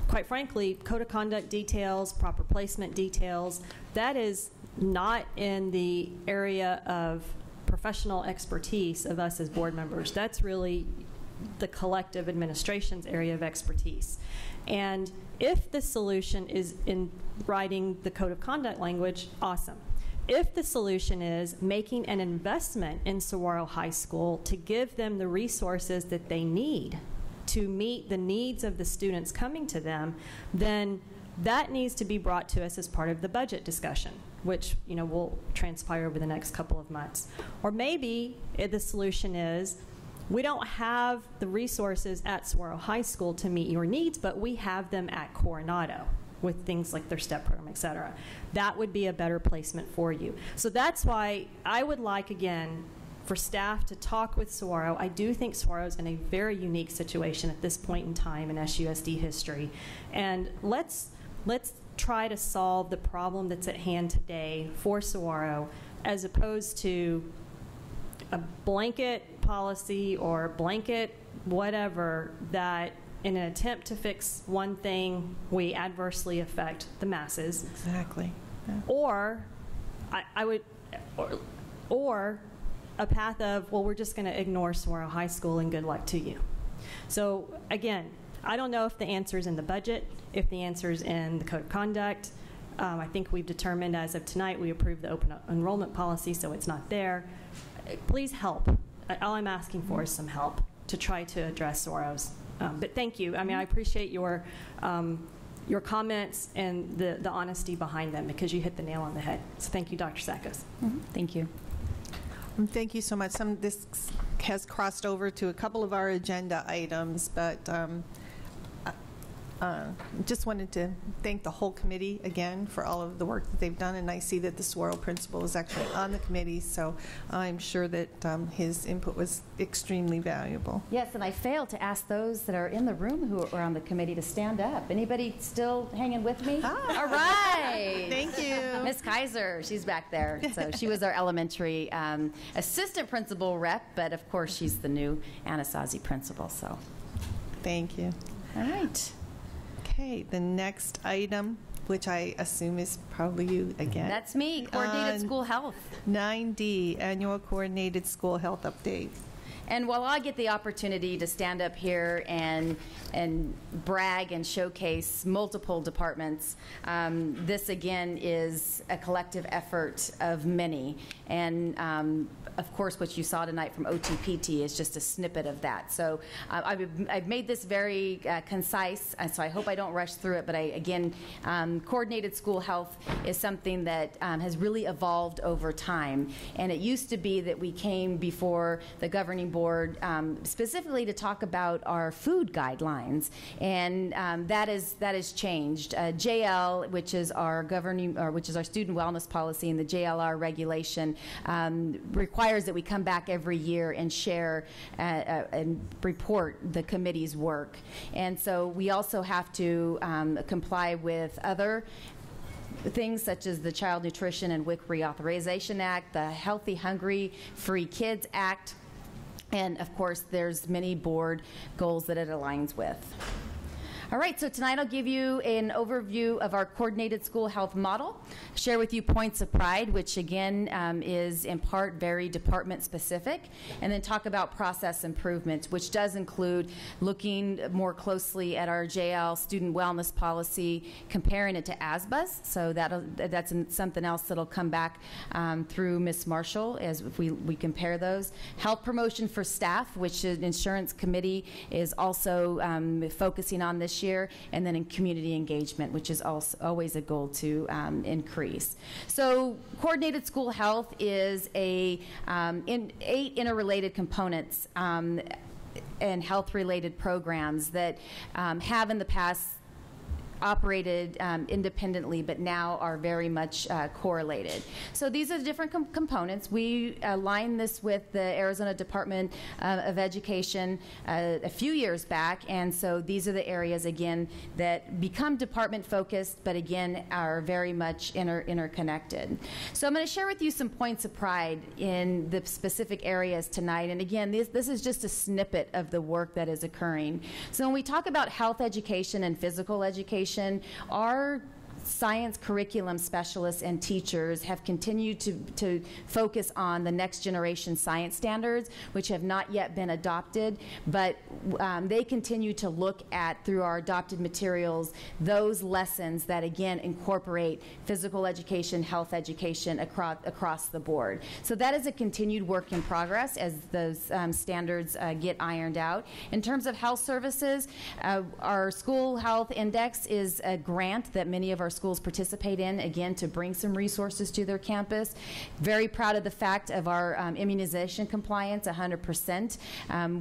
quite frankly, code of conduct details, proper placement details, that is not in the area of professional expertise of us as board members. That's really the collective administration's area of expertise. And if the solution is in writing the code of conduct language, awesome. If the solution is making an investment in Saguaro High School to give them the resources that they need to meet the needs of the students coming to them, then that needs to be brought to us as part of the budget discussion, which will transpire over the next couple of months. Or maybe the solution is we don't have the resources at Saguaro High School to meet your needs, but we have them at Coronado with things like their STEP program, et cetera. That would be a better placement for you. So that's why I would like, again, for staff to talk with Saguaro. I do think Saguaro is in a very unique situation at this point in time in SUSD history. And let's try to solve the problem that's at hand today for Saguaro as opposed to a blanket policy or blanket whatever that in an attempt to fix one thing, we adversely affect the masses. Exactly. Yeah. Or or a path of, well, we're just going to ignore Saguaro High School and good luck to you. So again, I don't know if the answer is in the budget, if the answer is in the code of conduct. I think we've determined as of tonight we approved the open enrollment policy, so it's not there. Please help. All I'm asking for is some help to try to address Saguaro's. But thank you. I mean, I appreciate your comments and the honesty behind them because you hit the nail on the head. So thank you, Dr. Sakos. Thank you. Thank you so much. This has crossed over to a couple of our agenda items, but just wanted to thank the whole committee again for all of the work that they've done, and I see that the Saguaro principal is actually on the committee, so I'm sure that his input was extremely valuable. Yes, and I failed to ask those that are in the room who are on the committee to stand up. Anybody still hanging with me? All right. Thank you. Miss Kaiser, she's back there. So she was our elementary assistant principal rep, but of course she's the new Anasazi principal. So thank you. All right. Okay, the next item, which I assume is probably you again. That's me, Coordinated School Health. 9D, Annual Coordinated School Health Update. And while I get the opportunity to stand up here and brag and showcase multiple departments, this again is a collective effort of many. And of course, what you saw tonight from OTPT is just a snippet of that. So I've made this very concise, so I hope I don't rush through it. But again, coordinated school health is something that has really evolved over time. And it used to be that we came before the governing board specifically to talk about our food guidelines, and that is changed. JL, which is our student wellness policy, and the JLR regulation requires that we come back every year and share and report the committee's work. And so we also have to comply with other things such as the Child Nutrition and WIC Reauthorization Act, the Healthy, Hungry, Free Kids Act, And of course, there's many board goals that it aligns with. All right, so tonight I'll give you an overview of our coordinated school health model, share with you points of pride, which again is in part very department specific, and then talk about process improvements, which does include looking more closely at our JL student wellness policy, comparing it to ASBUS. So that's something else that'll come back through Ms. Marshall as we compare those. Health promotion for staff, which the insurance committee is also focusing on this year, and then in community engagement, which is also always a goal to increase. So coordinated school health is eight interrelated components and health-related programs that have in the past operated independently, but now are very much correlated. So these are the different components. We aligned this with the Arizona Department of Education a few years back, and so these are the areas, again, that become department focused, but again, are very much interconnected. So I'm going to share with you some points of pride in the specific areas tonight, and again, this is just a snippet of the work that is occurring. So when we talk about health education and physical education, our science curriculum specialists and teachers have continued to focus on the next generation science standards, which have not yet been adopted, but they continue to look at, through our adopted materials, those lessons that again incorporate physical education, health education across the board. So that is a continued work in progress as those standards get ironed out. In terms of health services, our school health index is a grant that many of our schools participate in, again, to bring some resources to their campus. Very proud of the fact of our immunization compliance, 100%.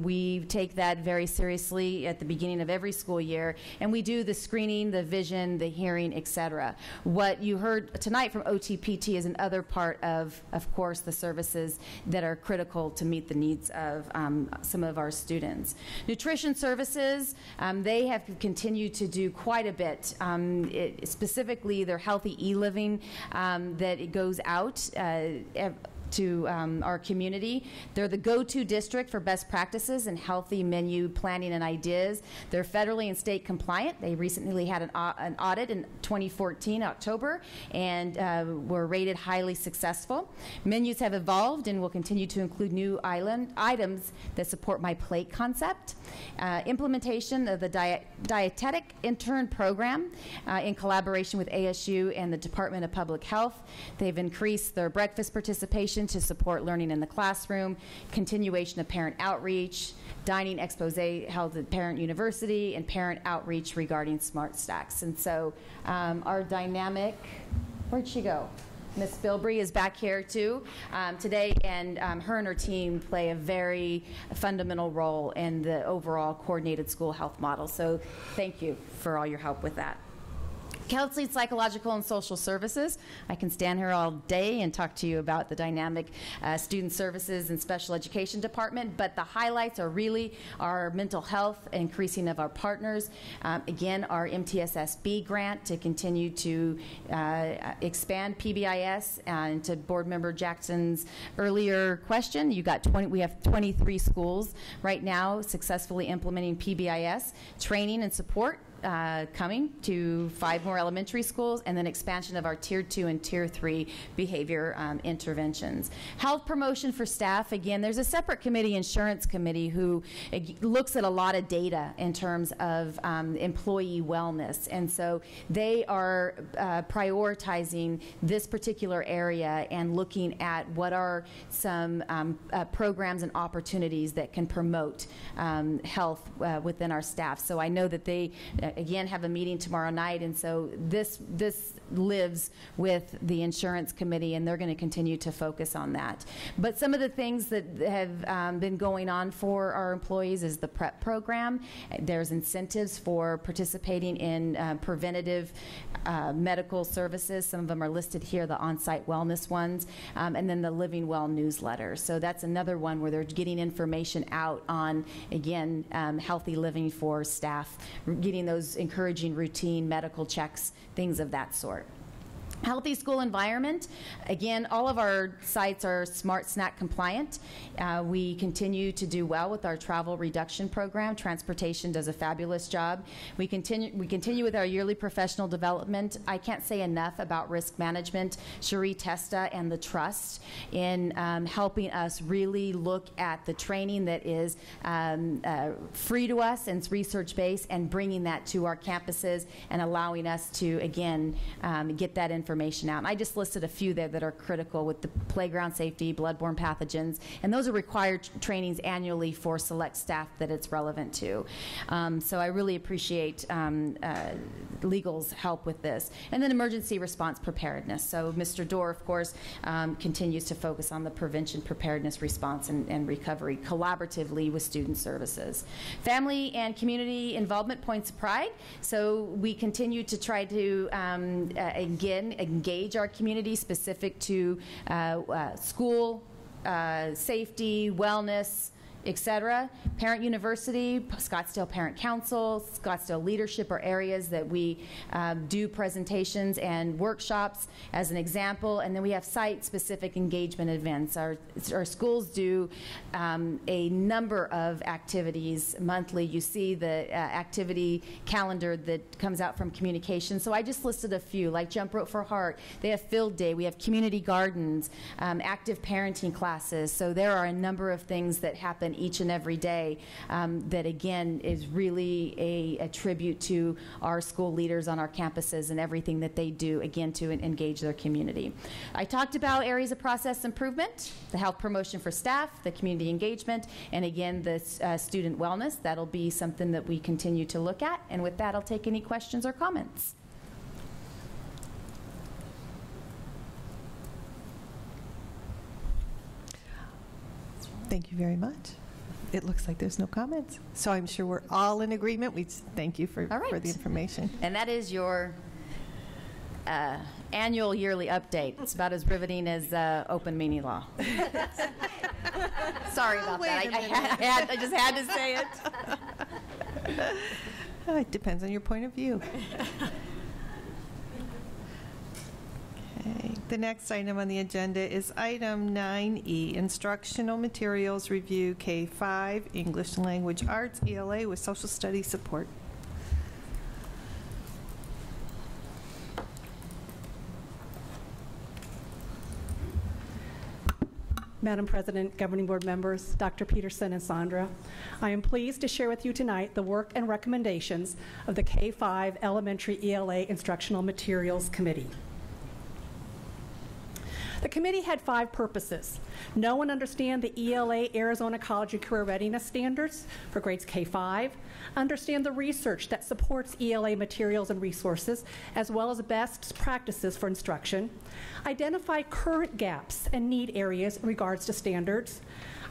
We take that very seriously at the beginning of every school year, and we do the screening, the vision, the hearing, etc. What you heard tonight from OTPT is another part of course, the services that are critical to meet the needs of some of our students. Nutrition services, they have continued to do quite a bit, specifically their healthy e-living that it goes out to our community. They're the go-to district for best practices and healthy menu planning and ideas. They're federally and state compliant. They recently had an audit in 2014, October, and were rated highly successful. Menus have evolved and will continue to include new items that support my plate concept. Implementation of the dietetic intern program in collaboration with ASU and the Department of Public Health. They've increased their breakfast participation to support learning in the classroom, continuation of parent outreach, dining expose held at Parent University, and parent outreach regarding smart stacks. And so our dynamic, where'd she go? Ms. Bilbrey is back here too today, and her and her team play a very fundamental role in the overall coordinated school health model. So thank you for all your help with that. Counseling, psychological, and social services. I can stand here all day and talk to you about the dynamic student services and special education department, but the highlights are really our mental health, increasing of our partners. Again, our MTSSB grant to continue to expand PBIS. And to Board Member Jackson's earlier question, we have 23 schools right now successfully implementing PBIS, training and support coming to 5 more elementary schools, and then expansion of our Tier 2 and Tier 3 behavior interventions. Health promotion for staff, again, there's a separate committee, insurance committee, who looks at a lot of data in terms of employee wellness, and so they are prioritizing this particular area and looking at what are some programs and opportunities that can promote health within our staff. So I know that they again have a meeting tomorrow night, and so this lives with the insurance committee, and they're going to continue to focus on that. But some of the things that have been going on for our employees is the PrEP program. There's incentives for participating in preventative medical services. Some of them are listed here, the on-site wellness ones, and then the Living Well newsletter. So that's another one where they're getting information out on, again, healthy living for staff, getting those encouraging routine medical checks, things of that sort. Healthy school environment. Again, all of our sites are Smart Snack compliant. We continue to do well with our travel reduction program. Transportation does a fabulous job. We continue with our yearly professional development. I can't say enough about risk management, Cherie Testa and the Trust in helping us really look at the training that is free to us and it's research-based, and bringing that to our campuses and allowing us to, again, get that information out. And I just listed a few there that are critical with the playground safety, bloodborne pathogens, and those are required trainings annually for select staff that it's relevant to. So I really appreciate legal's help with this. And then emergency response preparedness. So Mr. Dorr, of course, continues to focus on the prevention, preparedness, response, and recovery collaboratively with student services. Family and community involvement, points of pride. So we continue to try to, again, engage our community specific to school, safety, wellness, etc. Parent University, Scottsdale Parent Council, Scottsdale Leadership are areas that we do presentations and workshops as an example, and then we have site-specific engagement events. Our schools do a number of activities monthly. You see the activity calendar that comes out from communication. So I just listed a few, like Jump Rope for Heart. They have Field Day. We have community gardens, active parenting classes. So there are a number of things that happen each and every day that, again, is really a tribute to our school leaders on our campuses and everything that they do, again, to engage their community. I talked about areas of process improvement, the health promotion for staff, the community engagement, and again, the student wellness. That'll be something that we continue to look at. And with that, I'll take any questions or comments. Thank you very much. It looks like there's no comments. So I'm sure we're all in agreement. We thank you for the information. And that is your annual yearly update. It's about as riveting as open meeting law. Sorry about that. I just had to say it. It depends on your point of view. Okay. The next item on the agenda is item 9E, Instructional Materials Review K-5, English Language Arts, ELA with Social Studies Support. Madam President, Governing Board members, Dr. Peterson and Sandra, I am pleased to share with you tonight the work and recommendations of the K-5 Elementary ELA Instructional Materials Committee. The committee had 5 purposes. Know and understand the ELA Arizona College and Career Readiness Standards for grades K-5, understand the research that supports ELA materials and resources, as well as best practices for instruction, identify current gaps and need areas in regards to standards,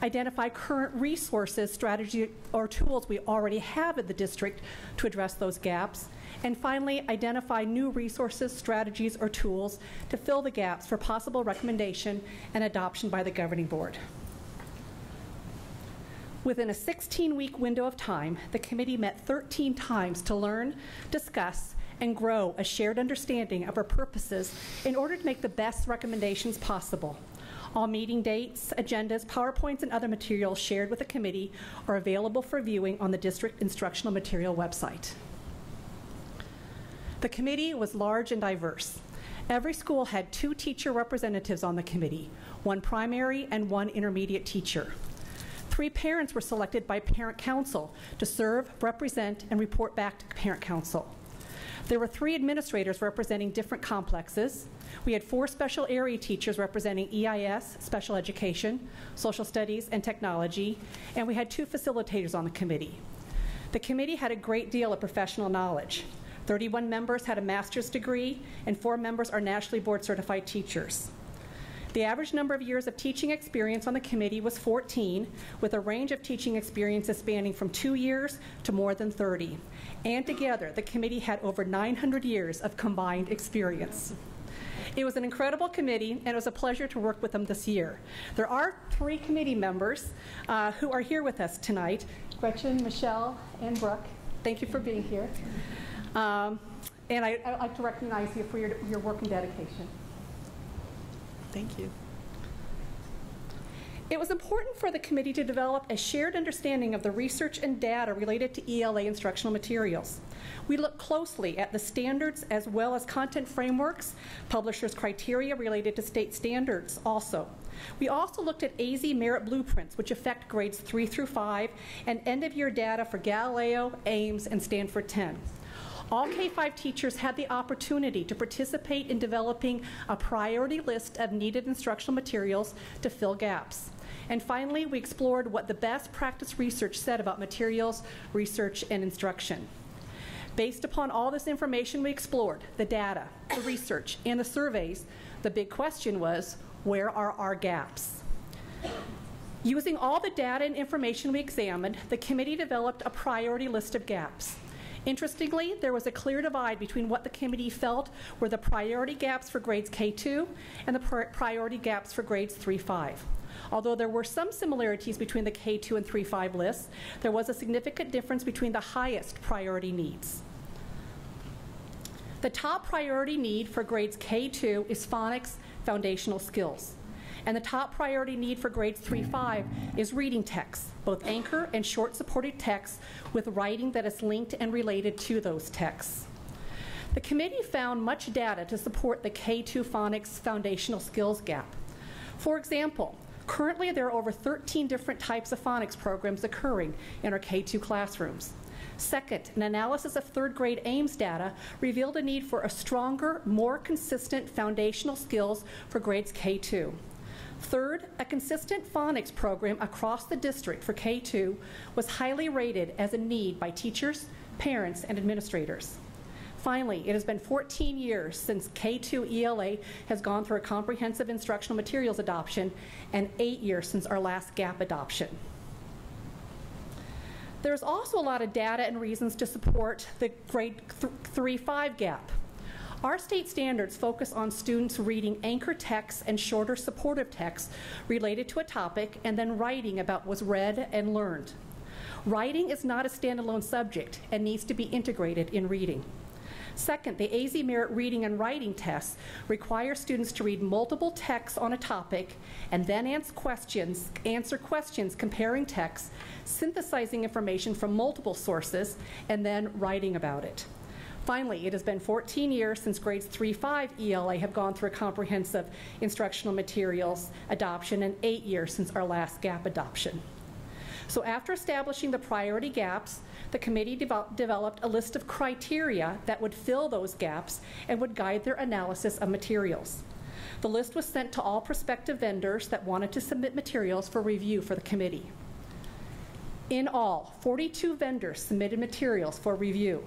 identify current resources, strategy, or tools we already have at the district to address those gaps, and finally, identify new resources, strategies, or tools to fill the gaps for possible recommendation and adoption by the Governing Board. Within a 16-week window of time, the committee met 13 times to learn, discuss, and grow a shared understanding of our purposes in order to make the best recommendations possible. All meeting dates, agendas, PowerPoints, and other materials shared with the committee are available for viewing on the district instructional material website. The committee was large and diverse. Every school had 2 teacher representatives on the committee, 1 primary and 1 intermediate teacher. 3 parents were selected by Parent Council to serve, represent, and report back to Parent Council. There were 3 administrators representing different complexes. We had 4 special area teachers representing EIS, special education, social studies, and technology, and we had 2 facilitators on the committee. The committee had a great deal of professional knowledge. 31 members had a master's degree, and 4 members are nationally board certified teachers. The average number of years of teaching experience on the committee was 14, with a range of teaching experiences spanning from 2 years to more than 30. And together, the committee had over 900 years of combined experience. It was an incredible committee, and it was a pleasure to work with them this year. There are 3 committee members who are here with us tonight, Gretchen, Michelle, and Brooke. Thank you for being here. And I'd like to recognize you for your work and dedication. Thank you. It was important for the committee to develop a shared understanding of the research and data related to ELA instructional materials. We looked closely at the standards as well as content frameworks, publishers' criteria related to state standards also. We also looked at AZ merit blueprints, which affect grades 3 through 5, and end-of-year data for Galileo, Ames, and Stanford 10. All K-5 teachers had the opportunity to participate in developing a priority list of needed instructional materials to fill gaps. And finally, we explored what the best practice research said about materials, research, and instruction. Based upon all this information we explored, the data, the research, and the surveys, the big question was, where are our gaps? Using all the data and information we examined, the committee developed a priority list of gaps. Interestingly, there was a clear divide between what the committee felt were the priority gaps for grades K2 and the priority gaps for grades 3-5. Although there were some similarities between the K2 and 3-5 lists, there was a significant difference between the highest priority needs. The top priority need for grades K2 is phonics foundational skills. And the top priority need for grades 3-5 is reading texts, both anchor and short supported texts with writing that is linked and related to those texts. The committee found much data to support the K2 phonics foundational skills gap. For example, currently there are over 13 different types of phonics programs occurring in our K2 classrooms. Second, an analysis of third grade Ames data revealed a need for a stronger, more consistent foundational skills for grades K2. Third, a consistent phonics program across the district for K2 was highly rated as a need by teachers, parents, and administrators. Finally, it has been 14 years since K2 ELA has gone through a comprehensive instructional materials adoption and 8 years since our last GAP adoption. There's also a lot of data and reasons to support the grade 3-5 gap. Our state standards focus on students reading anchor texts and shorter supportive texts related to a topic and then writing about what's read and learned. Writing is not a standalone subject and needs to be integrated in reading. Second, the AZ Merit reading and writing tests require students to read multiple texts on a topic and then answer questions comparing texts, synthesizing information from multiple sources, and then writing about it. Finally, it has been 14 years since grades 3-5 ELA have gone through a comprehensive instructional materials adoption and 8 years since our last GAP adoption. So after establishing the priority gaps, the committee developed a list of criteria that would fill those gaps and would guide their analysis of materials. The list was sent to all prospective vendors that wanted to submit materials for review for the committee. In all, 42 vendors submitted materials for review.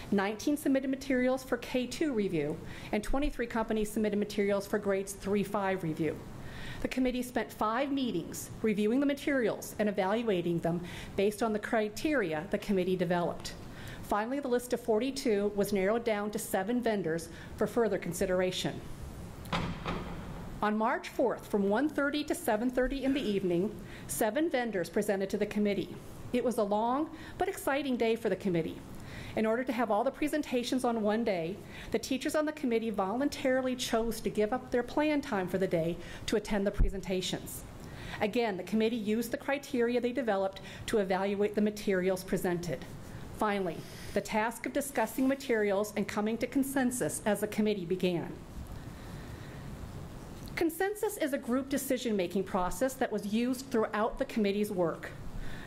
19 submitted materials for K2 review, and 23 companies submitted materials for grades 3-5 review. The committee spent 5 meetings reviewing the materials and evaluating them based on the criteria the committee developed. Finally, the list of 42 was narrowed down to 7 vendors for further consideration. On March 4th, from 1:30 to 7:30 in the evening, 7 vendors presented to the committee. It was a long but exciting day for the committee. In order to have all the presentations on one day, the teachers on the committee voluntarily chose to give up their planned time for the day to attend the presentations. Again, the committee used the criteria they developed to evaluate the materials presented. Finally, the task of discussing materials and coming to consensus as the committee began. Consensus is a group decision-making process that was used throughout the committee's work.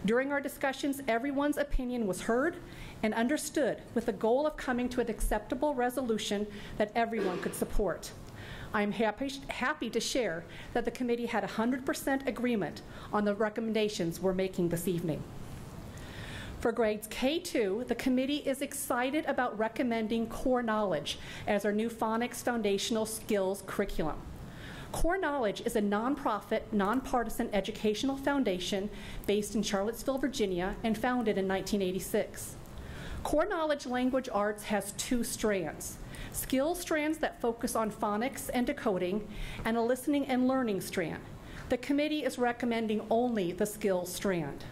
During our discussions, everyone's opinion was heard and understood with the goal of coming to an acceptable resolution that everyone could support. I'm happy to share that the committee had 100% agreement on the recommendations we're making this evening. For grades K2, the committee is excited about recommending Core Knowledge as our new phonics foundational skills curriculum. Core Knowledge is a nonprofit, nonpartisan educational foundation based in Charlottesville, Virginia, and founded in 1986. Core Knowledge Language Arts has 2 strands: skill strands that focus on phonics and decoding, and a listening and learning strand. The committee is recommending only the skills strand.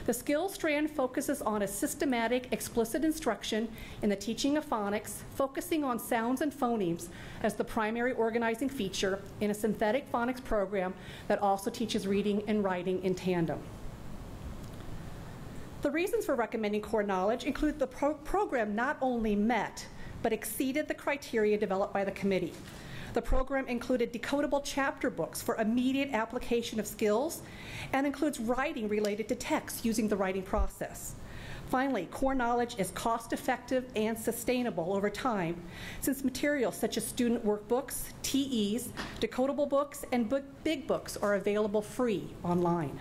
The skills strand focuses on a systematic, explicit instruction in the teaching of phonics, focusing on sounds and phonemes as the primary organizing feature in a synthetic phonics program that also teaches reading and writing in tandem. The reasons for recommending core knowledge include the program not only met, but exceeded the criteria developed by the committee. The program included decodable chapter books for immediate application of skills and includes writing related to text using the writing process. Finally, core knowledge is cost-effective and sustainable over time since materials such as student workbooks, TEs, decodable books, and big books are available free online.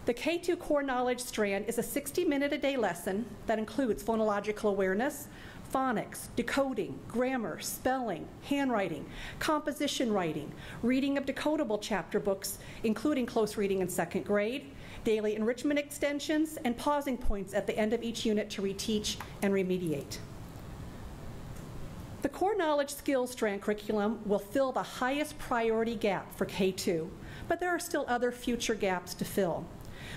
The K2 Core Knowledge strand is a 60-minute-a-day lesson that includes phonological awareness, phonics, decoding, grammar, spelling, handwriting, composition writing, reading of decodable chapter books, including close reading in second grade, daily enrichment extensions, and pausing points at the end of each unit to reteach and remediate. The Core Knowledge Skills strand curriculum will fill the highest priority gap for K2, but there are still other future gaps to fill.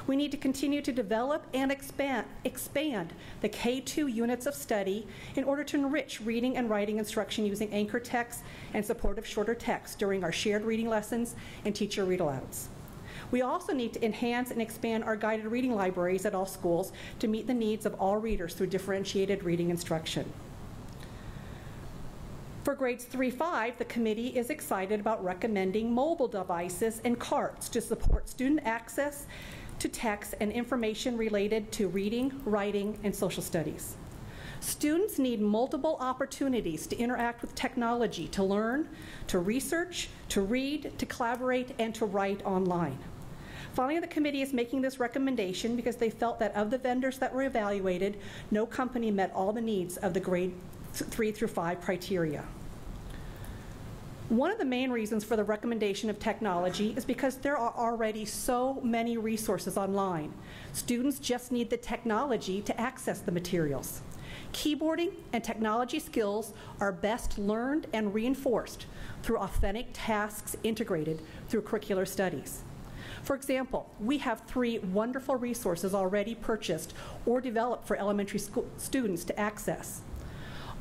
We need to continue to develop and expand the K2 units of study in order to enrich reading and writing instruction using anchor text and supportive shorter text during our shared reading lessons and teacher read-alouds. We also need to enhance and expand our guided reading libraries at all schools to meet the needs of all readers through differentiated reading instruction. For grades 3-5, the committee is excited about recommending mobile devices and carts to support student access to text and information related to reading, writing, and social studies. Students need multiple opportunities to interact with technology to learn, to research, to read, to collaborate, and to write online. Finally, the committee is making this recommendation because they felt that of the vendors that were evaluated, no company met all the needs of the grade 3-5 criteria. One of the main reasons for the recommendation of technology is because there are already so many resources online. Students just need the technology to access the materials. Keyboarding and technology skills are best learned and reinforced through authentic tasks integrated through curricular studies. For example, we have 3 wonderful resources already purchased or developed for elementary school students to access.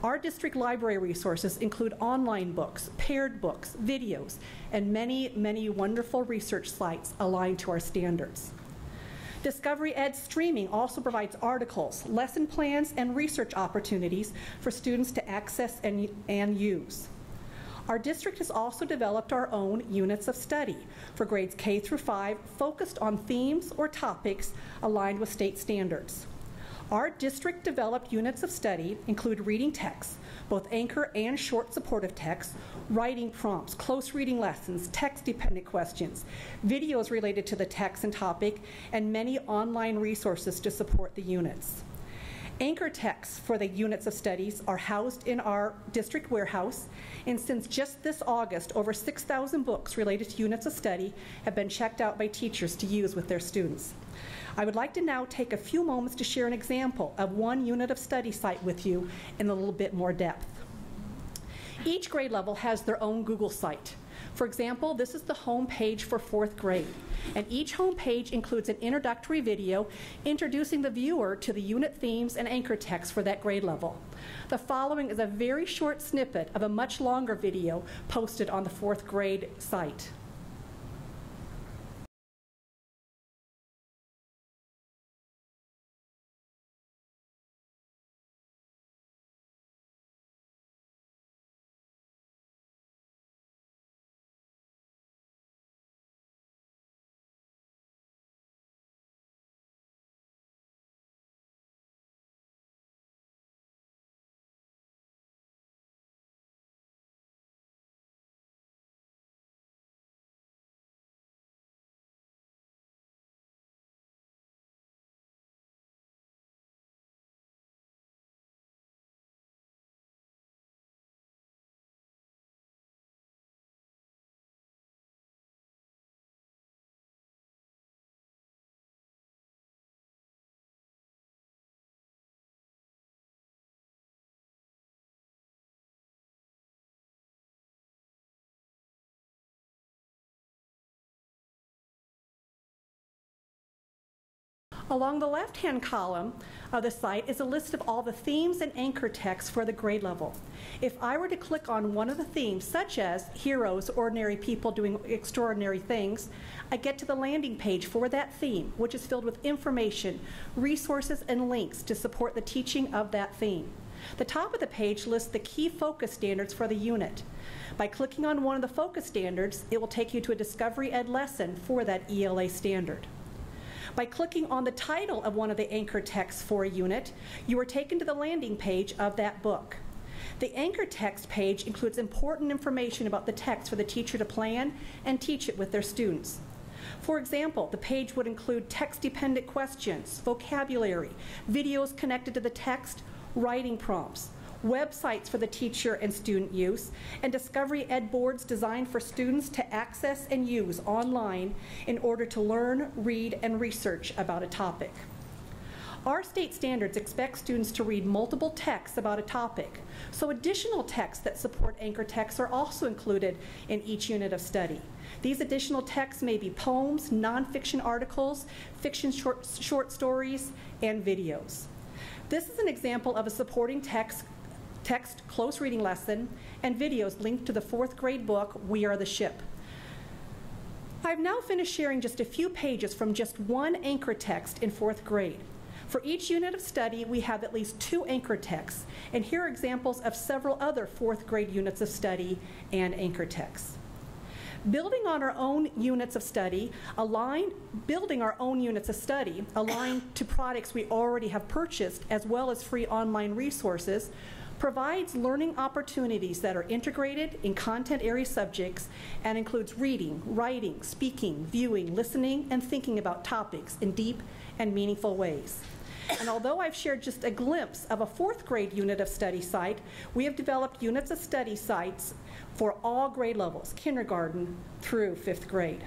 Our district library resources include online books, paired books, videos, and many, many wonderful research sites aligned to our standards. Discovery Ed streaming also provides articles, lesson plans, and research opportunities for students to access and use. Our district has also developed our own units of study for grades K-5 focused on themes or topics aligned with state standards. Our district-developed units of study include reading texts, both anchor and short supportive texts, writing prompts, close reading lessons, text-dependent questions, videos related to the text and topic, and many online resources to support the units. Anchor texts for the units of studies are housed in our district warehouse, and since just this August, over 6,000 books related to units of study have been checked out by teachers to use with their students. I would like to now take a few moments to share an example of one unit of study site with you in a little bit more depth. Each grade level has their own Google site. For example, this is the home page for 4th grade, and each home page includes an introductory video introducing the viewer to the unit themes and anchor text for that grade level. The following is a very short snippet of a much longer video posted on the 4th grade site. Along the left-hand column of the site is a list of all the themes and anchor texts for the grade level. If I were to click on one of the themes, such as heroes, ordinary people doing extraordinary things, I get to the landing page for that theme, which is filled with information, resources, and links to support the teaching of that theme. The top of the page lists the key focus standards for the unit. By clicking on one of the focus standards, it will take you to a Discovery Ed lesson for that ELA standard. By clicking on the title of one of the anchor texts for a unit, you are taken to the landing page of that book. The anchor text page includes important information about the text for the teacher to plan and teach it with their students. For example, the page would include text-dependent questions, vocabulary, videos connected to the text, writing prompts, websites for the teacher and student use, and Discovery Ed boards designed for students to access and use online in order to learn, read, and research about a topic. Our state standards expect students to read multiple texts about a topic, so additional texts that support anchor texts are also included in each unit of study. These additional texts may be poems, nonfiction articles, fiction short stories, and videos. This is an example of a supporting text close reading lesson and videos linked to the 4th grade book, We Are the Ship. I've now finished sharing just a few pages from just one anchor text in 4th grade. For each unit of study, we have at least 2 anchor texts, and here are examples of several other 4th grade units of study and anchor texts. Building our own units of study aligned to products we already have purchased, as well as free online resources, provides learning opportunities that are integrated in content area subjects and includes reading, writing, speaking, viewing, listening, and thinking about topics in deep and meaningful ways. And although I've shared just a glimpse of a 4th grade unit of study site, we have developed units of study sites for all grade levels, kindergarten through 5th grade.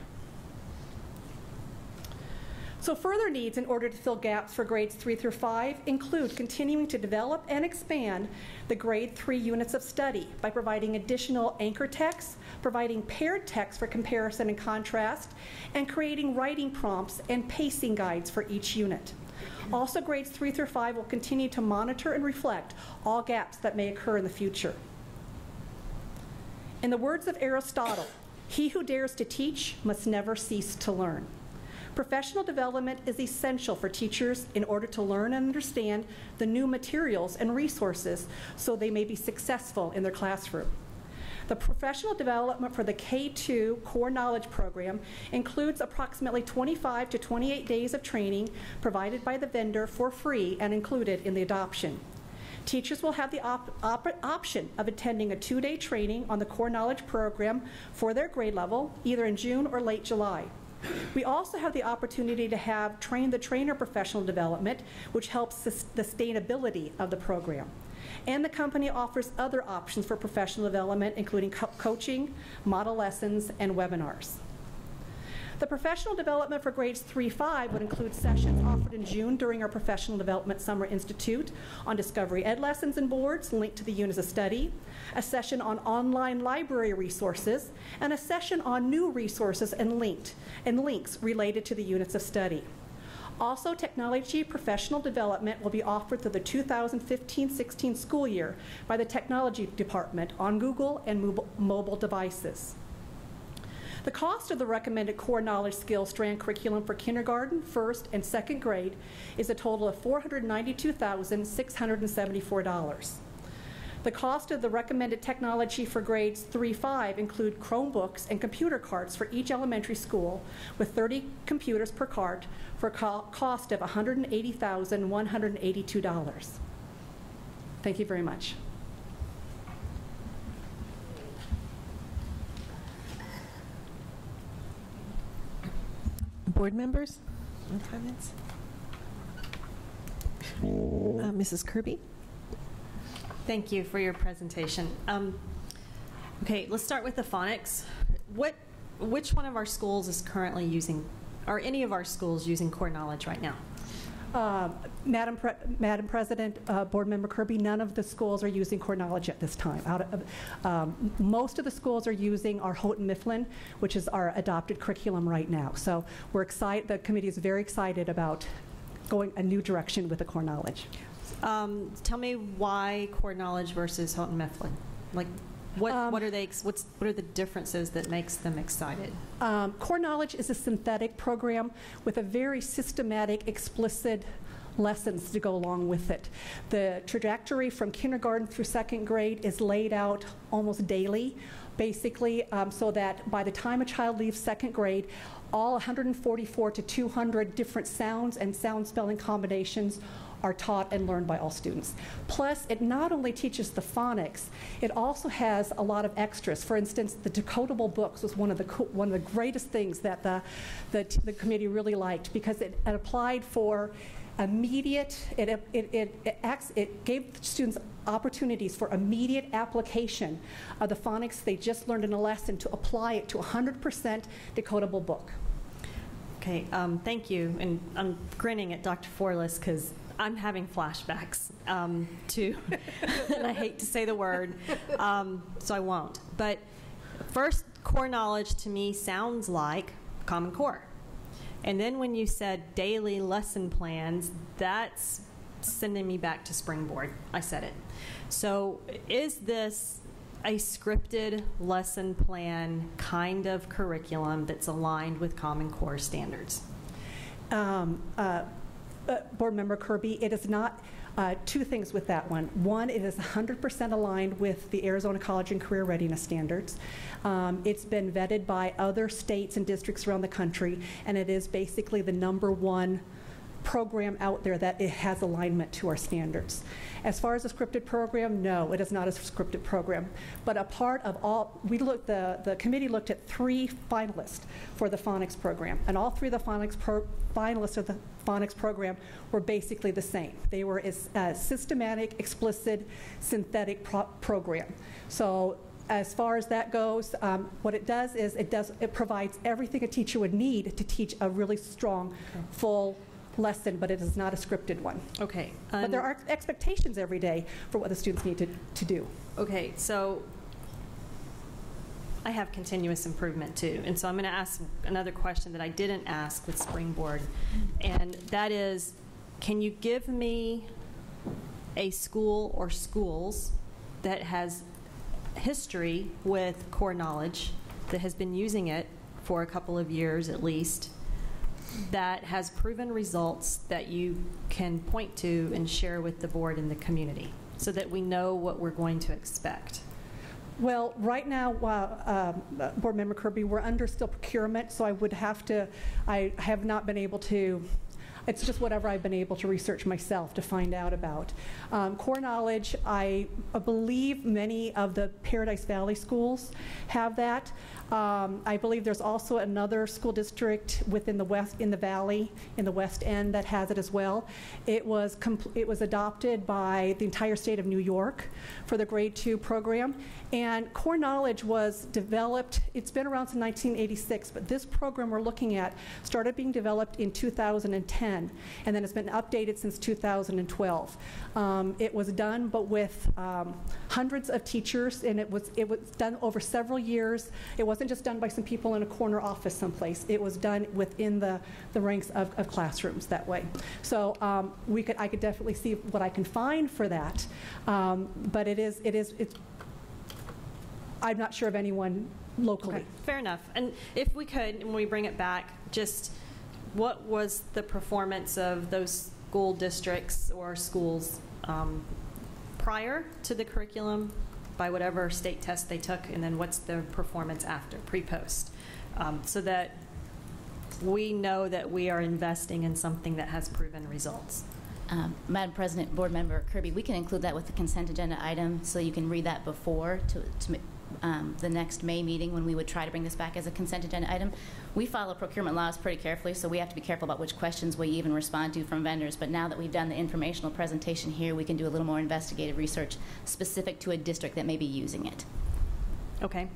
So further needs in order to fill gaps for grades 3 through 5 include continuing to develop and expand the grade 3 units of study by providing additional anchor texts, providing paired texts for comparison and contrast, and creating writing prompts and pacing guides for each unit. Also, grades 3 through 5 will continue to monitor and reflect all gaps that may occur in the future. In the words of Aristotle, he who dares to teach must never cease to learn. Professional development is essential for teachers in order to learn and understand the new materials and resources so they may be successful in their classroom. The professional development for the K-2 Core Knowledge Program includes approximately 25 to 28 days of training provided by the vendor for free and included in the adoption. Teachers will have the option of attending a 2-day training on the Core Knowledge Program for their grade level, either in June or late July. We also have the opportunity to have train-the-trainer professional development, which helps the sustainability of the program. And the company offers other options for professional development, including coaching, model lessons, and webinars. The professional development for grades 3-5 would include sessions offered in June during our Professional Development Summer Institute on Discovery Ed lessons and boards linked to the units of study, a session on online library resources, and a session on new resources and links related to the units of study. Also, technology professional development will be offered through the 2015-16 school year by the Technology Department on Google and mobile devices. The cost of the recommended core knowledge skills strand curriculum for kindergarten, 1st, and 2nd grade is a total of $492,674. The cost of the recommended technology for grades 3-5 include Chromebooks and computer carts for each elementary school with 30 computers per cart for a cost of $180,182. Thank you very much. Board members, any comments? Mrs. Kirby? Thank you for your presentation. Okay, let's start with the phonics. Which one of our schools is currently using, are any of our schools using core knowledge right now? Madam President, Board Member Kirby, none of the schools are using core knowledge at this time. Most of the schools are using our Houghton Mifflin, which is our adopted curriculum right now. So we're excited, the committee is very excited about going a new direction with the core knowledge. Tell me why core knowledge versus Houghton Mifflin. Like, what are they? What are the differences that makes them excited? Core knowledge is a synthetic program with a very systematic, explicit lessons to go along with it. The trajectory from kindergarten through second grade is laid out almost daily, basically, so that by the time a child leaves second grade, all 144 to 200 different sounds and sound spelling combinations are taught and learned by all students. Plus, it not only teaches the phonics, it also has a lot of extras. For instance, the decodable books was one of the greatest things that the committee really liked, because it applied for immediate, it gave students opportunities for immediate application of the phonics they just learned in a lesson to apply it to a 100% decodable book. Okay, thank you. And I'm grinning at Dr. Forlis because I'm having flashbacks to, and I hate to say the word, so I won't. But first, core knowledge to me sounds like Common Core. And then when you said daily lesson plans, that's sending me back to Springboard. I said it. So is this a scripted lesson plan kind of curriculum that's aligned with Common Core standards? Board Member Kirby, it is not. Two things with that one. One, it is 100% aligned with the Arizona College and Career Readiness Standards. It's been vetted by other states and districts around the country, and it is basically the #1 program out there that it has alignment to our standards. As far as a scripted program, no, it is not a scripted program. But a part of all, the committee looked at 3 finalists for the phonics program, and all 3 of the finalists of the phonics program were basically the same. They were a systematic, explicit, synthetic program. So as far as that goes, what it does is it provides everything a teacher would need to teach a really strong, full lesson, but it is not a scripted one. Okay. But there are expectations every day for what the students need to do. Okay, so I have continuous improvement too, and so I'm going to ask another question that I didn't ask with Springboard, and that is, can you give me a school or schools that has history with core knowledge, that has been using it for a couple of years at least, that has proven results that you can point to and share with the board and the community so that we know what we're going to expect? Well, right now, Board Member Kirby, we're under still procurement, so I have not been able to, it's just whatever I've been able to research myself to find out about. Core knowledge, I believe many of the Paradise Valley schools have that. I believe there's also another school district within the valley, in the West End, that has it as well. It was adopted by the entire state of New York for the grade 2 program. And core knowledge was developed, it's been around since 1986, but this program we're looking at started being developed in 2010, and then it's been updated since 2012. It was done, but with hundreds of teachers, and it was done over several years. It wasn't just done by some people in a corner office someplace. It was done within the ranks of classrooms that way. So I could definitely see what I can find for that, but it's I'm not sure of anyone locally. Okay, fair enough. And if we could, when we bring it back, just what was the performance of those school districts or schools prior to the curriculum by whatever state test they took, and then what's the performance after, pre-post, so that we know that we are investing in something that has proven results. Madam President, Board Member Kirby, we can include that with the consent agenda item so you can read that before the next May meeting when we would try to bring this back as a consent agenda item. We follow procurement laws pretty carefully, so we have to be careful about which questions we even respond to from vendors. But now that we've done the informational presentation here, we can do a little more investigative research specific to a district that may be using it. Okay.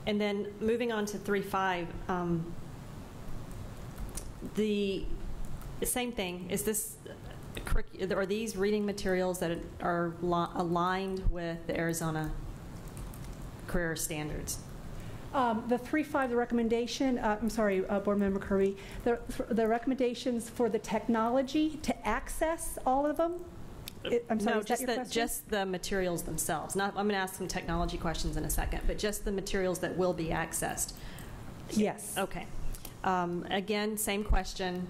And then moving on to 3.5, the same thing. Is this, are these reading materials that are aligned with the Arizona career standards? The 3.5, the recommendation, I'm sorry, Board Member Kirby, the recommendations for the technology to access all of them? I'm sorry, no, is that your question? just the materials themselves. Not, I'm going to ask some technology questions in a second, but just the materials that will be accessed. Yes. Okay. Again, same question.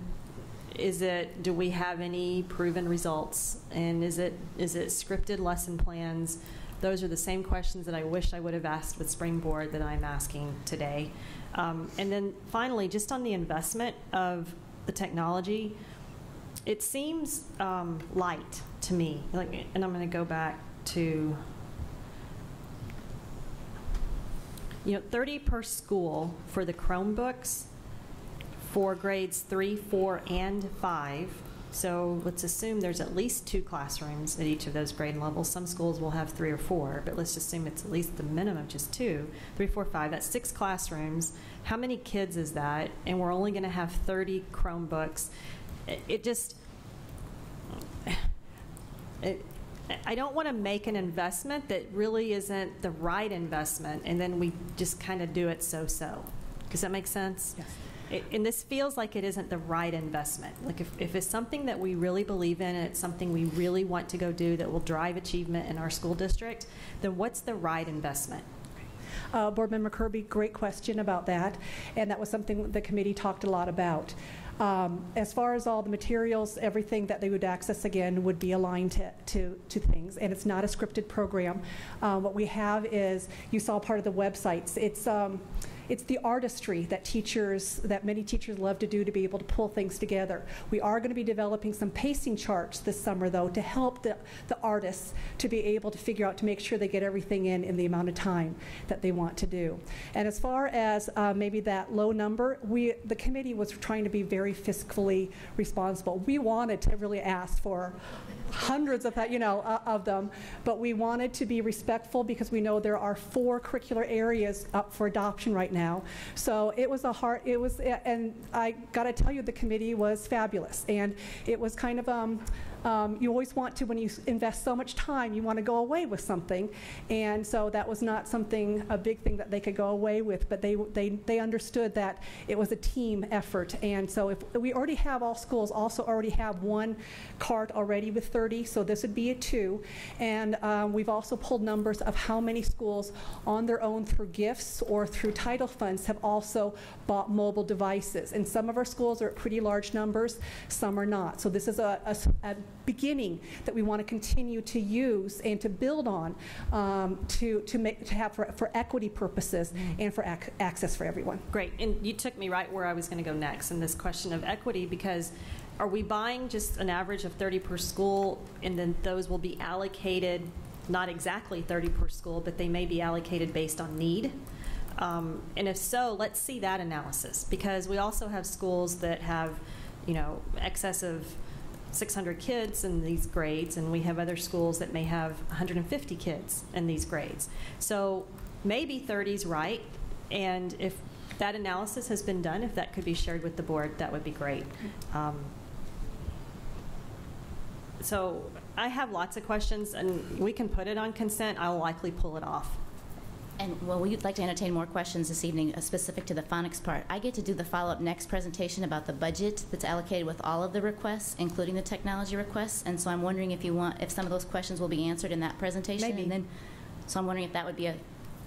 Do we have any proven results? And is it scripted lesson plans? Those are the same questions that I wish I would have asked with Springboard that I'm asking today. And then finally, just on the investment of the technology, it seems light to me. And I'm going to go back to, 30 per school for the Chromebooks for grades 3, 4, and 5. So let's assume there's at least 2 classrooms at each of those grade levels. Some schools will have 3 or 4, but let's assume it's at least the minimum, just 2. 3, 4, 5, that's 6 classrooms. How many kids is that? And we're only going to have 30 Chromebooks. I don't want to make an investment that really isn't the right investment, and then we just kind of do it so-so. Does that make sense? Yes. And this feels like it isn't the right investment. Like if it's something that we really believe in and it's something we really want to go do that will drive achievement in our school district, then what's the right investment? Board Member Kirby, great question about that, and that was something the committee talked a lot about. As far as all the materials, everything that they would access, again, would be aligned to things, and it's not a scripted program. What we have is, you saw part of the websites. It's the artistry that many teachers love to do, to be able to pull things together. We are going to be developing some pacing charts this summer, though, to help the artists to be able to figure out, to make sure they get everything in the amount of time that they want to do. And as far as maybe that low number, the committee was trying to be very fiscally responsible. We wanted to really ask for hundreds of that, of them, but we wanted to be respectful because we know there are 4 curricular areas up for adoption right now. So it was and I got to tell you, the committee was fabulous, and it was kind of you always want to, when you invest so much time, you want to go away with something, and so that was not a big thing that they could go away with, but they understood that it was a team effort. And so if we already have, all schools also already have 1 cart already with 30, so this would be a 2, and we've also pulled numbers of how many schools on their own through gifts or through title funds have also bought mobile devices, and some of our schools are at pretty large numbers, some are not. So this is a beginning that we want to continue to use and to build on, to have for equity purposes and for access for everyone. Great, and you took me right where I was going to go next in this question of equity, because are we buying just an average of 30 per school, and then those will be allocated, not exactly 30 per school, but they may be allocated based on need? And if so, let's see that analysis, because we also have schools that have, excess of 600 kids in these grades, and we have other schools that may have 150 kids in these grades. So maybe 30 is right, and if that analysis has been done, if that could be shared with the board, that would be great. So I have lots of questions, and we can put it on consent. I'll likely pull it off. And, well, we'd like to entertain more questions this evening specific to the phonics part. I get to do the follow-up next presentation about the budget that's allocated with all of the requests, including the technology requests. And so I'm wondering if some of those questions will be answered in that presentation. Maybe. And then, so I'm wondering if that would be a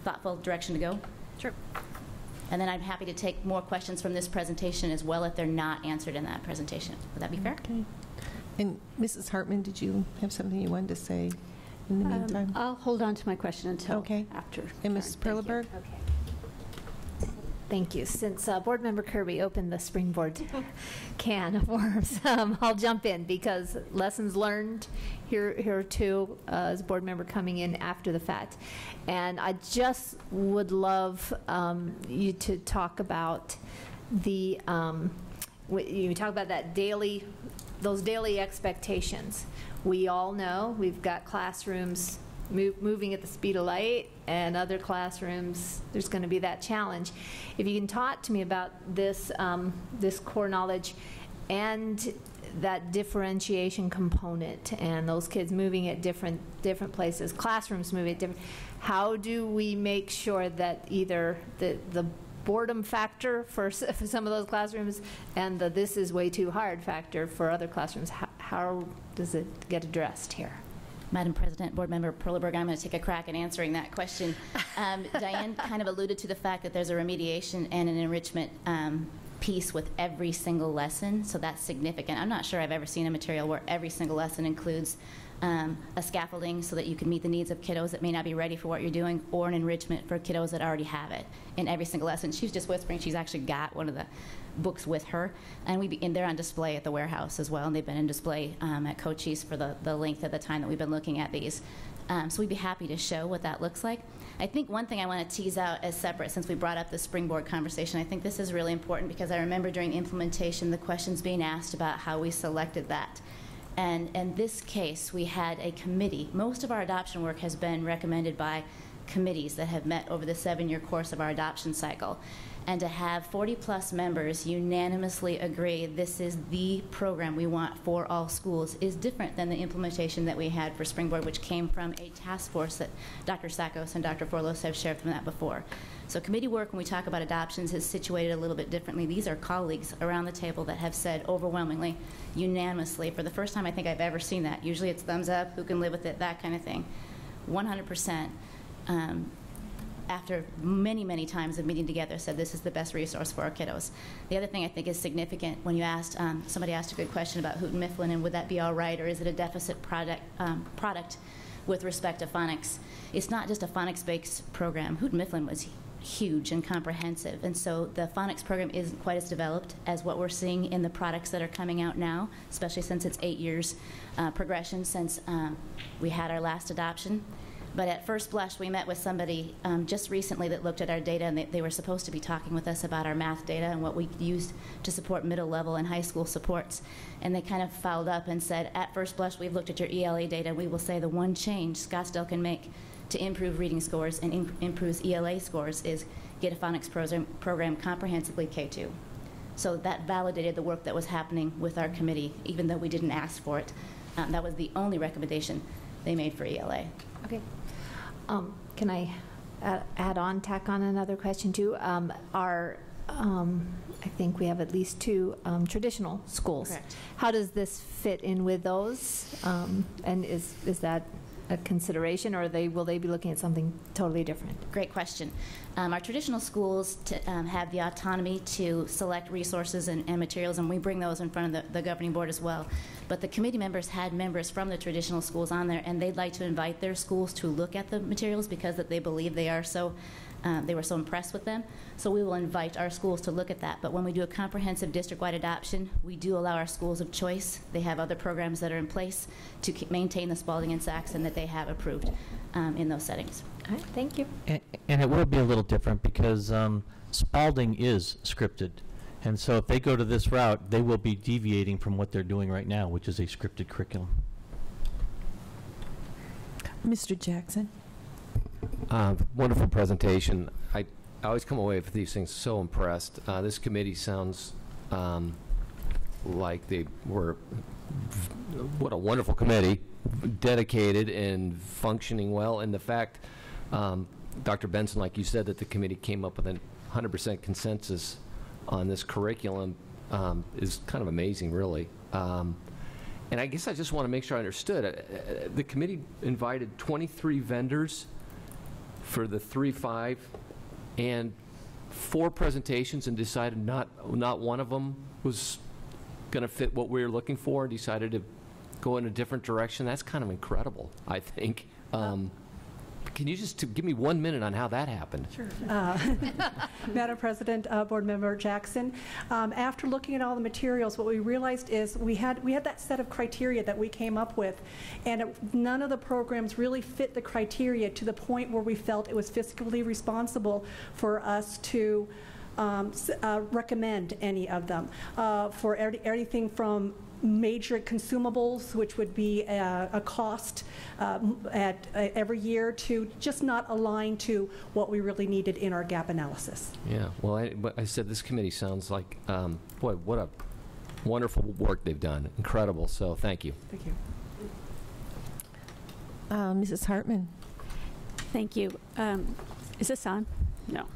thoughtful direction to go. Sure. And then I'm happy to take more questions from this presentation as well if they're not answered in that presentation. Would that be fair? Okay. And Mrs. Hartman, did you have something you wanted to say in the meantime? I'll hold on to my question until after. And Mrs. Perleberg? Okay. Thank you. Since Board Member Kirby opened the Springboard can of worms, I'll jump in, because lessons learned here too, as a board member coming in after the fact. And I just would love you to talk about you talk about that those daily expectations. We all know we've got classrooms moving at the speed of light, and other classrooms, there's going to be that challenge. If you can talk to me about this core knowledge and that differentiation component and those kids moving at different places, classrooms moving at different, how do we make sure that either the boredom factor for some of those classrooms and the this is way too hard factor for other classrooms, how does it get addressed here? Madam President, Board Member Perleberg, I'm going to take a crack at answering that question. Diane kind of alluded to the fact that there's a remediation and an enrichment piece with every single lesson, so that's significant. I'm not sure I've ever seen a material where every single lesson includes a scaffolding so that you can meet the needs of kiddos that may not be ready for what you're doing, or an enrichment for kiddos that already have it in every single lesson. She's just whispering. She's actually got one of the books with her, and they're on display at the warehouse as well, and they've been in display at Cochise for the length of the time that we've been looking at these. So we'd be happy to show what that looks like. I think one thing I want to tease out as separate, since we brought up the springboard conversation, I think this is really important because I remember during implementation the questions being asked about how we selected that. And in this case, we had a committee. Most of our adoption work has been recommended by committees that have met over the 7-year course of our adoption cycle. And to have 40-plus members unanimously agree this is the program we want for all schools is different than the implementation that we had for Springboard, which came from a task force that Dr. Sakos and Dr. Forlos have shared from that before. So committee work, when we talk about adoptions, is situated a little bit differently. These are colleagues around the table that have said overwhelmingly, unanimously, for the first time I think I've ever seen that. Usually it's thumbs up, who can live with it, that kind of thing. 100%. After many, many times of meeting together, said this is the best resource for our kiddos. The other thing I think is significant, when you asked, somebody asked a good question about Houghton Mifflin and would that be all right, or is it a deficit product with respect to phonics? It's not just a phonics-based program. Houghton Mifflin was huge and comprehensive, and so the phonics program isn't quite as developed as what we're seeing in the products that are coming out now, especially since it's 8 years progression since we had our last adoption. But at first blush, we met with somebody just recently that looked at our data, and they were supposed to be talking with us about our math data and what we used to support middle level and high school supports. And they kind of fouled up and said, at first blush, we've looked at your ELA data, and we will say the one change Scottsdale can make to improve reading scores and improves ELA scores is get a phonics program comprehensively K2. So that validated the work that was happening with our committee, even though we didn't ask for it. That was the only recommendation they made for ELA. Okay. Can I tack on another question too? I think we have at least 2 traditional schools. Correct. How does this fit in with those? And is that a consideration, or will they be looking at something totally different? Great question. Our traditional schools have the autonomy to select resources and materials, and we bring those in front of the governing board as well. But the committee members had members from the traditional schools on there, and they'd like to invite their schools to look at the materials because that they believe they were so impressed with them. So we will invite our schools to look at that. But when we do a comprehensive district-wide adoption, we do allow our schools of choice. They have other programs that are in place to maintain the Spalding and Saxon that they have approved in those settings. All right, thank you. And it will be a little different because Spalding is scripted. And so if they go to this route, they will be deviating from what they're doing right now, which is a scripted curriculum. Mr. Jackson. Wonderful presentation. I always come away with these things so impressed. This committee sounds like they were, what a wonderful committee, dedicated and functioning well. And the fact, Dr. Benson, like you said, that the committee came up with a 100% consensus on this curriculum is kind of amazing, really. And I guess I just want to make sure I understood. The committee invited 23 vendors for the 3-5 and 4 presentations and decided not one of them was going to fit what we were looking for and decided to go in a different direction. That's kind of incredible, I think. Can you just give me 1 minute on how that happened? Sure. Madam President, Board Member Jackson, after looking at all the materials, what we realized is we had that set of criteria that we came up with, and none of the programs really fit the criteria to the point where we felt it was fiscally responsible for us to recommend any of them. For anything from major consumables, which would be a cost at every year, to just not align to what we really needed in our gap analysis. Yeah, well, I said this committee sounds like, boy, what a wonderful work they've done. Incredible. So thank you. Thank you. Mrs. Hartman. Thank you. Is this on? No.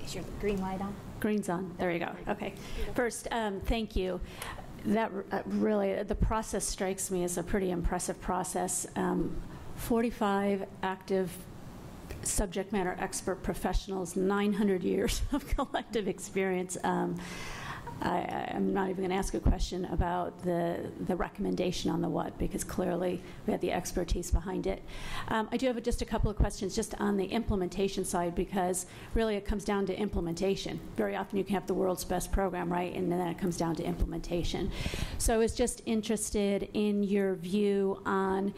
Is your green light on? Green's on. There you go. Okay. First, thank you. That really, the process strikes me as a pretty impressive process. 45 active subject matter expert professionals, 900 years of collective experience. I'm not even going to ask a question about the recommendation on the what, because clearly we have the expertise behind it. I do have just a couple of questions just on the implementation side, because really it comes down to implementation. Very often you can have the world's best program, right? And then it comes down to implementation. So I was just interested in your view on,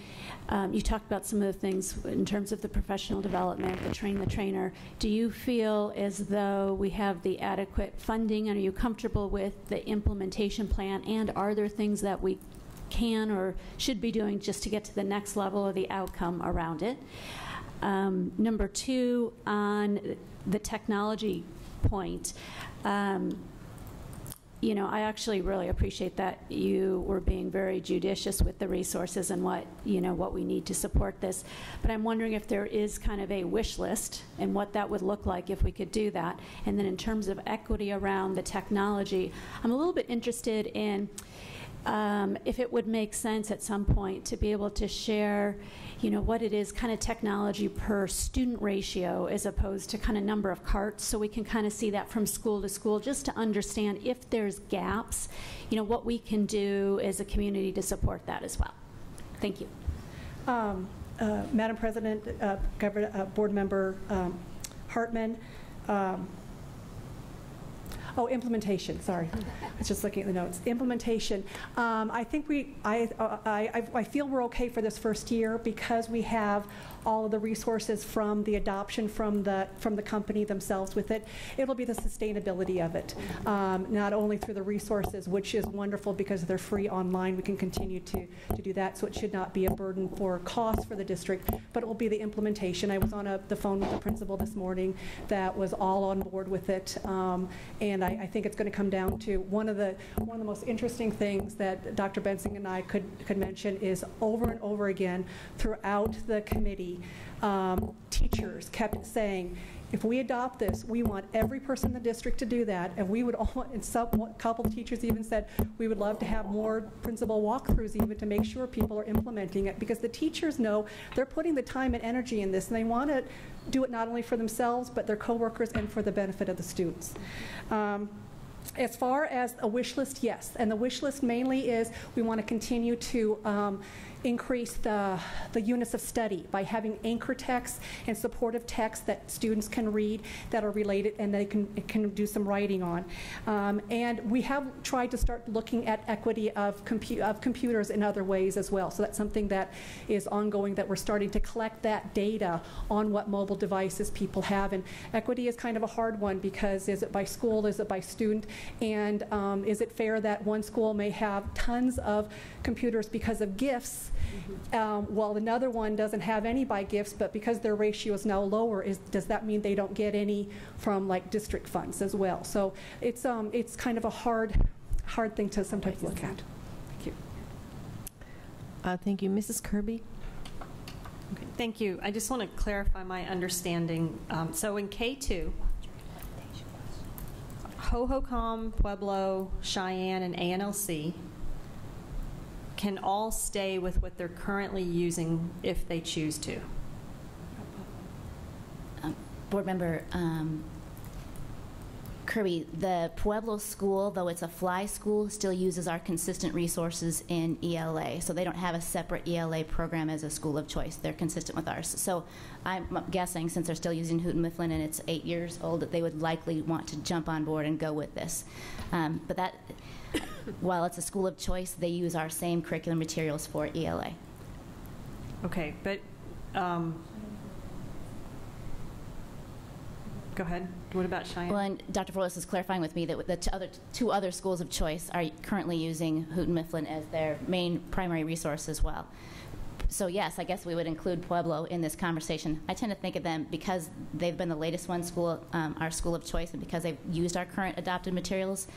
you talked about some of the things in terms of the professional development, the train the trainer. Do you feel as though we have the adequate funding, and are you comfortable with the implementation plan, and are there things that we can or should be doing just to get to the next level of the outcome around it? Number two, on the technology point, you know, I actually really appreciate that you were being very judicious with the resources and what we need to support this. But I'm wondering if there is kind of a wish list and what that would look like if we could do that. And then in terms of equity around the technology, I'm a little bit interested in if it would make sense at some point to be able to share, what it is kind of technology per student ratio as opposed to kind of number of carts, so we can kind of see that from school to school, just to understand if there's gaps, what we can do as a community to support that as well. Thank you. Madam President, Board Member Hartman, implementation. Sorry, I was just looking at the notes. Implementation. I think I feel we're okay for this first year because we have all of the resources from the adoption from the company themselves with it. It'll be the sustainability of it, not only through the resources, which is wonderful because they're free online. We can continue to do that, so it should not be a burden for costs for the district, but it will be the implementation. I was on the phone with the principal this morning that was all on board with it, and I think it's going to come down to one of the most interesting things that Dr. Bensing and I could mention is over and over again throughout the committee, teachers kept saying, if we adopt this, we want every person in the district to do that, and we would all, and a couple of teachers even said, we would love to have more principal walkthroughs even to make sure people are implementing it, because the teachers know they're putting the time and energy in this, and they want to do it not only for themselves, but their coworkers and for the benefit of the students. As far as a wish list, yes, and the wish list mainly is we want to continue to increase the units of study by having anchor texts and supportive texts that students can read that are related and they can do some writing on. And we have tried to start looking at equity of computers in other ways as well. So that's something that is ongoing, that we're starting to collect that data on what mobile devices people have. And equity is kind of a hard one, because is it by school, is it by student, and is it fair that one school may have tons of computers because of gifts, while another one doesn't have any by gifts, but because their ratio is now lower, does that mean they don't get any from like district funds as well? So it's kind of a hard thing to sometimes look at. Thank you. Thank you. Mrs. Kirby? Okay, thank you. I just want to clarify my understanding. So in K2, Hohokam, Pueblo, Cheyenne, and ANLC can all stay with what they're currently using if they choose to. Board Member Kirby, the Pueblo school, though it's a fly school, still uses our consistent resources in ELA. So they don't have a separate ELA program as a school of choice. They're consistent with ours. So I'm guessing, since they're still using Houghton Mifflin and it's 8 years old, that they would likely want to jump on board and go with this. But that, while it's a school of choice, they use our same curriculum materials for ELA. Okay, but go ahead. What about Cheyenne? Well, and Dr. Forlis is clarifying with me that the two other schools of choice are currently using Houghton Mifflin as their main primary resource as well. So yes, I guess we would include Pueblo in this conversation. I tend to think of them, because they've been the latest one, our school of choice, and because they've used our current adopted materials,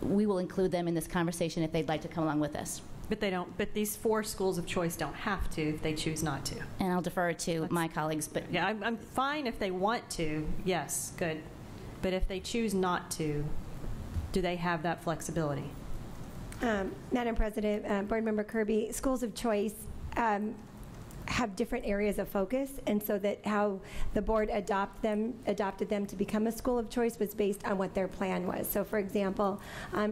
we will include them in this conversation if they'd like to come along with us. But they don't. But these 4 schools of choice don't have to if they choose not to. And I'll defer to my colleagues. But yeah, I'm fine if they want to. Yes, good. But if they choose not to, do they have that flexibility? Madam President, Board Member Kirby, schools of choice have different areas of focus, and so that how the board adopted them to become a school of choice was based on what their plan was. So for example,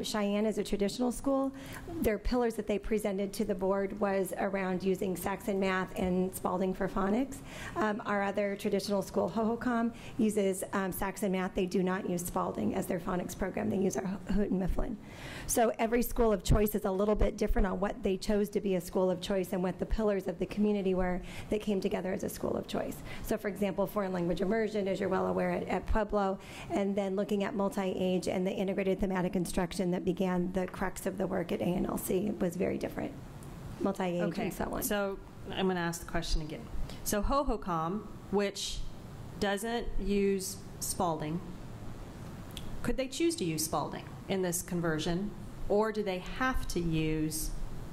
Cheyenne is a traditional school. Their pillars that they presented to the board was around using Saxon math and Spalding for phonics. Our other traditional school, Hohokam, uses Saxon math. They do not use Spalding as their phonics program. They use our Houghton Mifflin. So every school of choice is a little bit different on what they chose to be a school of choice and what the pillars of the community were that came together as a school of choice. So for example, foreign language immersion, as you're well aware, at Pueblo, and then looking at multi-age and the integrated thematic instruction that began the crux of the work at ANLC was very different. Multi-age and so on. So I'm going to ask the question again. So Hohokam, which doesn't use Spalding, could they choose to use Spalding in this conversion, or do they have to use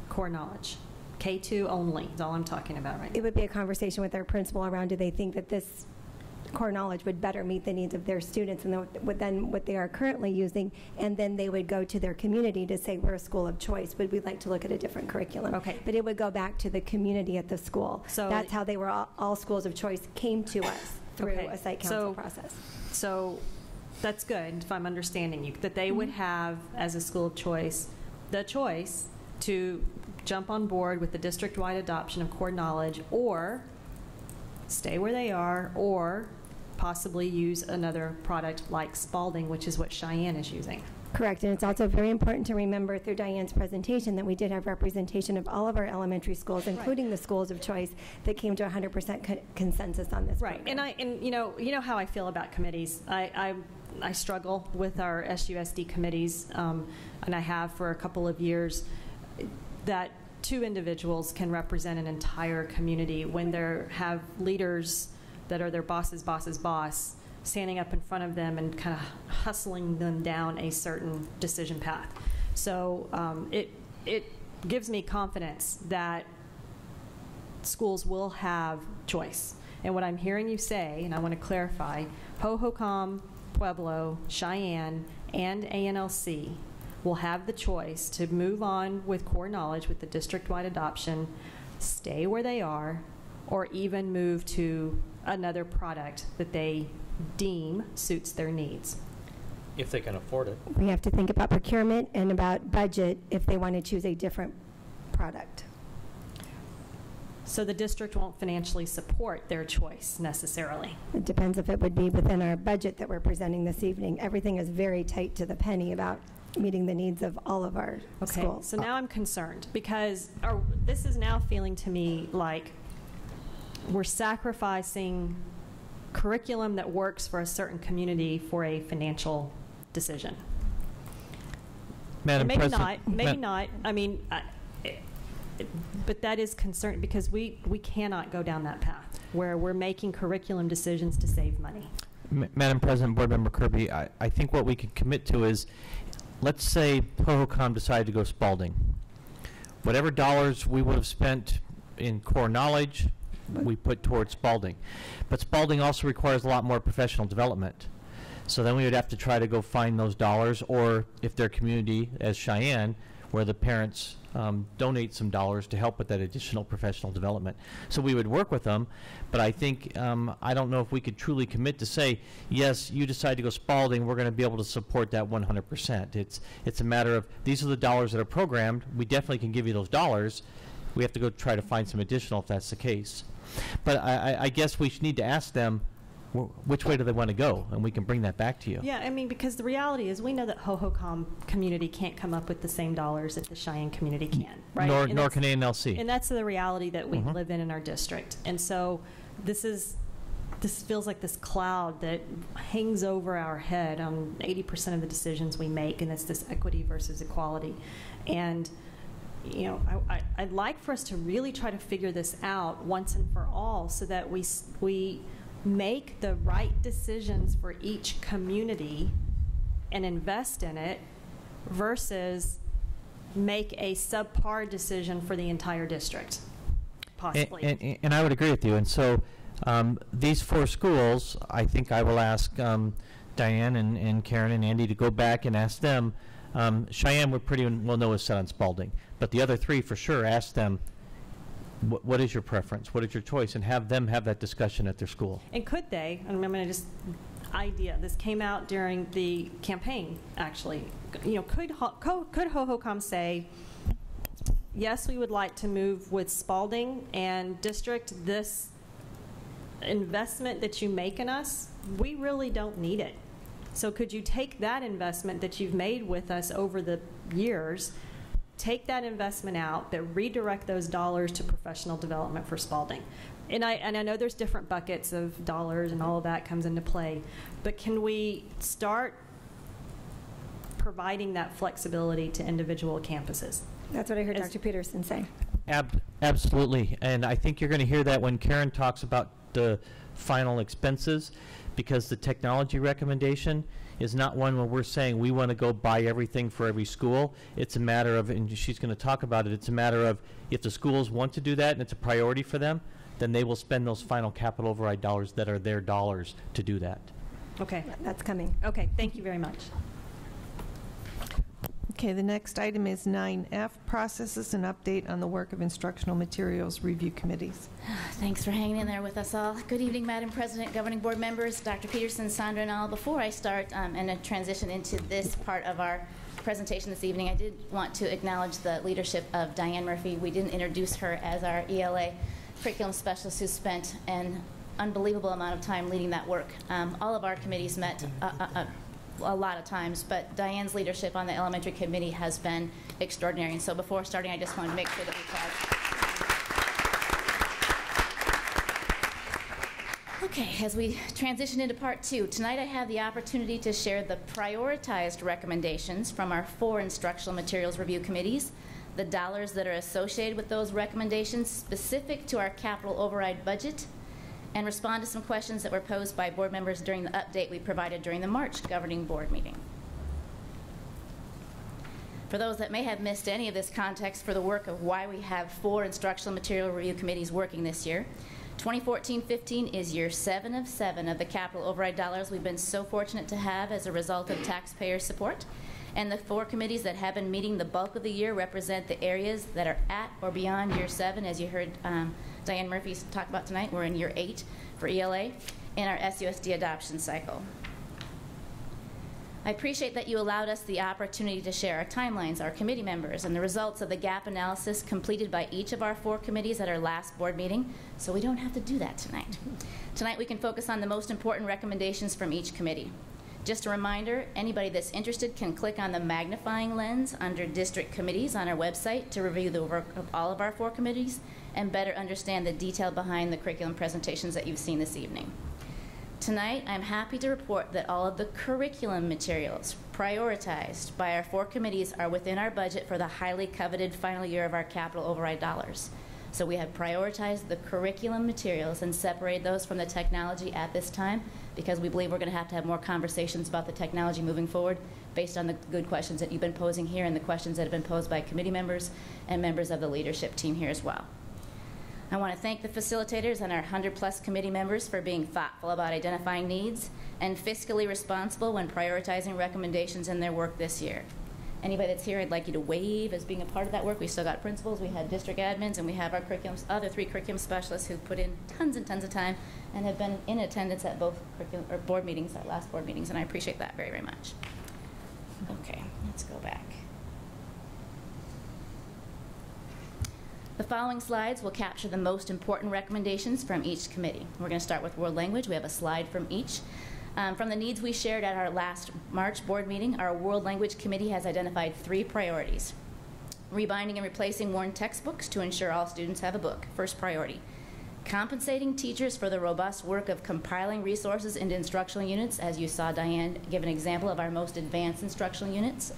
core knowledge? K2 only is all I'm talking about right now. It would be a conversation with their principal around, do they think that this core knowledge would better meet the needs of their students and than what they are currently using, and then they would go to their community to say, we're a school of choice, would we like to look at a different curriculum? Okay. But it would go back to the community at the school. So that's how they were all schools of choice came to us through a site council process. So that's good, if I'm understanding you, that they would have, as a school of choice, the choice to jump on board with the district-wide adoption of core knowledge, or stay where they are, or possibly use another product like Spalding, which is what Cheyenne is using. Correct, and it's also very important to remember through Diane's presentation that we did have representation of all of our elementary schools, including the schools of choice, that came to 100% consensus on this. Right, program. and you know how I feel about committees. I struggle with our SUSD committees, and I have for a couple of years. That 2 individuals can represent an entire community when they have leaders that are their boss's boss's boss standing up in front of them and kind of hustling them down a certain decision path. So it gives me confidence that schools will have choice. And what I'm hearing you say, and I want to clarify, Hohokam, Pueblo, Cheyenne, and ANLC will have the choice to move on with core knowledge with the district-wide adoption, stay where they are, or even move to another product that they deem suits their needs. If they can afford it. We have to think about procurement and about budget if they want to choose a different product. So the district won't financially support their choice necessarily. It depends if it would be within our budget that we're presenting this evening. Everything is very tight to the penny about meeting the needs of all of our schools. So now I'm concerned because this is now feeling to me like we're sacrificing curriculum that works for a certain community for a financial decision. Madam maybe President, maybe not. I mean, but that is concerned because we cannot go down that path where we're making curriculum decisions to save money. Madam President, Board Member Kirby, I think what we can commit to is, let's say Hohokam decided to go Spalding. Whatever dollars we would have spent in core knowledge, we put towards Spalding. But Spalding also requires a lot more professional development. So then we would have to try to go find those dollars, or if their community, as Cheyenne, where the parents donate some dollars to help with that additional professional development. So we would work with them, but I think, I don't know if we could truly commit to say, yes, you decide to go Spalding, we're going to be able to support that 100%. It's a matter of, these are the dollars that are programmed, we definitely can give you those dollars, we have to go try to find some additional if that's the case. But I guess we need to ask them, which way do they want to go, and we can bring that back to you. Yeah, I mean, because the reality is we know that Hohokam community can't come up with the same dollars that the Cheyenne community can, right? Nor can ANLC. And that's the reality that we live in our district. And so this feels like this cloud that hangs over our head on 80% of the decisions we make, and it's this equity versus equality. And you know, I'd like for us to really try to figure this out once and for all so that we make the right decisions for each community and invest in it versus make a subpar decision for the entire district, possibly. And I would agree with you. And so these 4 schools, I think I will ask Diane and Karen and Andy to go back and ask them. Cheyenne would pretty well know is set on Spalding, but the other 3 for sure, ask them, what is your preference? What is your choice? And have them have that discussion at their school. And could they, and I'm going to just idea, this came out during the campaign, actually, you know, could Hohokam say, yes, we would like to move with Spalding and district, this investment that you make in us, we really don't need it. So could you take that investment that you've made with us over the years, take that investment out, but redirect those dollars to professional development for Spalding? And I know there's different buckets of dollars and all of that comes into play, but can we start providing that flexibility to individual campuses? That's what I heard Dr. Peterson say. Absolutely. And I think you're going to hear that when Karen talks about the final expenses, because the technology recommendation is not one where we're saying we want to go buy everything for every school. It's a matter of, and she's going to talk about it, it's a matter of if the schools want to do that and it's a priority for them, then they will spend those final capital override dollars that are their dollars to do that. Okay. That's coming. Okay, thank you very much. Okay, the next item is 9F, processes and update on the work of instructional materials review committees. Thanks for hanging in there with us all. Good evening, Madam President, governing board members, Dr. Peterson, Sandra, and all. Before I start and transition into this part of our presentation this evening, I did want to acknowledge the leadership of Diane Murphy. We didn't introduce her as our ELA curriculum specialist who spent an unbelievable amount of time leading that work. All of our committees met a lot of times, but Diane's leadership on the elementary committee has been extraordinary. And so before starting, I just wanted to make sure that we pause. Okay, as we transition into part 2, tonight I have the opportunity to share the prioritized recommendations from our 4 instructional materials review committees, the dollars that are associated with those recommendations specific to our capital override budget, and respond to some questions that were posed by board members during the update we provided during the March governing board meeting. For those that may have missed any of this context for the work of why we have 4 instructional material review committees working this year, 2014-15 is year 7 of 7 of the capital override dollars we've been so fortunate to have as a result of taxpayer support. And the 4 committees that have been meeting the bulk of the year represent the areas that are at or beyond year 7. As you heard Diane Murphy talk about tonight, we're in year 8 for ELA in our SUSD adoption cycle. I appreciate that you allowed us the opportunity to share our timelines, our committee members, and the results of the gap analysis completed by each of our 4 committees at our last board meeting, so we don't have to do that tonight. Tonight we can focus on the most important recommendations from each committee. Just a reminder, anybody that's interested can click on the magnifying lens under district committees on our website to review the work of all of our 4 committees and better understand the detail behind the curriculum presentations that you've seen this evening. Tonight, I'm happy to report that all of the curriculum materials prioritized by our 4 committees are within our budget for the highly coveted final year of our capital override dollars. So we have prioritized the curriculum materials and separated those from the technology at this time because we believe we're going to have more conversations about the technology moving forward based on the good questions that you've been posing here and the questions that have been posed by committee members and members of the leadership team here as well. I want to thank the facilitators and our 100+ committee members for being thoughtful about identifying needs and fiscally responsible when prioritizing recommendations in their work this year. Anybody that's here, I'd like you to wave as being a part of that work. We still got principals, we had district admins, and we have our other 3 curriculum specialists who put in tons and tons of time and have been in attendance at both board meetings, our last board meetings, and I appreciate that very, very much. Okay, let's go back. The following slides will capture the most important recommendations from each committee. We're going to start with world language. We have a slide from each. From the needs we shared at our last March board meeting, our World Language Committee has identified 3 priorities. Rebinding and replacing worn textbooks to ensure all students have a book, first priority. Compensating teachers for the robust work of compiling resources into instructional units, as you saw Diane give an example of our most advanced instructional units.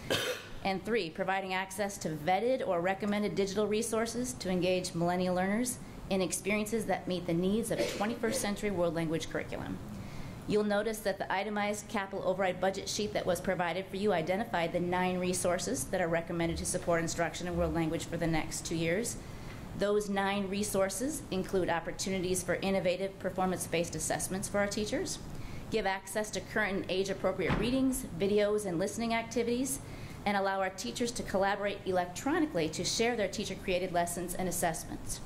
And 3, providing access to vetted or recommended digital resources to engage millennial learners in experiences that meet the needs of a 21st century world language curriculum. You'll notice that the itemized capital override budget sheet that was provided for you identified the 9 resources that are recommended to support instruction in world language for the next 2 years. Those 9 resources include opportunities for innovative performance-based assessments for our teachers, give access to current and age-appropriate readings, videos, and listening activities, and allow our teachers to collaborate electronically to share their teacher-created lessons and assessments.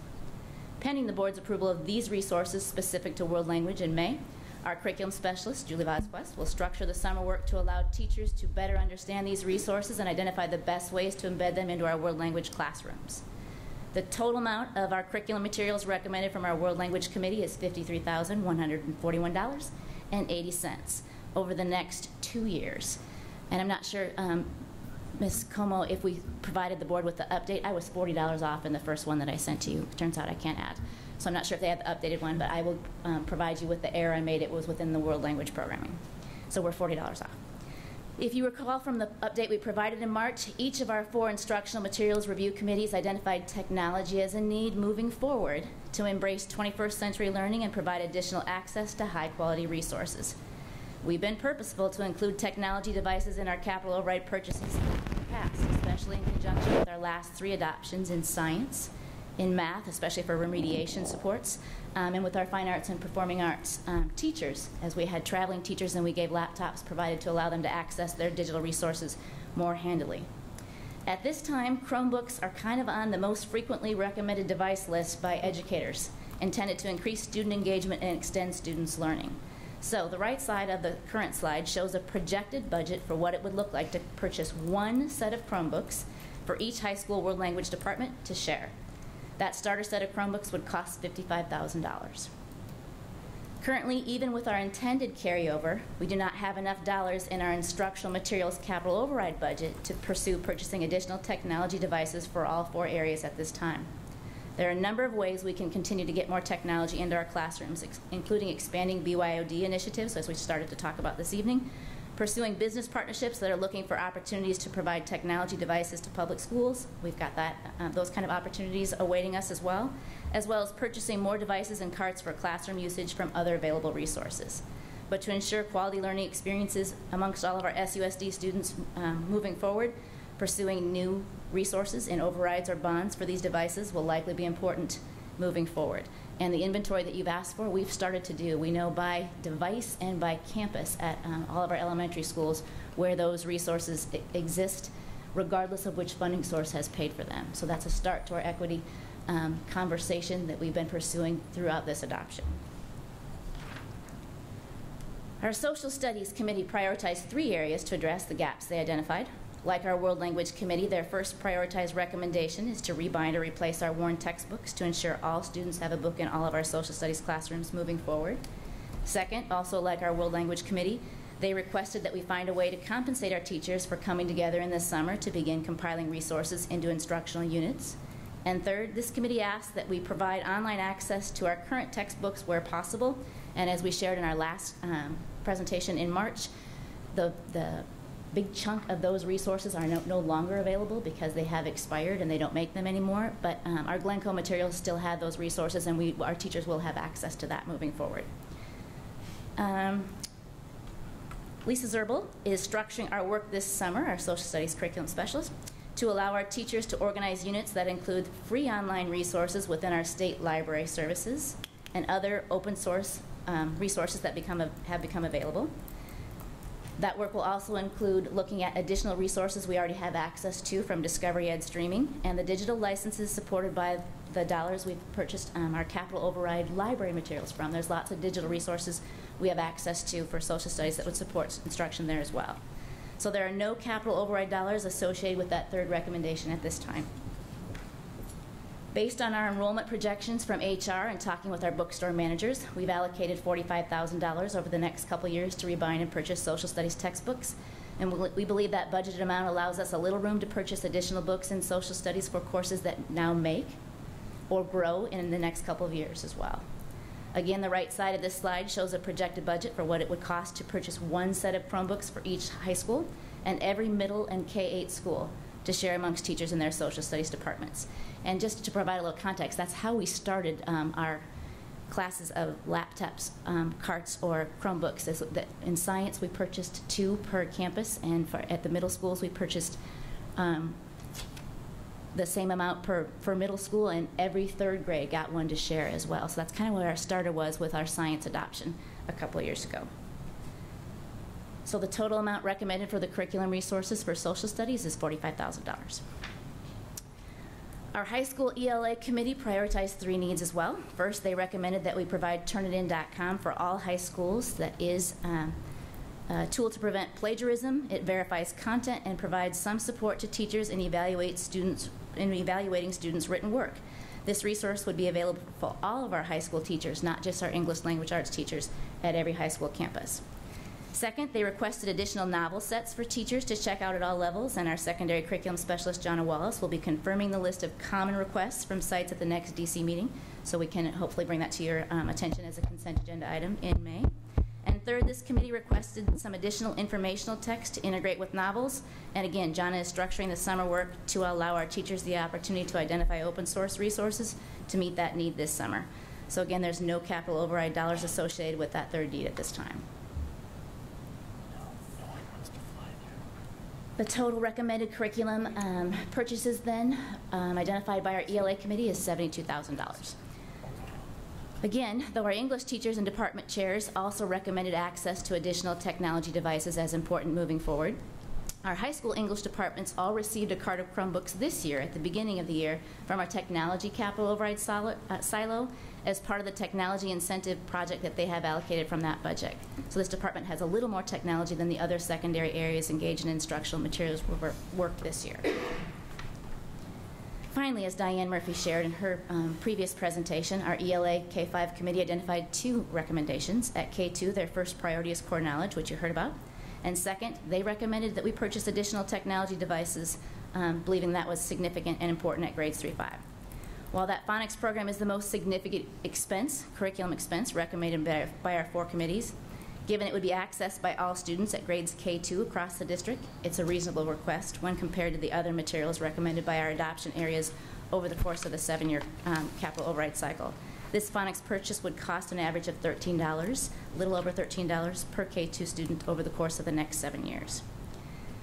Pending the board's approval of these resources specific to world language in May, our curriculum specialist, Julie Vasquez, will structure the summer work to allow teachers to better understand these resources and identify the best ways to embed them into our world language classrooms. The total amount of our curriculum materials recommended from our World Language Committee is $53,141.80 over the next 2 years. And I'm not sure, Ms. Como, if we provided the board with the update. I was $40 off in the first one that I sent to you. It turns out I can't add. So I'm not sure if they have the updated one, but I will provide you with the error I made. It was within the world language programming. So we're $40 off. If you recall from the update we provided in March, each of our 4 instructional materials review committees identified technology as a need moving forward to embrace 21st century learning and provide additional access to high-quality resources. We've been purposeful to include technology devices in our capital override purchases in the past, especially in conjunction with our last 3 adoptions in science, in math, especially for remediation supports, and with our fine arts and performing arts teachers, as we had traveling teachers and we gave laptops provided to allow them to access their digital resources more handily. At this time, Chromebooks are kind of on the most frequently recommended device list by educators, intended to increase student engagement and extend students' learning. So the right side of the current slide shows a projected budget for what it would look like to purchase 1 set of Chromebooks for each high school world language department to share. That starter set of Chromebooks would cost $55,000. Currently, even with our intended carryover, we do not have enough dollars in our instructional materials capital override budget to pursue purchasing additional technology devices for all 4 areas at this time. There are a number of ways we can continue to get more technology into our classrooms, including expanding BYOD initiatives, as we started to talk about this evening, pursuing business partnerships that are looking for opportunities to provide technology devices to public schools. We've got those kind of opportunities awaiting us as well as purchasing more devices and carts for classroom usage from other available resources. But to ensure quality learning experiences amongst all of our SUSD students moving forward, pursuing new resources in overrides or bonds for these devices will likely be important moving forward. And the inventory that you've asked for, we've started to do. We know by device and by campus at all of our elementary schools where those resources exist, regardless of which funding source has paid for them. So that's a start to our equity conversation that we've been pursuing throughout this adoption. Our Social Studies Committee prioritized 3 areas to address the gaps they identified. Like our World Language Committee, their first prioritized recommendation is to rebind or replace our worn textbooks to ensure all students have a book in all of our social studies classrooms moving forward. Second, also like our World Language Committee, they requested that we find a way to compensate our teachers for coming together in the summer to begin compiling resources into instructional units. And third, this committee asked that we provide online access to our current textbooks where possible. And as we shared in our last presentation in March, the big chunk of those resources are no longer available because they have expired and they don't make them anymore. But our Glencoe materials still have those resources, and our teachers will have access to that moving forward. Lisa Zerbel is structuring our work this summer, our social studies curriculum specialist, to allow our teachers to organize units that include free online resources within our state library services and other open source resources that have become available. That work will also include looking at additional resources we already have access to from Discovery Ed streaming and the digital licenses supported by the dollars we've purchased our capital override library materials from. There's lots of digital resources we have access to for social studies that would support instruction there as well. So there are no capital override dollars associated with that third recommendation at this time. Based on our enrollment projections from HR and talking with our bookstore managers, we've allocated $45,000 over the next couple years to rebind and purchase social studies textbooks. And we believe that budgeted amount allows us a little room to purchase additional books in social studies for courses that now make or grow in the next couple of years as well. Again, the right side of this slide shows a projected budget for what it would cost to purchase 1 set of Chromebooks for each high school and every middle and K-8 school to share amongst teachers in their social studies departments. And just to provide a little context, that's how we started our classes of laptops, carts, or Chromebooks. In science, we purchased 2 per campus, and at the middle schools, we purchased the same amount for middle school, and every 3rd grade got one to share as well. So that's kind of what our starter was with our science adoption a couple of years ago. So the total amount recommended for the curriculum resources for social studies is $45,000. Our high school ELA committee prioritized 3 needs as well. First, they recommended that we provide Turnitin.com for all high schools. That is a tool to prevent plagiarism. It verifies content and provides some support to teachers in evaluating students' written work. This resource would be available for all of our high school teachers, not just our English language arts teachers at every high school campus. Second, they requested additional novel sets for teachers to check out at all levels, and our secondary curriculum specialist, Jonna Wallace, will be confirming the list of common requests from sites at the next DC meeting, so we can hopefully bring that to your attention as a consent agenda item in May. And third, this committee requested some additional informational text to integrate with novels, and again, Jonna is structuring the summer work to allow our teachers the opportunity to identify open source resources to meet that need this summer. So again, there's no capital override dollars associated with that third need at this time. The total recommended curriculum purchases then, identified by our ELA committee, is $72,000. Again, though our English teachers and department chairs also recommended access to additional technology devices as important moving forward, our high school English departments all received a cart of Chromebooks this year at the beginning of the year from our technology capital override silo as part of the technology incentive project that they have allocated from that budget. So this department has a little more technology than the other secondary areas engaged in instructional materials work this year. Finally, as Diane Murphy shared in her previous presentation, our ELA K-5 committee identified 2 recommendations. At K-2, their first priority is core knowledge, which you heard about. And second, they recommended that we purchase additional technology devices, believing that was significant and important at grades 3-5. While that phonics program is the most significant expense, curriculum expense, recommended by our 4 committees, given it would be accessed by all students at grades K-2 across the district, it's a reasonable request when compared to the other materials recommended by our adoption areas over the course of the 7-year capital override cycle. This phonics purchase would cost an average of $13, a little over $13 per K-2 student over the course of the next 7 years.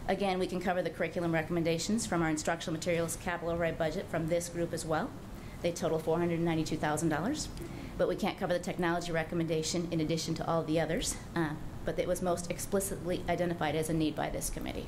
Again, we can cover the curriculum recommendations from our instructional materials capital override budget from this group as well. They total $492,000, but we can't cover the technology recommendation in addition to all the others, but it was most explicitly identified as a need by this committee.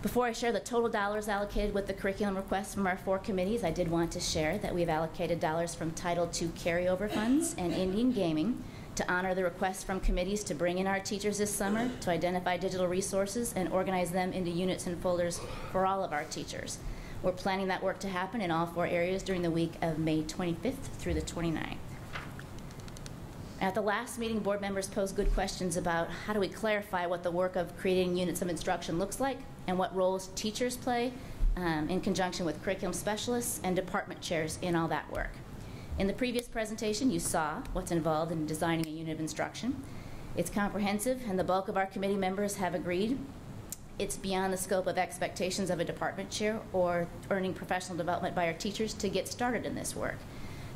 Before I share the total dollars allocated with the curriculum requests from our 4 committees, I did want to share that we've allocated dollars from Title II carryover funds and Indian gaming to honor the requests from committees to bring in our teachers this summer, to identify digital resources and organize them into units and folders for all of our teachers. We're planning that work to happen in all 4 areas during the week of May 25th through the 29th. At the last meeting, board members posed good questions about how do we clarify what the work of creating units of instruction looks like and what roles teachers play in conjunction with curriculum specialists and department chairs in all that work. In the previous presentation, you saw what's involved in designing a unit of instruction. It's comprehensive, and the bulk of our committee members have agreed it's beyond the scope of expectations of a department chair or earning professional development by our teachers to get started in this work.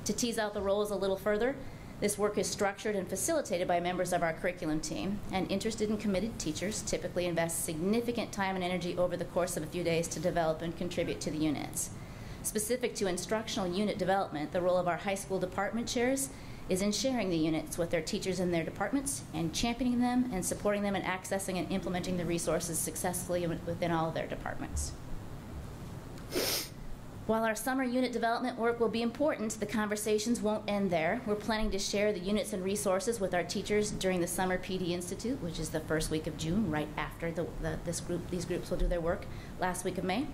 To tease out the roles a little further, this work is structured and facilitated by members of our curriculum team, and interested and committed teachers typically invest significant time and energy over the course of a few days to develop and contribute to the units. Specific to instructional unit development, the role of our high school department chairs is in sharing the units with their teachers in their departments and championing them and supporting them in accessing and implementing the resources successfully within all of their departments. While our summer unit development work will be important, the conversations won't end there. We're planning to share the units and resources with our teachers during the Summer PD Institute, which is the first week of June, right after these groups will do their work last week of May.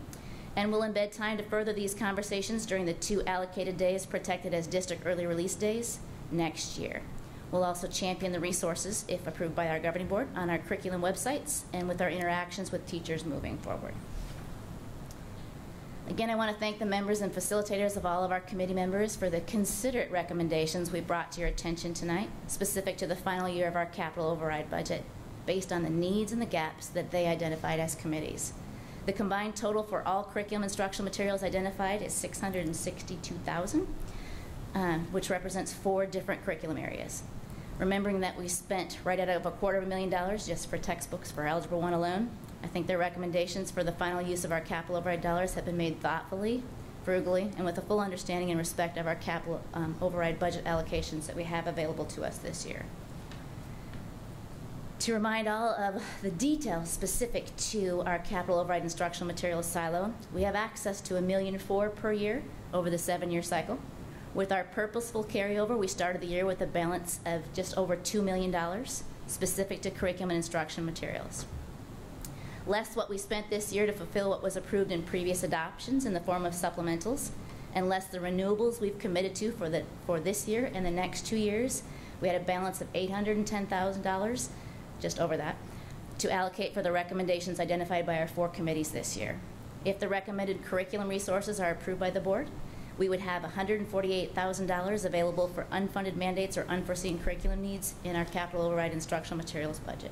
And we'll embed time to further these conversations during the 2 allocated days protected as district early release days next year. We'll also champion the resources, if approved by our governing board, on our curriculum websites and with our interactions with teachers moving forward. Again, I want to thank the members and facilitators of all of our committee members for the considerate recommendations we brought to your attention tonight, specific to the final year of our capital override budget, based on the needs and the gaps that they identified as committees. The combined total for all curriculum instructional materials identified is $662,000. which represents 4 different curriculum areas. Remembering that we spent right out of $250,000 just for textbooks for Algebra 1 alone, I think their recommendations for the final use of our capital override dollars have been made thoughtfully, frugally, and with a full understanding and respect of our capital override budget allocations that we have available to us this year. To remind all of the details specific to our capital override instructional materials silo, we have access to $1.4 million per year over the 7-year cycle. With our purposeful carryover, we started the year with a balance of just over $2 million specific to curriculum and instruction materials. Less what we spent this year to fulfill what was approved in previous adoptions in the form of supplementals, and less the renewables we've committed to for this year and the next 2 years. We had a balance of $810,000, just over that, to allocate for the recommendations identified by our 4 committees this year. If the recommended curriculum resources are approved by the board, we would have $148,000 available for unfunded mandates or unforeseen curriculum needs in our capital override instructional materials budget.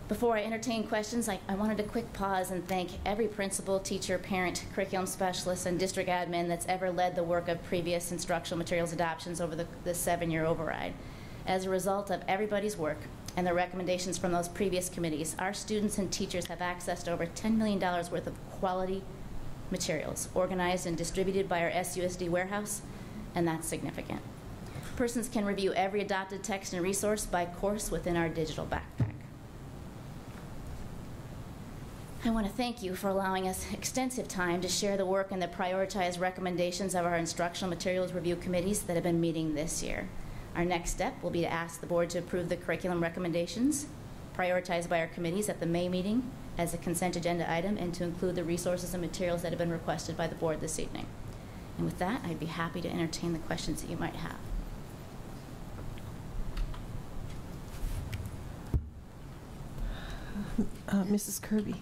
Before I entertain questions, I wanted to quick pause and thank every principal, teacher, parent, curriculum specialist, and district admin that's ever led the work of previous instructional materials adoptions over the 7-year override. As a result of everybody's work and the recommendations from those previous committees, our students and teachers have accessed over $10 million worth of quality materials organized and distributed by our SUSD warehouse, and that's significant. Persons can review every adopted text and resource by course within our digital backpack. I want to thank you for allowing us extensive time to share the work and the prioritized recommendations of our instructional materials review committees that have been meeting this year. Our next step will be to ask the board to approve the curriculum recommendations prioritized by our committees at the May meeting as a consent agenda item, and to include the resources and materials that have been requested by the board this evening. And with that, I'd be happy to entertain the questions that you might have. Mrs. Kirby.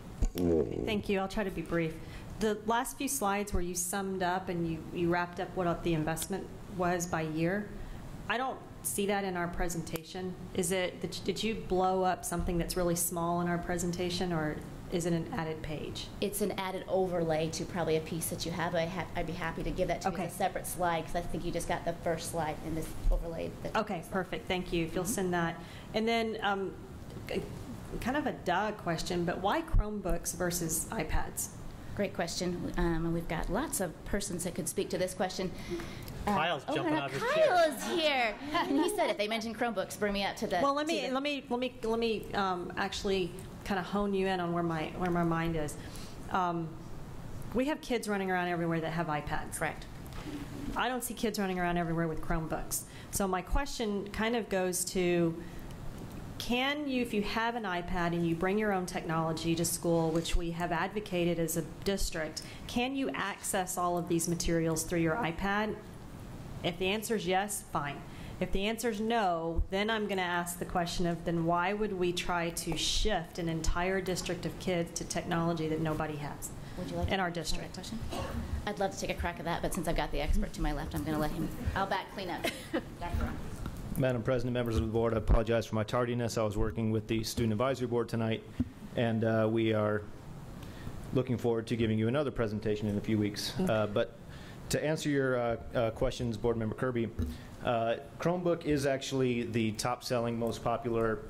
Thank you. I'll try to be brief. The last few slides where you summed up and you wrapped up what the investment was by year, I don't see that in our presentation. Is it, did you blow up something that's really small in our presentation, or is it an added page? It's an added overlay to probably a piece that you have. I'd be happy to give that to you as a separate slide, because I think you just got the first slide in this overlay. Okay, perfect. Thank you. If you'll send that. And then kind of a Doug question, but why Chromebooks versus iPads? Great question. We've got lots of persons that could speak to this question. Kyle's jumping out of his chair. Kyle is here, and he said if they mention Chromebooks, bring me up to the. Well, let me actually kind of hone you in on where my mind is. We have kids running around everywhere that have iPads. Correct. I don't see kids running around everywhere with Chromebooks. So my question kind of goes to, can you, if you have an iPad and you bring your own technology to school, which we have advocated as a district, can you access all of these materials through your iPad? If the answer is yes, fine. If the answer is no, then I'm going to ask the question of, then why would we try to shift an entire district of kids to technology that nobody has? Would you like in our district? Question? I'd love to take a crack at that, but since I've got the expert to my left, I'm going to let him. I'll back clean up. Dr. Madam President, members of the board, I apologize for my tardiness. I was working with the Student Advisory Board tonight, and we are looking forward to giving you another presentation in a few weeks. But to answer your questions, Board Member Kirby, Chromebook is actually the top-selling, most popular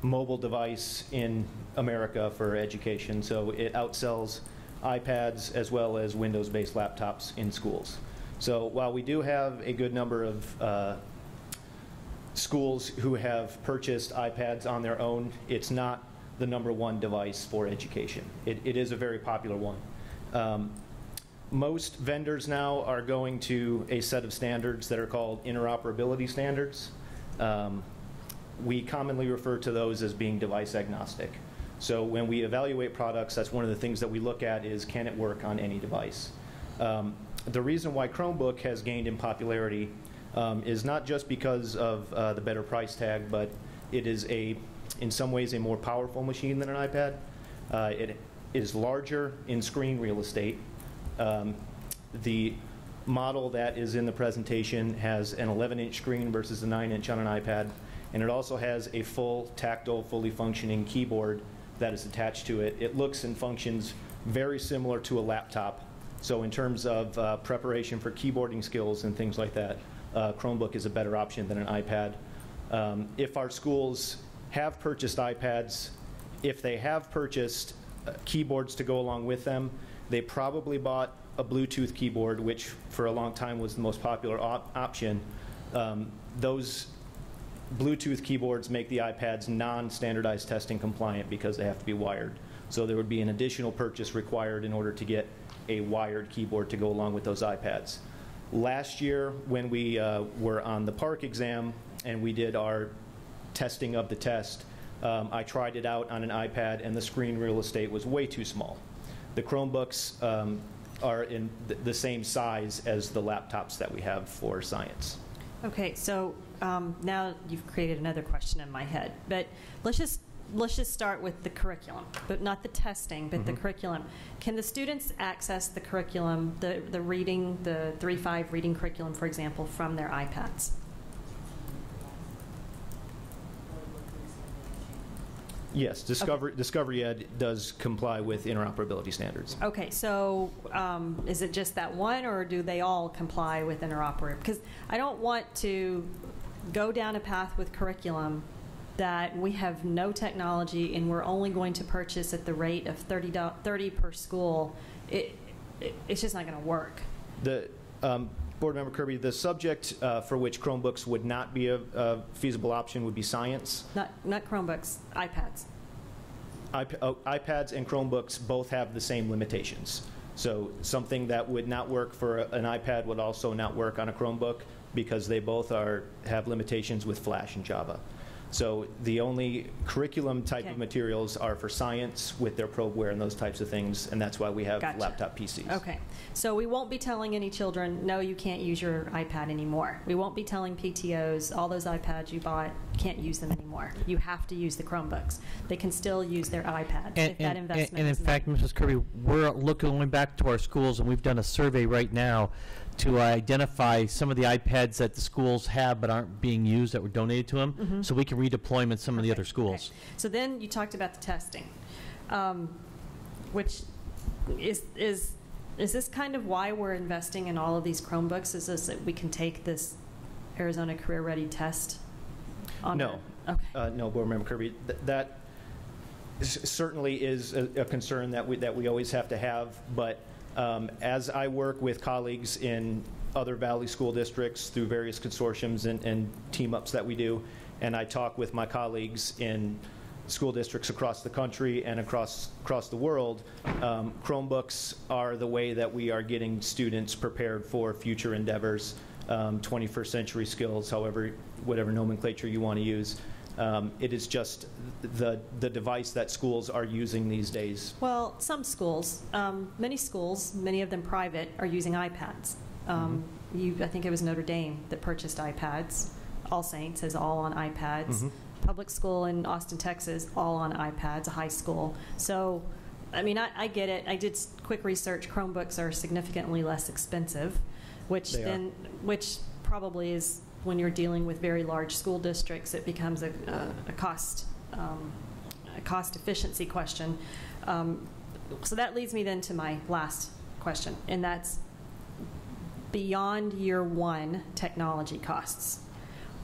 mobile device in America for education. So it outsells iPads as well as Windows-based laptops in schools. So while we do have a good number of schools who have purchased iPads on their own, it's not the #1 device for education. It is a very popular one. Most vendors now are going to a set of standards that are called interoperability standards. We commonly refer to those as being device agnostic. So when we evaluate products, that's one of the things that we look at is, can it work on any device? The reason why Chromebook has gained in popularity is not just because of the better price tag, but it is in some ways a more powerful machine than an iPad. It is larger in screen real estate. The model that is in the presentation has an 11-inch screen versus a 9-inch on an iPad, and it also has a full tactile, fully functioning keyboard that is attached to it. It looks and functions very similar to a laptop. So in terms of preparation for keyboarding skills and things like that, Chromebook is a better option than an iPad. If our schools have purchased iPads, if they have purchased keyboards to go along with them, they probably bought a Bluetooth keyboard, which for a long time was the most popular option. Those Bluetooth keyboards make the iPads non-standardized testing compliant because they have to be wired. So there would be an additional purchase required in order to get a wired keyboard to go along with those iPads. Last year, when we were on the park exam and we did our testing of the test, I tried it out on an iPad and the screen real estate was way too small. The Chromebooks are in the same size as the laptops that we have for science. Okay, so now you've created another question in my head, but let's just start with the curriculum, but not the testing, but the curriculum. Can the students access the curriculum, the reading, the 3-5 reading curriculum, for example, from their iPads? Yes, Discovery Ed does comply with interoperability standards. Okay, so is it just that one, or do they all comply with interoperability? Because I don't want to go down a path with curriculum that we have no technology and we're only going to purchase at the rate of $30 per school. It's just not going to work. The Board Member Kirby, the subject for which Chromebooks would not be a feasible option would be science. Not Chromebooks, iPads. iPads and Chromebooks both have the same limitations. So something that would not work for an iPad would also not work on a Chromebook because they both have limitations with Flash and Java. So the only curriculum type of materials are for science with their probeware and those types of things, and that's why we have laptop PCs. Okay. So we won't be telling any children, no, you can't use your iPad anymore. We won't be telling PTOs, all those iPads you bought, can't use them anymore. You have to use the Chromebooks. They can still use their iPads if that investment and in fact, Mrs. Kirby, we're going back to our schools, and we've done a survey right now to identify some of the iPads that the schools have but aren't being used that were donated to them, so we can redeploy them in some of the other schools. Okay. So then you talked about the testing, which is this kind of why we're investing in all of these Chromebooks? Is this that we can take this Arizona Career Ready test? No. Okay. No, Board Member Kirby. That certainly is a concern that we always have to have, but as I work with colleagues in other Valley school districts through various consortiums and team-ups that we do, and I talk with my colleagues in school districts across the country and across the world, Chromebooks are the way that we are getting students prepared for future endeavors, 21st century skills, whatever nomenclature you want to use. It is just the device that schools are using these days. Well, some schools, many of them private, are using iPads. I think it was Notre Dame that purchased iPads. All Saints is all on iPads. Public school in Austin, Texas, all on iPads, a high school. So, I mean, I get it. I did quick research. Chromebooks are significantly less expensive, which probably is, when you're dealing with very large school districts, it becomes a cost efficiency question. So that leads me then to my last question, and that's beyond year one technology costs.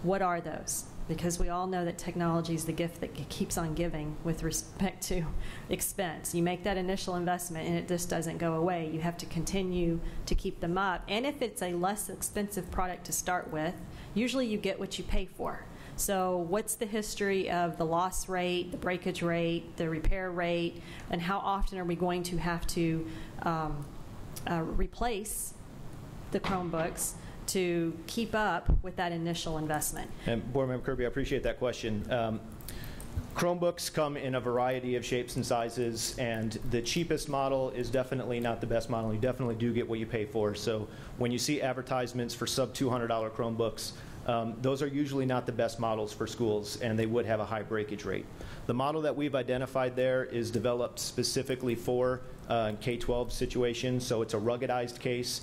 What are those? Because we all know that technology is the gift that keeps on giving with respect to expense. You make that initial investment and it just doesn't go away. You have to continue to keep them up. And if it's a less expensive product to start with, usually you get what you pay for. So what's the history of the loss rate, the breakage rate, the repair rate, and how often are we going to have to replace the Chromebooks to keep up with that initial investment? And Board Member Kirby, I appreciate that question. Chromebooks come in a variety of shapes and sizes, and the cheapest model is definitely not the best model. You definitely do get what you pay for. So when you see advertisements for sub-$200 Chromebooks, those are usually not the best models for schools, and they would have a high breakage rate. The model that we've identified there is developed specifically for K-12 situations, so it's a ruggedized case.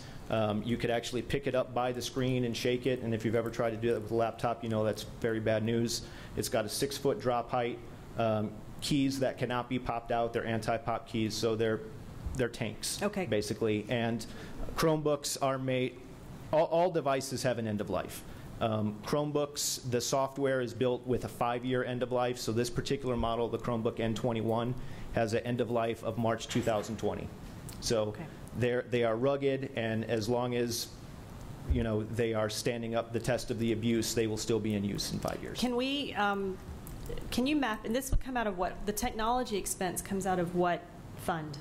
You could actually pick it up by the screen and shake it, and if you've ever tried to do that with a laptop, you know that's very bad news. It's got a 6-foot drop height, keys that cannot be popped out. They're anti-pop keys, so they're they're tanks, Okay. basically. And Chromebooks are made, all devices have an end of life. Chromebooks, the software is built with a 5-year end of life, so this particular model, the Chromebook N21, has an end of life of March 2020. So they are rugged, and as long as they are standing up the test of the abuse, they will still be in use in 5 years. Can we, can you map, and this would come out of what? The technology expense comes out of what fund?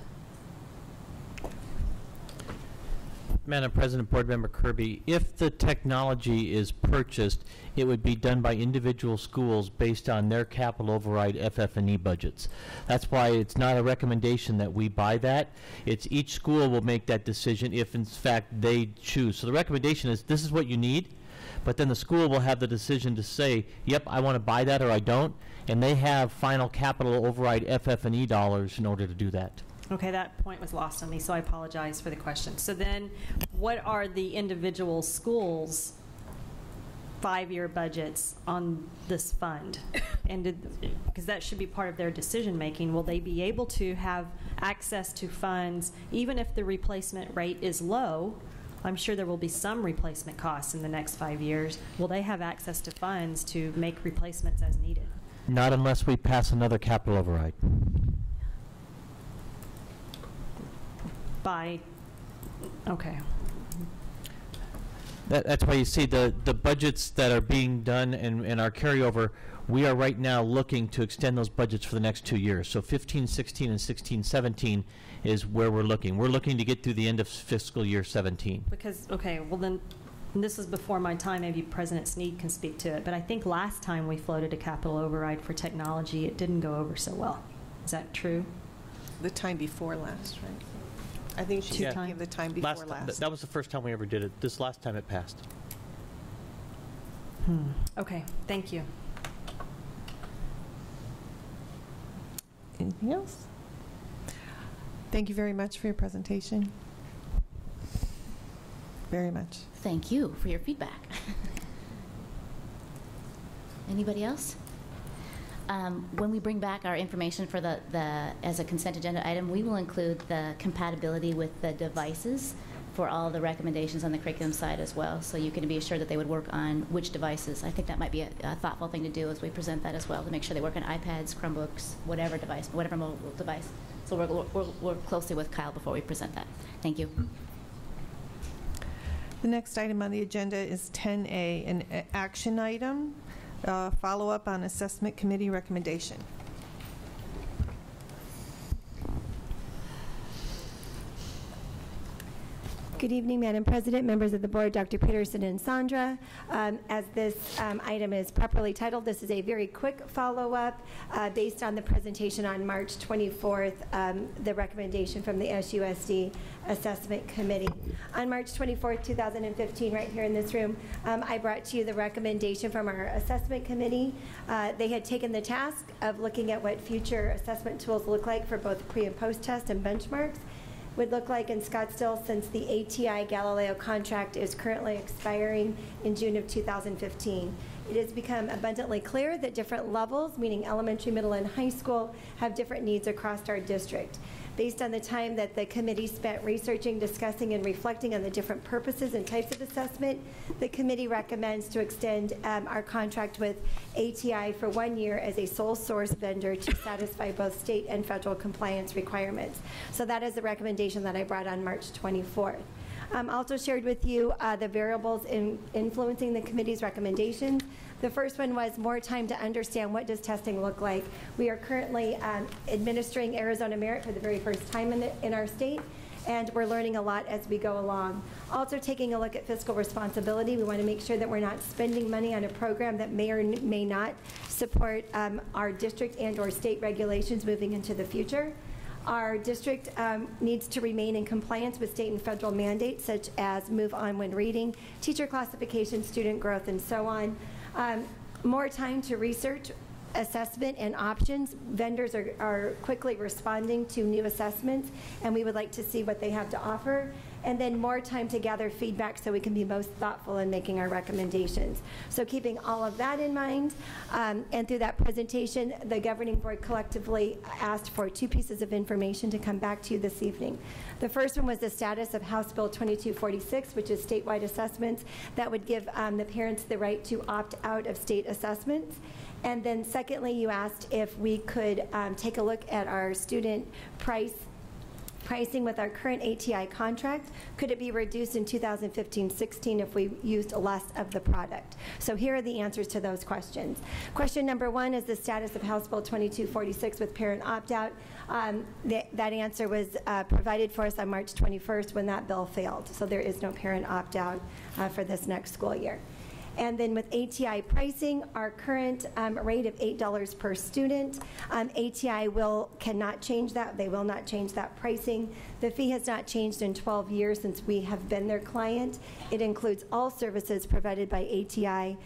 Madam President, Board Member Kirby, if the technology is purchased, it would be done by individual schools based on their capital override FF&E budgets. That's why it's not a recommendation that we buy that. It's each school will make that decision if, in fact, they choose. So the recommendation is this is what you need, but then the school will have the decision to say, yep, I want to buy that or I don't, and they have final capital override FF&E dollars in order to do that. Okay, that point was lost on me, so I apologize for the question. So then, what are the individual schools' 5-year budgets on this fund? And because that should be part of their decision making, will they be able to have access to funds even if the replacement rate is low? I'm sure there will be some replacement costs in the next 5 years. Will they have access to funds to make replacements as needed? Not unless we pass another capital override. Okay. That's why you see the budgets that are being done and our carryover, we are right now looking to extend those budgets for the next 2 years. So 15, 16, and 16, 17 is where we're looking. We're looking to get through the end of fiscal year 17. Because, okay, well then, this is before my time, maybe President Snead can speak to it, but I think last time we floated a capital override for technology, it didn't go over so well. Is that true? The time before last, right? I think she's thinking of the time before last. That was the first time we ever did it. This last time it passed. Okay, thank you. Anything else? Thank you very much for your presentation. Very much. Thank you for your feedback. Anybody else? When we bring back our information for as a consent agenda item, we will include the compatibility with the devices for all the recommendations on the curriculum side as well. So you can be assured that they would work on which devices. I think that might be a thoughtful thing to do as we present that as well, to make sure they work on iPads, Chromebooks, whatever device, whatever mobile device. So we'll work closely with Kyle before we present that. Thank you. The next item on the agenda is 10A, an action item. Follow-up on assessment committee recommendation. Good evening, Madam President, members of the board, Dr. Peterson and Sandra. As this item is properly titled, this is a very quick follow-up based on the presentation on March 24th, the recommendation from the SUSD Assessment Committee. On March 24th, 2015, right here in this room, I brought to you the recommendation from our Assessment Committee. They had taken the task of looking at what future assessment tools look like for both pre- and post-test and benchmarks would look like in Scottsdale, since the ATI Galileo contract is currently expiring in June of 2015. It has become abundantly clear that different levels, meaning elementary, middle, and high school, have different needs across our district. Based on the time that the committee spent researching, discussing, and reflecting on the different purposes and types of assessment, the committee recommends to extend our contract with ATI for 1 year as a sole source vendor to satisfy both state and federal compliance requirements. So that is the recommendation that I brought on March 24th. Also shared with you the variables influencing the committee's recommendations. The first one was more time to understand what does testing look like. We are currently administering Arizona Merit for the very first time in our state, and we're learning a lot as we go along. Also taking a look at fiscal responsibility. We want to make sure that we're not spending money on a program that may or may not support our district and or state regulations moving into the future. Our district needs to remain in compliance with state and federal mandates, such as move on when reading, teacher classification, student growth, and so on. More time to research, assessment, and options. Vendors are quickly responding to new assessments, and we would like to see what they have to offer. and then more time to gather feedback so we can be most thoughtful in making our recommendations. So keeping all of that in mind, and through that presentation, the governing board collectively asked for 2 pieces of information to come back to you this evening. The first one was the status of House Bill 2246, which is statewide assessments that would give the parents the right to opt out of state assessments. And then secondly, you asked if we could take a look at our student pricing with our current ATI contract. Could it be reduced in 2015-16 if we used less of the product? So here are the answers to those questions. Question number 1 is the status of House Bill 2246 with parent opt-out. That answer was provided for us on March 21st when that bill failed. So there is no parent opt-out for this next school year. And then with ATI pricing, our current rate of $8 per student, ATI cannot change that. They will not change that pricing. The fee has not changed in 12 years since we have been their client. It includes all services provided by ATI.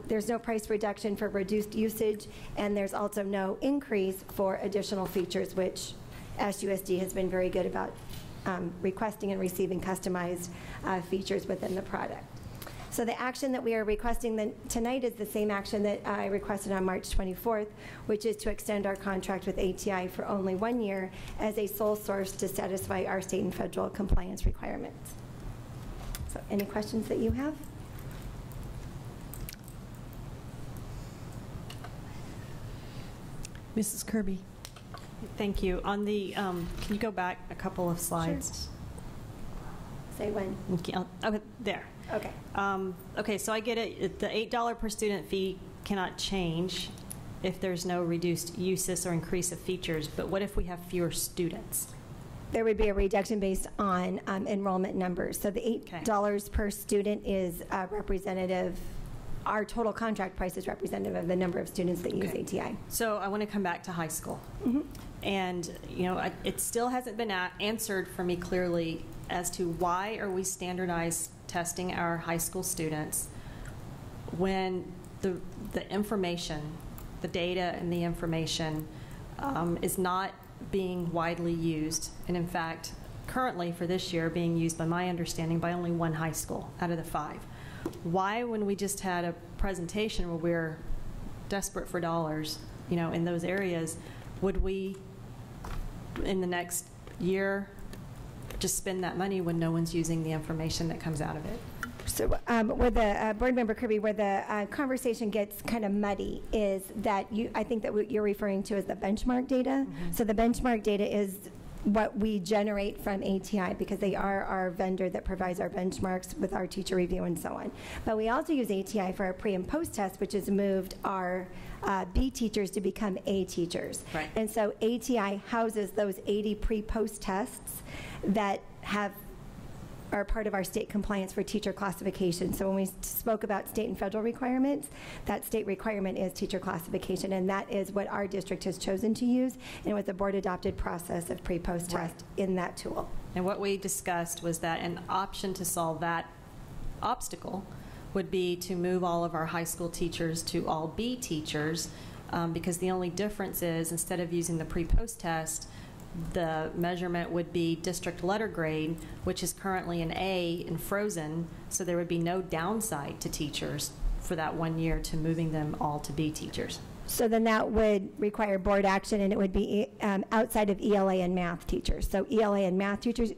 There's no price reduction for reduced usage, and there's also no increase for additional features, which SUSD has been very good about requesting and receiving customized features within the product. So the action that we are requesting tonight is the same action that I requested on March 24th, which is to extend our contract with ATI for only 1 year as a sole source to satisfy our state and federal compliance requirements. So any questions that you have? Mrs. Kirby. Thank you. On the, can you go back a couple of slides? Sure. Say when. Okay, there. Okay. Okay, so I get it. The $8 per student fee cannot change if there's no reduced uses or increase of features, but what if we have fewer students? There would be a reduction based on enrollment numbers. So the $8 per student is representative. Our total contract price is representative of the number of students that use ATI. So I want to come back to high school. And, you know, it still hasn't been answered for me clearly as to why are we standardized testing our high school students when the information, the data and the information is not being widely used. And in fact, currently for this year being used by my understanding by only 1 high school out of the 5. Why, when we just had a presentation where we're desperate for dollars, you know, in those areas, would we in the next year just spend that money when no one's using the information that comes out of it? So where the Board Member Kirby, where the conversation gets kind of muddy is that I think that what you're referring to is the benchmark data. So the benchmark data is what we generate from ATI because they are our vendor that provides our benchmarks with our teacher review and so on. But we also use ATI for our pre and post test, which has moved our B teachers to become A teachers. Right. And so ATI houses those 80 pre-post tests that are part of our state compliance for teacher classification. So when we spoke about state and federal requirements, that state requirement is teacher classification, and that is what our district has chosen to use, and with the board-adopted process of pre-post test in that tool. And what we discussed was that an option to solve that obstacle would be to move all of our high school teachers to all B teachers, because the only difference is instead of using the pre-post test, the measurement would be district letter grade, which is currently an A and frozen, so there would be no downside to teachers for that 1 year to moving them all to B teachers. So then that would require board action, and it would be outside of ELA and math teachers. So ELA and math teachers,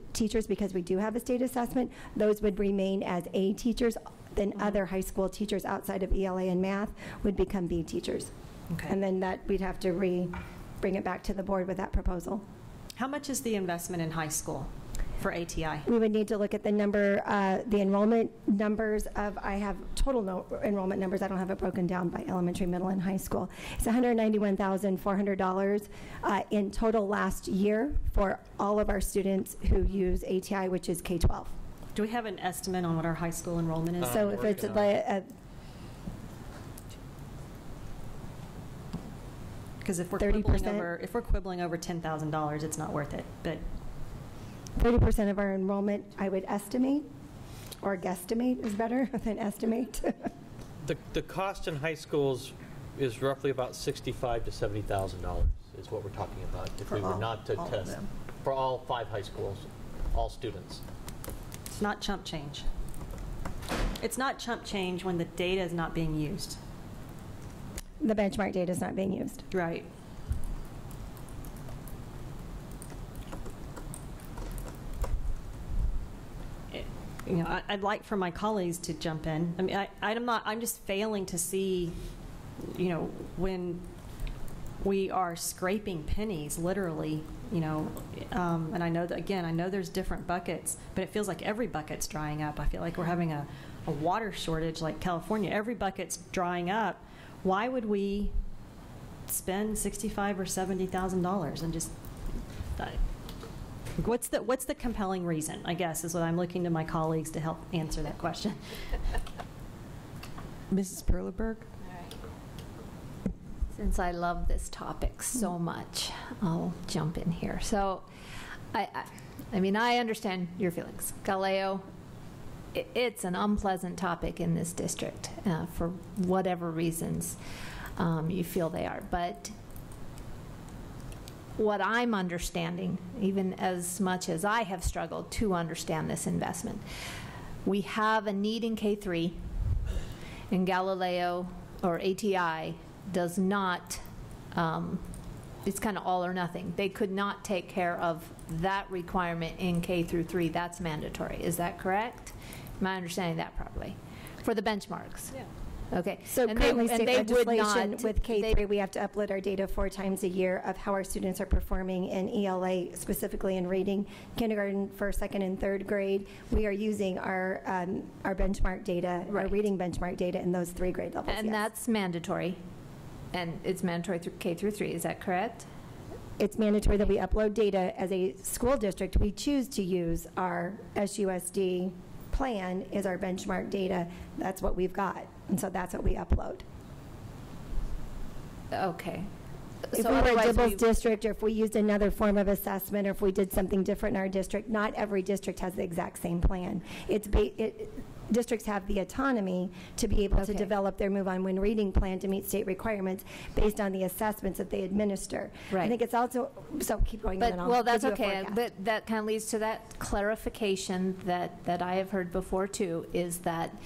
because we do have a state assessment, those would remain as A teachers. Then other high school teachers outside of ELA and math would become B teachers. Okay. And then that we'd have to bring it back to the board with that proposal. How much is the investment in high school for ATI? We would need to look at the the enrollment numbers of, I have total enrollment numbers. I don't have it broken down by elementary, middle, and high school. It's $191,400 in total last year for all of our students who use ATI, which is K-12. Do we have an estimate on what our high school enrollment is? So if it's because if we're 30%, quibbling over $10,000, it's not worth it. But 30% of our enrollment, I would estimate, or guesstimate is better than estimate. The cost in high schools is roughly about $65,000 to $70,000 is what we're talking about if we were not to test for all 5 high schools, all students. It's not chump change. It's not chump change when the data is not being used. The benchmark data is not being used. Right. You know, I'd like for my colleagues to jump in. I mean, I'm just failing to see, you know, when we are scraping pennies, literally, you know, and I know that, again, I know there's different buckets, but it feels like every bucket's drying up. I feel like we're having a water shortage like California. Every bucket's drying up. Why would we spend $65,000 or $70,000 and just... What's the compelling reason, I guess, is what I'm looking to my colleagues to help answer that question. Mrs. Perleberg? Since I love this topic so much, I'll jump in here. So, I mean, I understand your feelings. Galileo, it's an unpleasant topic in this district for whatever reasons you feel they are. But what I'm understanding, even as much as I have struggled to understand this investment, we have a need in K3, and Galileo or ATI does not, it's kind of all or nothing. They could not take care of that requirement in K through 3. That's mandatory. Is that correct? Am I understanding that properly? For the benchmarks? Yeah. Okay. So currently state legislation with K3, we have to upload our data 4 times a year of how our students are performing in ELA, specifically in reading, kindergarten, first, second, and third grade. We are using our benchmark data, our reading benchmark data in those 3 grade levels. And that's mandatory, and it's mandatory through K through 3. Is that correct? It's mandatory that we upload data. As a school district, we choose to use our SUSD plan is our benchmark data. That's what we've got. And so that's what we upload. Okay. If we were a Dibbles district, or if we used another form of assessment, or if we did something different in our district, not every district has the exact same plan. Districts have the autonomy to be able to develop their Move On When Reading plan to meet state requirements based on the assessments that they administer. Right. I think it's also, so keep going. But, well, that's okay. But that kind of leads to that clarification that I have heard before too, is that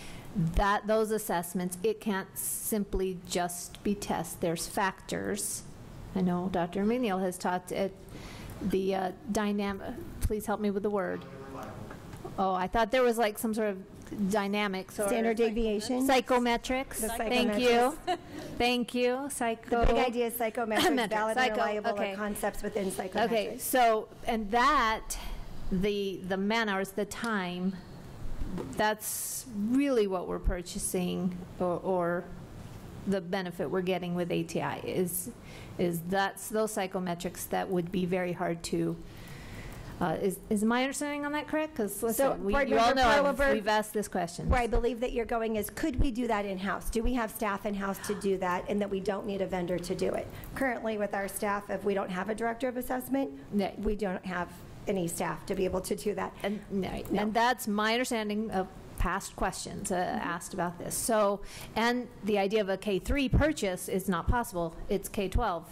those assessments, it can't simply just be tests. There's factors. I know Dr. Meniel has taught it, the dynamic, please help me with the word. Oh, I thought there was like some sort of dynamics or standard deviation, psychometrics. Thank you. Thank you. The big idea is psychometrics, valid and reliable are concepts within psychometrics. Okay, so, and that, the man hours, the time, that's really what we're purchasing, or the benefit we're getting with ATI is that's those psychometrics that would be very hard to. Is my understanding on that correct? Because you all know we've asked this question. Where I believe that you're going is, could we do that in-house? Do we have staff in-house to do that, and that we don't need a vendor to do it? Currently, with our staff, if we don't have a director of assessment, we don't have any staff to be able to do that. And that's my understanding of past questions asked about this. So, and the idea of a K3 purchase is not possible. It's K12,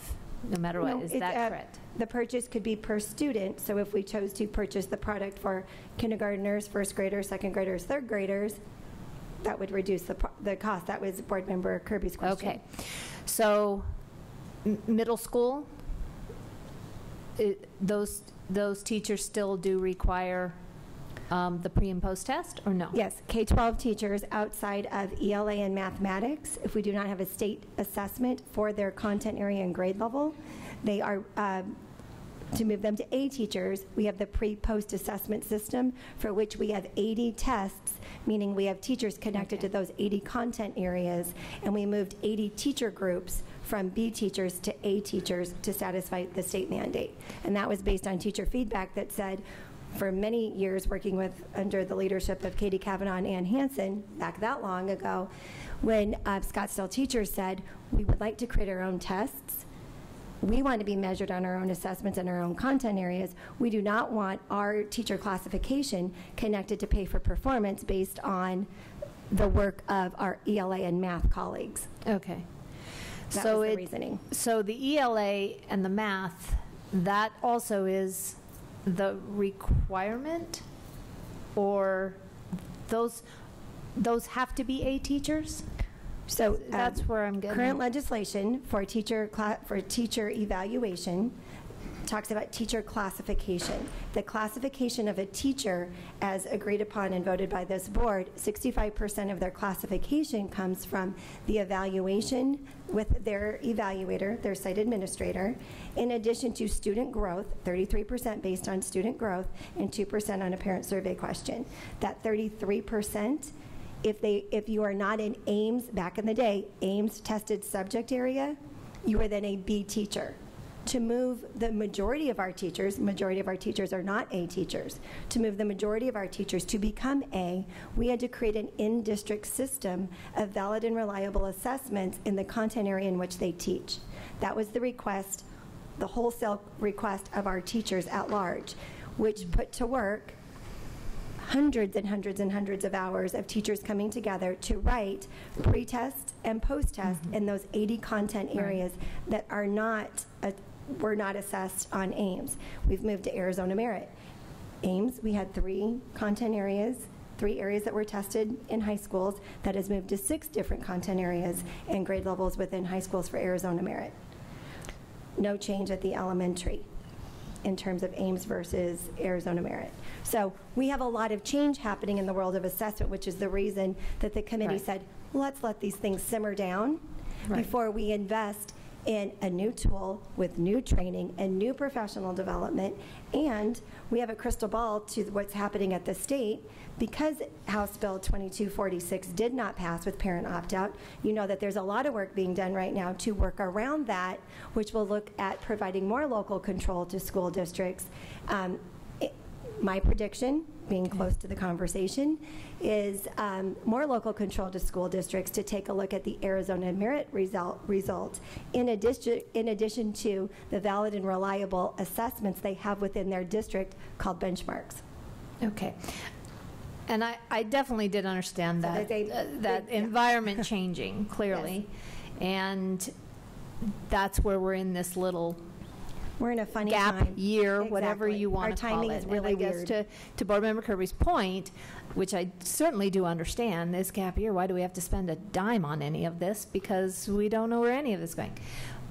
no matter what. Is that correct? The purchase could be per student. So if we chose to purchase the product for kindergartners, first graders, second graders, third graders, that would reduce the cost. That was Board Member Kirby's question. Okay. So middle school, those teachers still do require the pre and post test, or no? Yes, K-12 teachers outside of ELA and mathematics, if we do not have a state assessment for their content area and grade level, they are, to move them to A teachers, we have the pre-post assessment system for which we have 80 tests, meaning we have teachers connected to those 80 content areas, and we moved 80 teacher groups from B teachers to A teachers to satisfy the state mandate. And that was based on teacher feedback that said, for many years working with, under the leadership of Katie Kavanaugh and Ann Hansen, back that long ago, when Scottsdale teachers said, we would like to create our own tests, we want to be measured on our own assessments and our own content areas. We do not want our teacher classification connected to pay for performance based on the work of our ELA and math colleagues. Okay. That was the reasoning. So the ELA and the math, that also is the requirement or those have to be A teachers? So that's where I'm getting. Current legislation for teacher evaluation talks about teacher classification. The classification of a teacher, as agreed upon and voted by this board, 65% of their classification comes from the evaluation with their evaluator, their site administrator, in addition to student growth, 33% based on student growth, and 2% on a parent survey question. That 33%, if you are not in Ames, back in the day, Ames tested subject area, you are then a B teacher. To move the majority of our teachers are not A teachers, to move the majority of our teachers to become A, we had to create an in-district system of valid and reliable assessments in the content area in which they teach. That was the request, the wholesale request of our teachers at large, which put to work hundreds and hundreds and hundreds of hours of teachers coming together to write pre-test and post-test in those 80 content areas that are were not assessed on Ames. We've moved to Arizona Merit. Ames, we had 3 content areas, 3 areas that were tested in high schools. That has moved to 6 different content areas and grade levels within high schools for Arizona Merit. No change at the elementary in terms of Ames versus Arizona Merit. So we have a lot of change happening in the world of assessment, which is the reason that the committee said, let's let these things simmer down before we invest in a new tool with new training and new professional development. And we have a crystal ball to what's happening at the state. Because House Bill 2246 did not pass with parent opt-out, you know that there's a lot of work being done right now to work around that, which will look at providing more local control to school districts. My prediction, being close to the conversation, is more local control to school districts to take a look at the Arizona Merit result in addition to the valid and reliable assessments they have within their district called benchmarks. Okay. And I definitely did understand that, that environment changing, clearly. Yes. And that's where we're in this little We're in a funny gap time. year, whatever you want to call it. Our timing is really weird. And I guess to Board Member Kirby's point, which I certainly do understand, this gap year, why do we have to spend a dime on any of this? Because we don't know where any of this is going.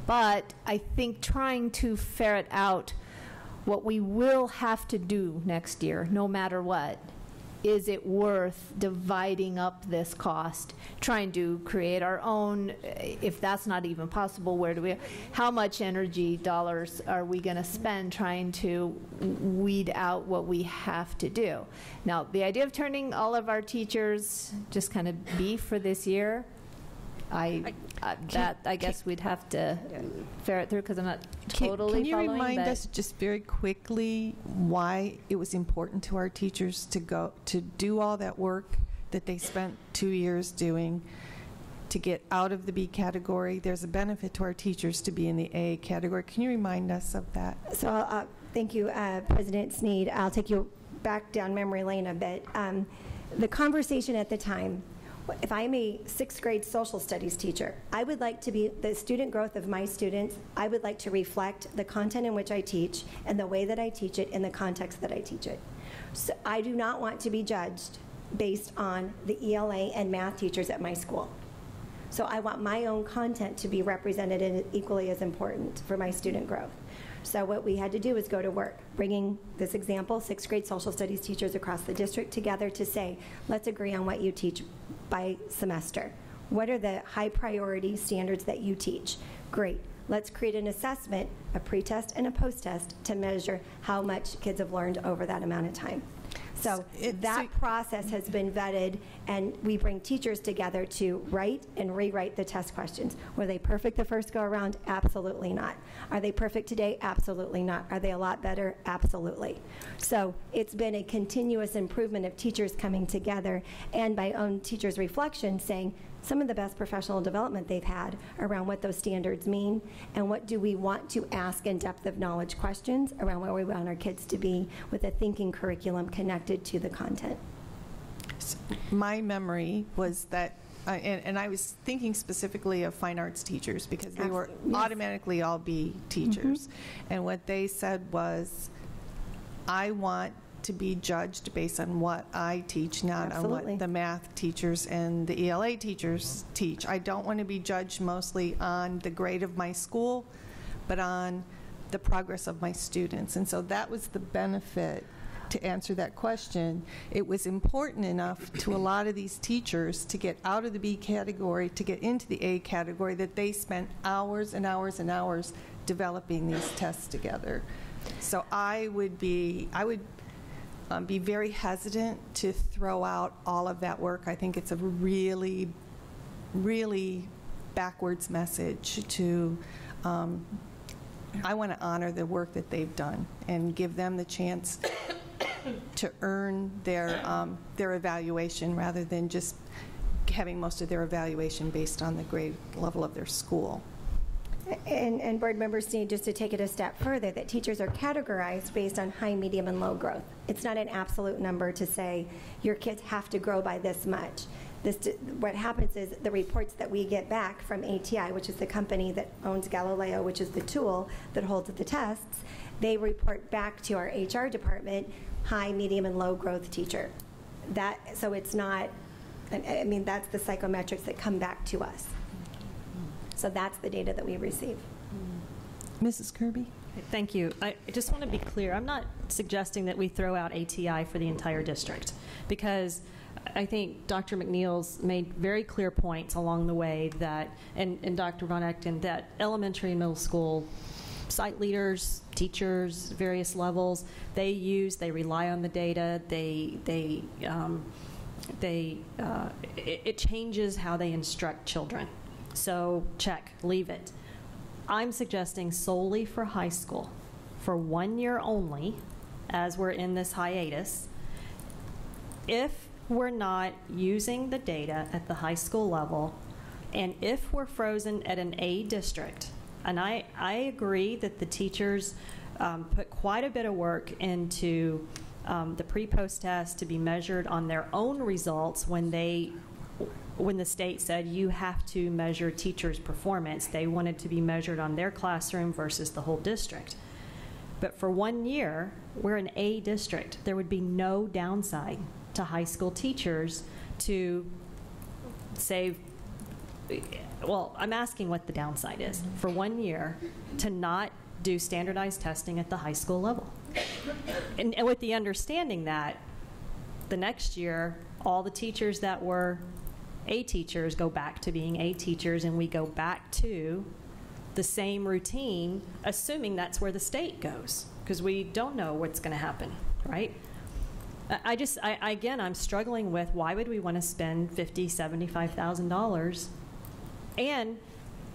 But I think trying to ferret out what we will have to do next year, no matter what, is it worth dividing up this cost, trying to create our own, if that's not even possible, how much energy dollars are we going to spend trying to weed out what we have to do? Now, the idea of turning all of our teachers just kind of B for this year, I guess we'd have to ferret through because I'm not totally Can you following, remind us just very quickly why it was important to our teachers to do all that work that they spent 2 years doing to get out of the B category? There's a benefit to our teachers to be in the A category. Can you remind us of that? So thank you, President Sneed. I'll take you back down memory lane a bit. The conversation at the time, if I'm a 6th grade social studies teacher, I would like to be the student growth of my students. I would like to reflect the content in which I teach and the way that I teach it in the context that I teach it. So I do not want to be judged based on the ELA and math teachers at my school. So I want my own content to be represented and equally as important for my student growth. So what we had to do was go to work, bringing this example, 6th grade social studies teachers across the district together to say, let's agree on what you teach by semester. What are the high priority standards that you teach? Great. Let's create an assessment, a pre-test and a post-test, to measure how much kids have learned over that amount of time. So that process has been vetted, and we bring teachers together to write and rewrite the test questions. Were they perfect the first go-around? Absolutely not. Are they perfect today? Absolutely not. Are they a lot better? Absolutely. So it's been a continuous improvement of teachers coming together, and my own teachers' reflection saying, some of the best professional development they've had around what those standards mean and what do we want to ask in depth of knowledge questions around where we want our kids to be with a thinking curriculum connected to the content. My memory was that, and I was thinking specifically of fine arts teachers because they were automatically all B teachers. And what they said was, I want to be judged based on what I teach, not Absolutely. on what the math teachers and the ELA teachers teach. I don't want to be judged mostly on the grade of my school, but on the progress of my students. And so that was the benefit. To answer that question, it was important enough to a lot of these teachers to get out of the B category, to get into the A category, that they spent hours and hours and hours developing these tests together. So I would be very hesitant to throw out all of that work. I think it's a really, really backwards message to, I want to honor the work that they've done and give them the chance to earn their evaluation rather than just having most of their evaluation based on the grade level of their school. And board members need just to take it a step further, that teachers are categorized based on high, medium, and low growth. It's not an absolute number to say your kids have to grow by this much. What happens is the reports that we get back from ATI, which is the company that owns Galileo, which is the tool that holds the tests, they report back to our HR department high, medium, and low growth teacher. So it's not, I mean, that's the psychometrics that come back to us. So that's the data that we receive. Mrs. Kirby? Thank you. I just want to be clear. I'm not suggesting that we throw out ATI for the entire district, because I think Dr. McNeil's made very clear points along the way that, and Dr. Von Echten, that elementary and middle school site leaders, teachers, various levels, they rely on the data. It changes how they instruct children. So check, leave it. I'm suggesting solely for high school, for 1 year only, as we're in this hiatus, if we're not using the data at the high school level, and if we're frozen at an A district, and I agree that the teachers put quite a bit of work into the pre-post test to be measured on their own results when the state said you have to measure teachers' performance. They wanted to be measured on their classroom versus the whole district. But for 1 year, we're an A district. There would be no downside to high school teachers to save. Well, I'm asking what the downside is for 1 year to not do standardized testing at the high school level. And with the understanding that the next year, all the teachers that were A teachers go back to being A teachers, and we go back to the same routine, assuming that's where the state goes, because we don't know what's going to happen, right? Again, I'm struggling with why would we want to spend $50,000, $75,000, and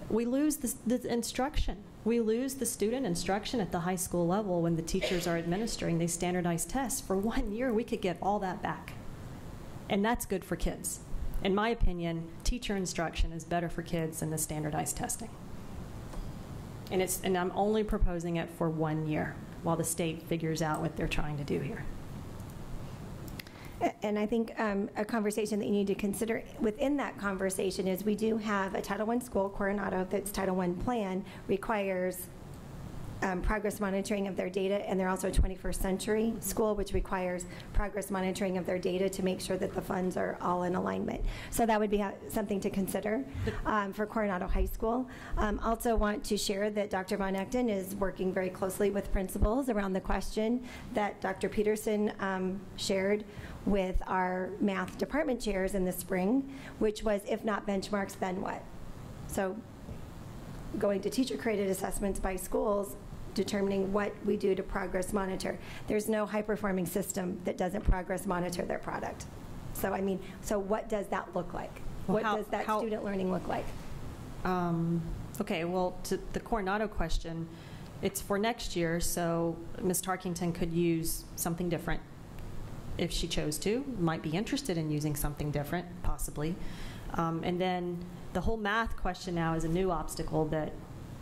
we lose the instruction. We lose the student instruction at the high school level when the teachers are administering these standardized tests. For 1 year, we could get all that back, and that's good for kids. In my opinion, teacher instruction is better for kids than the standardized testing. And I'm only proposing it for 1 year while the state figures out what they're trying to do here. And I think a conversation that you need to consider within that conversation is we do have a Title I school, Coronado, that's Title I plan, requires progress monitoring of their data, and they're also a 21st century school, which requires progress monitoring of their data to make sure that the funds are all in alignment. So that would be something to consider for Coronado High School. Also want to share that Dr. Von Echten is working very closely with principals around the question that Dr. Peterson shared with our math department chairs in the spring, which was, if not benchmarks, then what? So going to teacher-created assessments by schools, determining what we do to progress monitor. There's no high-performing system that doesn't progress monitor their product. So I mean, so what does that look like? What does that student learning look like? Okay, well, to the Coronado question, it's for next year, so Ms. Tarkington could use something different if she chose to, might be interested in using something different, possibly. And then the whole math question now is a new obstacle that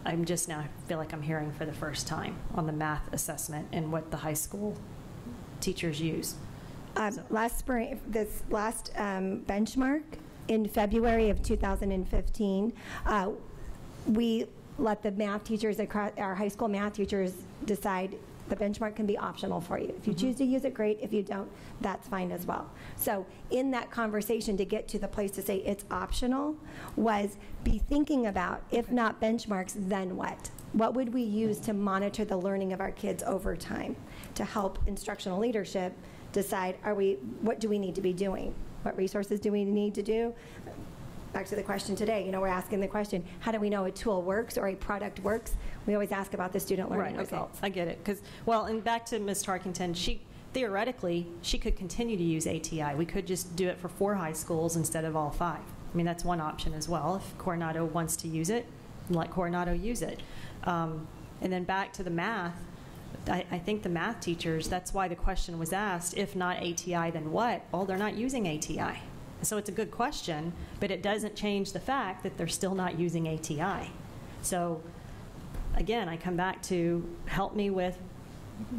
I'm just now feel like I'm hearing for the first time on the math assessment and what the high school teachers use. Last spring, this last benchmark in February of 2015, we let the math teachers, our high school math teachers, decide The benchmark can be optional for you. If you choose to use it, great. If you don't, that's fine as well. So in that conversation, to get to the place to say it's optional, was be thinking about, if not benchmarks, then what? What would we use to monitor the learning of our kids over time to help instructional leadership decide, what do we need to be doing? What resources do we need to do? Back to the question today, we're asking the question, how do we know a tool works or a product works? We always ask about the student learning results. I get it. And back to Ms. Tarkington, theoretically, she could continue to use ATI. We could just do it for 4 high schools instead of all 5. I mean, that's one option as well. If Coronado wants to use it, let Coronado use it. And then back to the math, I think the math teachers, that's why the question was asked, if not ATI, then what? Well, they're not using ATI. So it's a good question, but it doesn't change the fact that they're still not using ATI. So again, I come back to help me with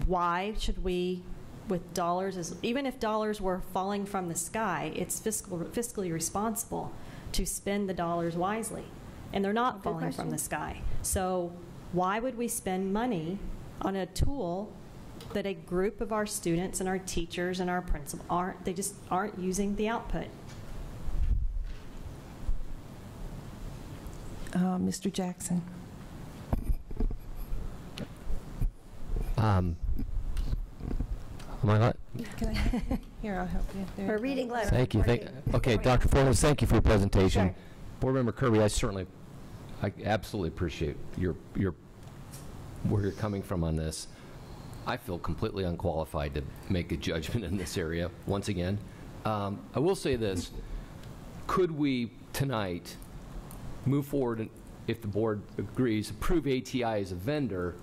why should we, with dollars, even if dollars were falling from the sky, it's fiscally responsible to spend the dollars wisely. And they're not falling from the sky. So why would we spend money on a tool that a group of our students and our teachers and our principals aren't using the output? Mr. Jackson. Am I not? Here, I'll help you. We're reading letters. Thank you. Okay, Dr. Flores, thank you for your presentation. Sure. Board Member Kirby, I absolutely appreciate where you're coming from on this. I feel completely unqualified to make a judgment in this area, once again. I will say this. Could we, tonight, move forward, and if the board agrees, approve ATI as a vendor,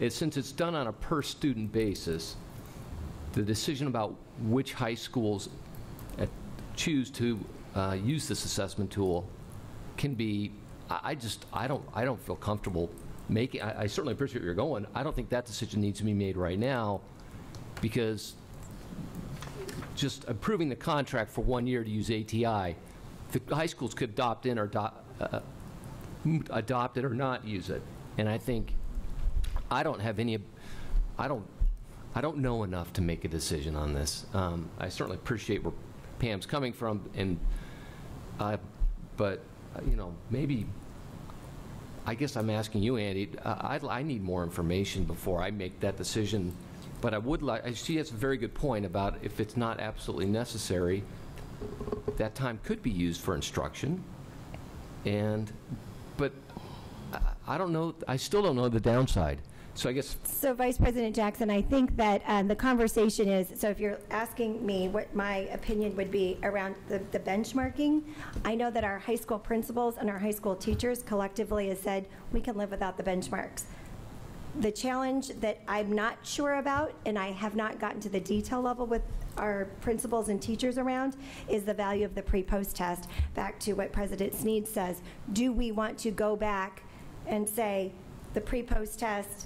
since it's done on a per-student basis, the decision about which high schools choose to use this assessment tool can be, I don't feel comfortable making, I certainly appreciate where you're going. I don't think that decision needs to be made right now, because just approving the contract for 1 year to use ATI, the high schools could adopt it or not use it. And I think I don't know enough to make a decision on this. I certainly appreciate where Pam's coming from, but maybe, I guess I'm asking you, Andy, I need more information before I make that decision. But I would like, she has a very good point about if it's not absolutely necessary, that time could be used for instruction. But I don't know, I still don't know the downside. So I guess. So Vice President Jackson, I think that the conversation is, so if you're asking me what my opinion would be around the benchmarking, I know that our high school principals and our high school teachers collectively have said we can live without the benchmarks. The challenge that I'm not sure about, and I have not gotten to the detail level with our principals and teachers around, is the value of the pre-post test. Back to what President Sneed says, do we want to go back and say the pre-post test,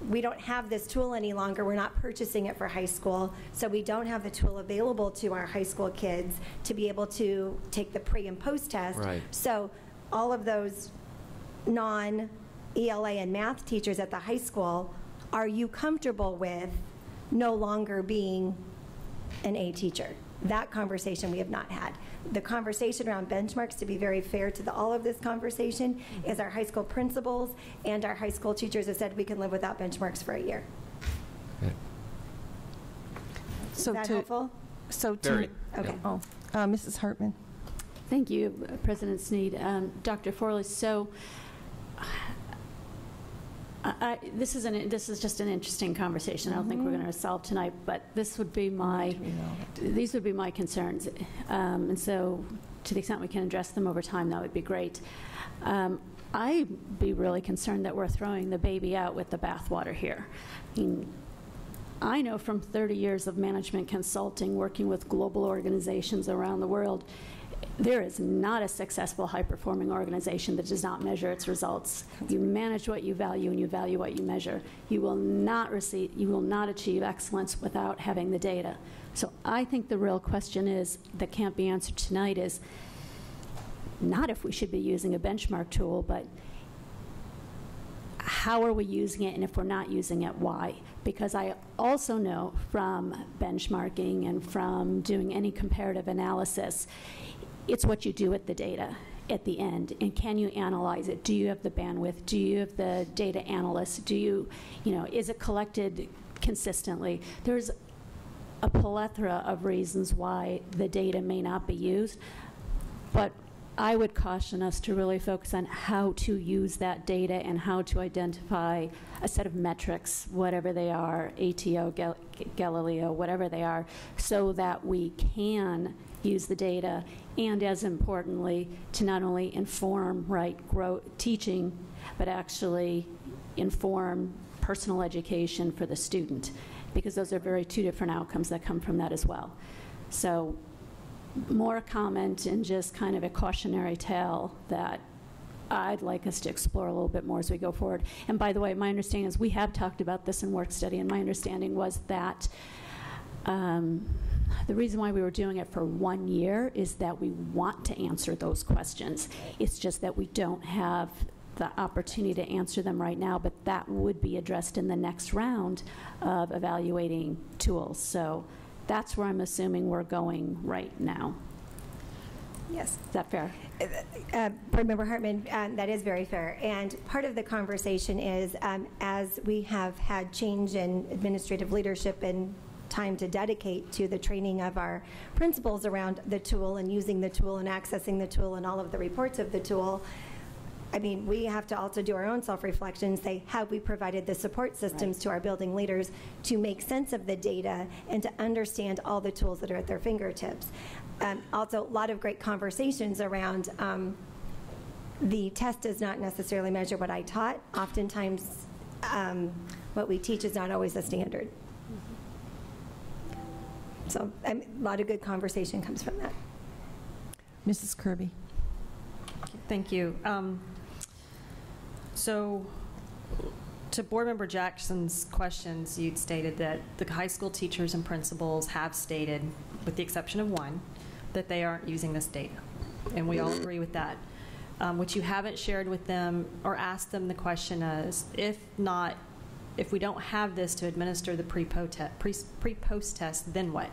we don't have this tool any longer, we're not purchasing it for high school, so we don't have the tool available to our high school kids to be able to take the pre and post test. Right. So all of those non-ELA and math teachers at the high school, are you comfortable with no longer being an A teacher? That conversation we have not had. The conversation around benchmarks, to be very fair to all of this conversation, is our high school principals and our high school teachers have said we can live without benchmarks for a year. Okay. Is that helpful? Okay. Mrs. Hartman. Thank you, President Sneed. Dr. Forley, so this is just an interesting conversation. I don't think we're going to solve tonight, but these would be my concerns. And so to the extent we can address them over time, that would be great. I'd be really concerned that we're throwing the baby out with the bathwater here. I know from 30 years of management consulting, working with global organizations around the world, there is not a successful high-performing organization that does not measure its results. You manage what you value and you value what you measure. You will not achieve excellence without having the data. So I think the real question that can't be answered tonight is not if we should be using a benchmark tool, but how are we using it, and if we're not using it, why? Because I also know from benchmarking and from doing any comparative analysis, it's what you do with the data at the end, and can you analyze it? Do you have the bandwidth? Do you have the data analysts? Do you know, is it collected consistently? There's a plethora of reasons why the data may not be used, but I would caution us to really focus on how to use that data and how to identify a set of metrics, whatever they are, ATO, Galileo, whatever they are, so that we can use the data, and as importantly, to not only inform, teaching, but actually inform personal education for the student, because those are two different outcomes that come from that as well. So more a comment and just kind of a cautionary tale that I'd like us to explore a little bit more as we go forward. And by the way, my understanding is we have talked about this in work study, and my understanding was that the reason why we were doing it for 1 year is that we want to answer those questions. It's just that we don't have the opportunity to answer them right now, but that would be addressed in the next round of evaluating tools. So that's where I'm assuming we're going right now. Yes. Is that fair? Board Member Hartman, that is very fair. And part of the conversation is, as we have had change in administrative leadership and time to dedicate to the training of our principals around the tool and using the tool and accessing the tool and all of the reports of the tool, I mean, we have to also do our own self-reflection, say, have we provided the support systems to our building leaders to make sense of the data and to understand all the tools that are at their fingertips? Also, a lot of great conversations around the test does not necessarily measure what I taught. Oftentimes, what we teach is not always the standard. So a lot of good conversation comes from that. Mrs. Kirby. Thank you. So to Board Member Jackson's questions, you'd stated that the high school teachers and principals have stated, with the exception of one, that they aren't using this data. And we all agree with that. What you haven't shared with them or asked them the question is, if we don't have this to administer the pre-post test, then what?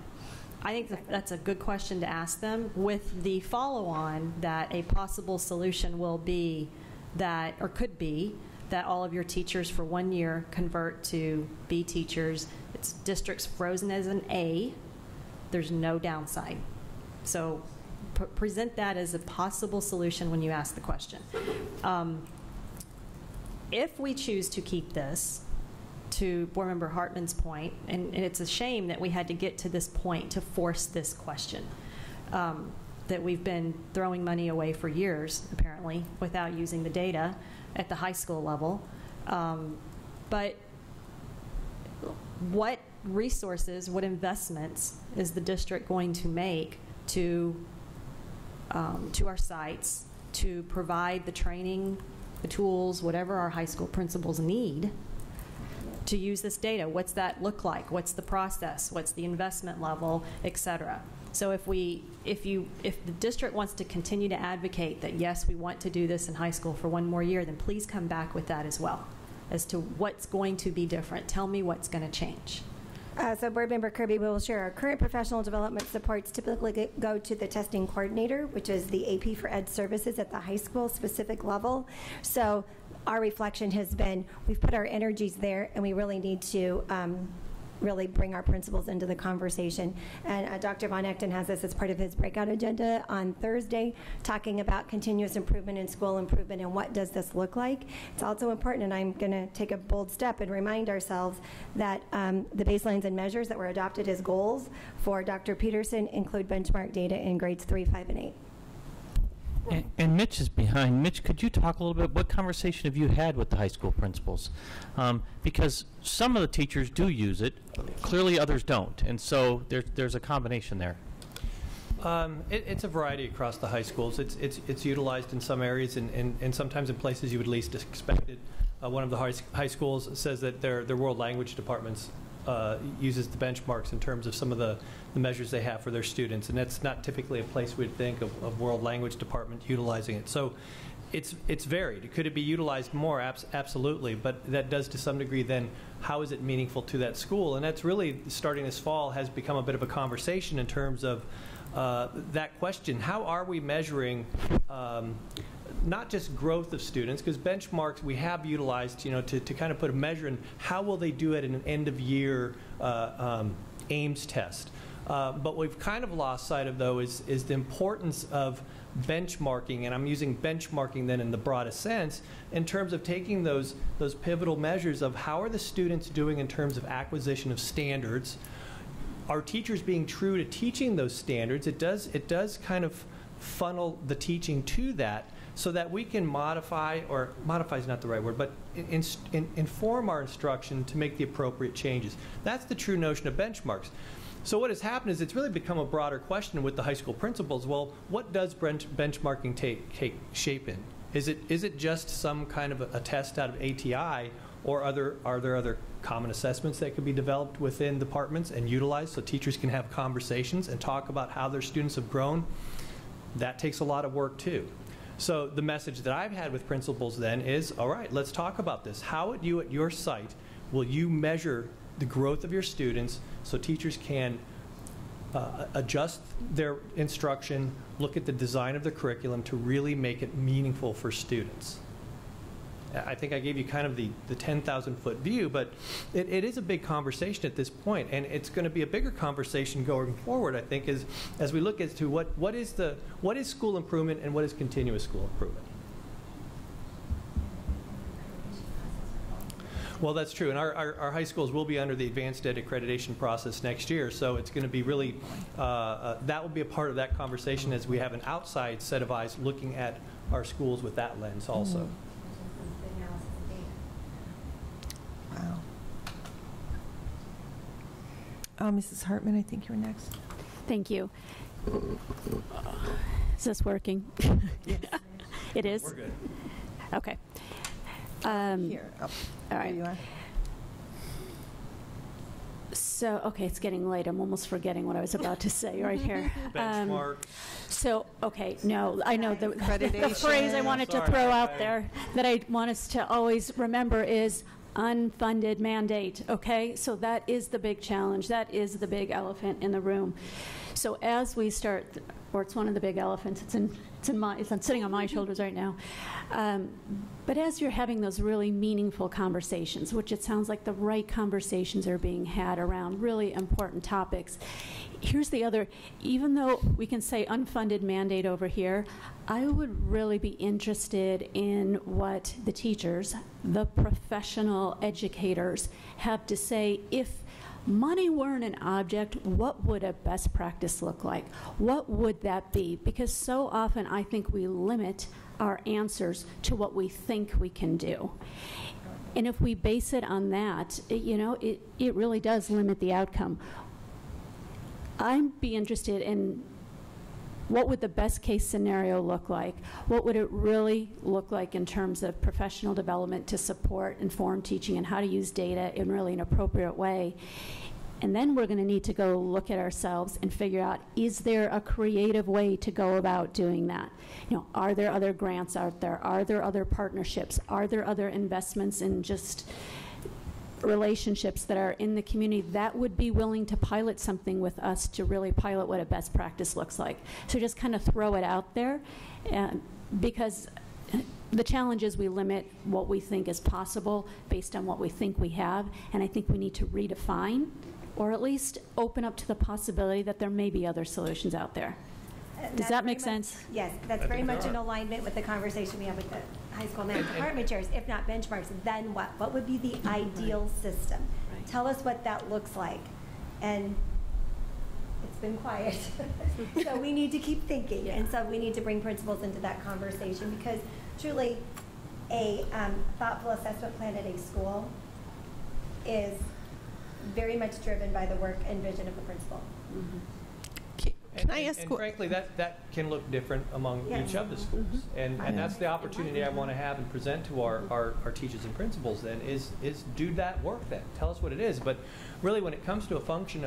I think that's a good question to ask them, with the follow-on that a possible solution will be that, or could be, that all of your teachers for 1 year convert to B teachers. It's districts frozen as an A. There's no downside. So present that as a possible solution when you ask the question. If we choose to keep this, to Board Member Hartman's point, and it's a shame that we had to get to this point to force this question, that we've been throwing money away for years, apparently, without using the data at the high school level. But what resources, what investments is the district going to make to our sites to provide the training, the tools, whatever our high school principals need to use this data? What's that look like? What's the process? What's the investment level, et cetera? So if the district wants to continue to advocate that, yes, we want to do this in high school for 1 more year, then please come back with that as well, as to what's going to be different. Tell me what's going to change. So Board Member Kirby, we will share our current professional development supports typically go to the testing coordinator, which is the AP for Ed Services at the high school specific level. So our reflection has been, we've put our energies there, and we really need to really bring our principals into the conversation. And Dr. Von Echten has this as part of his breakout agenda on Thursday, talking about continuous improvement and school improvement and what does this look like. It's also important, and I'm going to take a bold step and remind ourselves that the baselines and measures that were adopted as goals for Dr. Peterson include benchmark data in grades 3, 5, and 8. And Mitch is behind. Mitch, could you talk a little bit? What conversation have you had with the high school principals? Because some of the teachers do use it. Clearly others don't. And so there's a combination there. It's a variety across the high schools. It's utilized in some areas and sometimes in places you would least expect it. One of the high schools says that their world language departments uses the benchmarks in terms of some of the measures they have for their students, and that's not typically a place we'd think of world language department utilizing it. So It's varied. Could it be utilized more? Absolutely, but that does to some degree then how is it meaningful to that school? And that's really, starting this fall, has become a bit of a conversation in terms of that question. How are we measuring not just growth of students, because benchmarks we have utilized, to kind of put a measure in how will they do at an end of year Ames test. But we've kind of lost sight of, though, is the importance of benchmarking, and I'm using benchmarking then in the broadest sense, in terms of taking those pivotal measures of how are the students doing in terms of acquisition of standards. Are teachers being true to teaching those standards? It does kind of funnel the teaching to that, so that we can modify, or modify is not the right word, but inform our instruction to make the appropriate changes. That's the true notion of benchmarks. So what has happened is it's really become a broader question with the high school principals. Well, what does benchmarking take shape in? Is it just some kind of a test out of ATI, or are there other common assessments that could be developed within departments and utilized so teachers can have conversations and talk about how their students have grown? That takes a lot of work too. So the message that I've had with principals then is, all right, let's talk about this. How at your site will you measure the growth of your students so teachers can adjust their instruction, look at the design of the curriculum to really make it meaningful for students? I think I gave you kind of the 10,000-foot view, but it is a big conversation at this point, and it's going to be a bigger conversation going forward, I think, as we look as to what is school improvement and what is continuous school improvement. Well, that's true, and our high schools will be under the advanced ed accreditation process next year, so it's going to be really, that will be a part of that conversation as we have an outside set of eyes looking at our schools with that lens also. Mm-hmm. Wow. Mrs. Hartman, I think you're next. Thank you. Is this working? Yes. It is? We're good. Okay. Here. Oh, all right. There you are. So, okay, it's getting late. I'm almost forgetting what I was about to say right here. Benchmark. No, I know the phrase I wanted to throw out there that I want us to always remember is unfunded mandate, okay? So that is the big challenge. That is the big elephant in the room. So as we start, or it's one of the big elephants, it's sitting on my shoulders right now. But as you're having those really meaningful conversations, which it sounds like the right conversations are being had around really important topics, here's the other, even though we can say unfunded mandate over here, I would really be interested in what the teachers, the professional educators have to say. If money weren't an object, what would a best practice look like? What would that be? Because so often I think we limit our answers to what we think we can do. And if we base it on that, it really does limit the outcome. I'd be interested in what would the best case scenario look like? What would it really look like in terms of professional development to support informed teaching and how to use data in really an appropriate way? And then we're going to need to go look at ourselves and figure out, is there a creative way to go about doing that? Are there other grants out there? Are there other partnerships? Are there other investments in just relationships that are in the community that would be willing to pilot something with us to really pilot what a best practice looks like? So just kind of throw it out there, because the challenge is we limit what we think is possible based on what we think we have, and I think we need to redefine, or at least open up to the possibility that there may be other solutions out there. Does that make sense? Yes, that's very much in alignment with the conversation we have with the high school math department chairs. If not benchmarks, then what? What would be the ideal system? Right. Tell us what that looks like. And it's been quiet. So we need to keep thinking. Yeah. And so we need to bring principals into that conversation, because truly a thoughtful assessment plan at a school is very much driven by the work and vision of the principal. Mm-hmm. Can I ask? And frankly, that can look different among each of the schools, and that's the opportunity I want to have and present to our teachers and principals. Then is do that work. Then tell us what it is. But really, when it comes to a function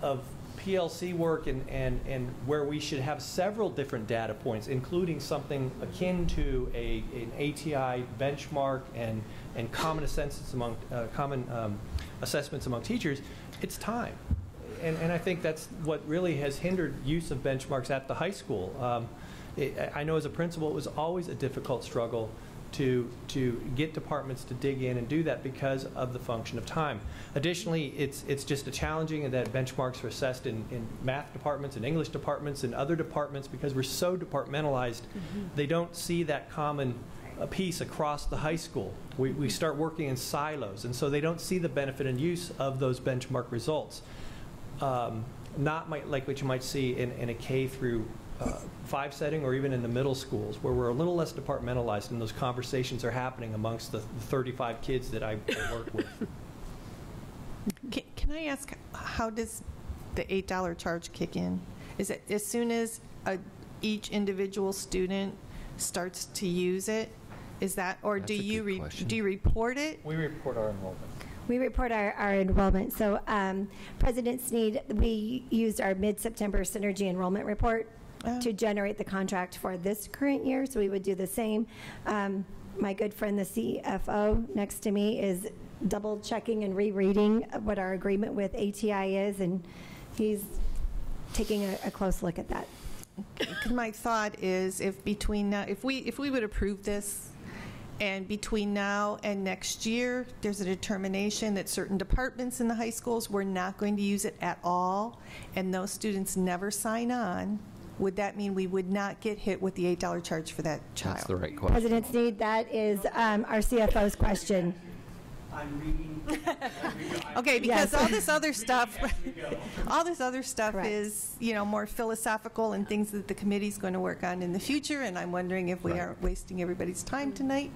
of PLC work and where we should have several different data points, including something akin to an ATI benchmark and common assessments among teachers, it's time. And I think that's what really has hindered use of benchmarks at the high school. I know as a principal, it was always a difficult struggle to get departments to dig in and do that because of the function of time. Additionally, it's just a challenging that benchmarks are assessed in math departments and English departments and other departments because we're so departmentalized. They don't see that common piece across the high school. We start working in silos, and so they don't see the benefit and use of those benchmark results. Not like what you might see in a K through 5 setting or even in the middle schools where we're a little less departmentalized and those conversations are happening amongst the 35 kids that I work with. Can I ask, how does the $8 charge kick in? Is it as soon as each individual student starts to use it? Is that, or do you report it? We report our enrollment. We report our enrollment. So President Sneed, we used our mid-September Synergy enrollment report to generate the contract for this current year, so we would do the same. My good friend, the CFO next to me, is double checking and rereading what our agreement with ATI is, and he's taking a close look at that. Because my thought is, if between now, if we would approve this, and between now and next year, there's a determination that certain departments in the high schools were not going to use it at all, and those students never sign on, would that mean we would not get hit with the $8 charge for that child? That's the right question. President Sneed, that is our CFO's question. I'm reading. Okay, because Yes. all this other stuff, Correct. is, more philosophical and things that the committee's going to work on in the future, and I'm wondering if we aren't wasting everybody's time tonight,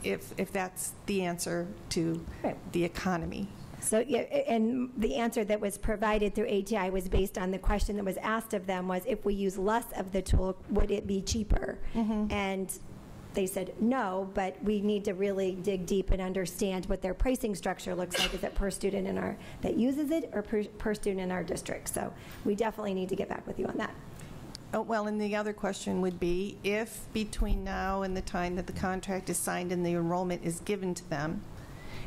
if that's the answer to the economy. So, yeah, and the answer that was provided through ATI was based on the question that was asked of them was, if we use less of the tool, would it be cheaper? And they said no, but we need to really dig deep and understand what their pricing structure looks like. Is it per student that uses it, or per student in our district? So we definitely need to get back with you on that. Oh, well, and the other question would be, if between now and the time that the contract is signed and the enrollment is given to them,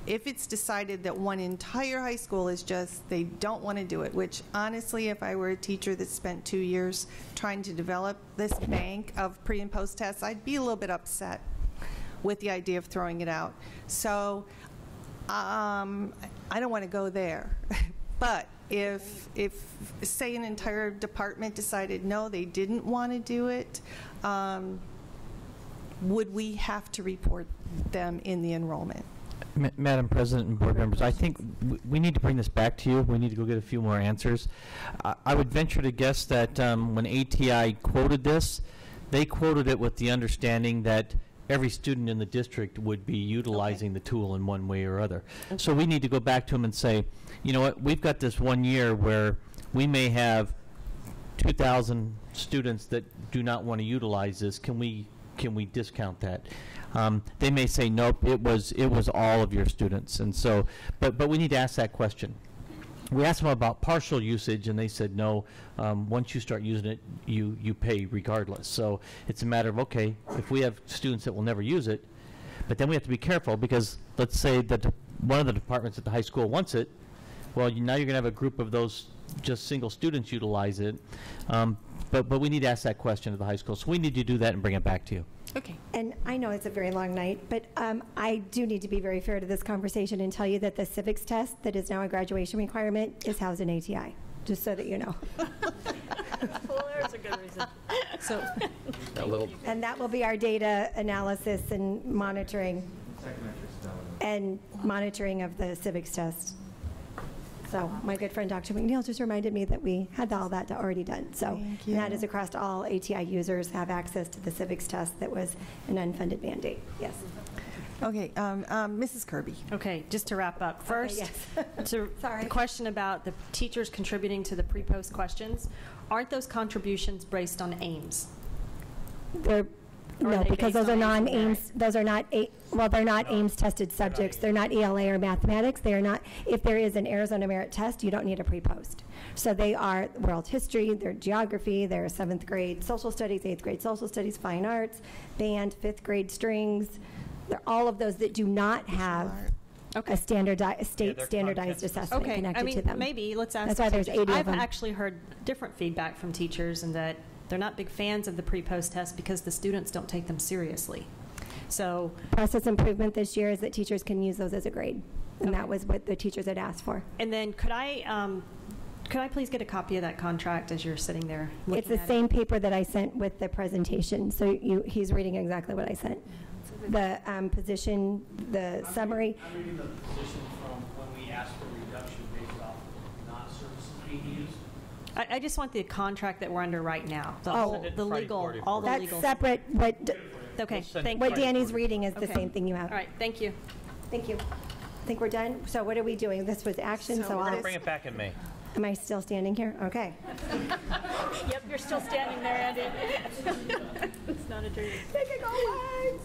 if it's decided that one entire high school is just, they don't want to do it, which honestly, if I were a teacher that spent 2 years trying to develop this bank of pre and post tests, I'd be a little bit upset with the idea of throwing it out. So I don't want to go there. But if say an entire department decided no, they didn't want to do it, would we have to report them in the enrollment? Madam President and board members, I think we need to bring this back to you. We need to go get a few more answers. I would venture to guess that when ATI quoted this, they quoted it with the understanding that every student in the district would be utilizing the tool in one way or other. So we need to go back to them and say, you know what, we've got this 1 year where we may have 2,000 students that do not want to utilize this. Can we discount that? They may say, nope, it was all of your students. And so, but we need to ask that question. We asked them about partial usage, and they said, no, once you start using it, you pay regardless. So it's a matter of, okay, if we have students that will never use it, but then we have to be careful, because let's say that one of the departments at the high school wants it, well, now you're going to have a group of those just single students utilize it. But we need to ask that question at the high school. So we need to do that and bring it back to you. Okay. And I know it's a very long night, but I do need to be very fair to this conversation and tell you that the civics test that is now a graduation requirement is housed in ATI, just so that you know. Well, there's a good reason. So, and that will be our data analysis and monitoring of the civics test. So my good friend Dr. McNeil just reminded me that we had all that already done. So and that is across all ATI users have access to the civics test. That was an unfunded mandate. Yes. Okay, Mrs. Kirby. Okay, just to wrap up. First, Sorry. The question about the teachers contributing to the pre-post questions, aren't those contributions based on aims? They're Or are No, they because based those are on age and non-Ames, those are not, well, they're not Ames tested subjects. They're not ELA or mathematics. They are not, if there is an Arizona merit test, you don't need a pre-post. So they are world history, they're geography, they're 7th grade social studies, 8th grade social studies, fine arts, band, 5th grade strings. They're all of those that do not have a state standardized assessment Okay, connected I mean, to them. maybe, let's ask That's why there's teachers. 80 of I've them. actually heard different feedback from teachers and that they're not big fans of the pre-post test because the students don't take them seriously. So Process improvement this year is that teachers can use those as a grade, and that was what the teachers had asked for. And then could I please get a copy of that contract as you're sitting there looking It's the at same paper that I sent with the presentation, so he's reading exactly what I sent. The position, the summary. I'm reading the position from when we asked for reduction based off of not services being used. I just want the contract that we're under right now. The Oh. whole, the legal, all the That's legal. separate. Okay, thank you. What Danny's reading is the Okay. same thing you have. All right, thank you. Thank you. I think we're done. So what are we doing? This was action, so We're going I'll... to bring it back in May. Am I still standing here? Okay. Yep, you're still standing there, Andy. It's not a dream. Make it go away.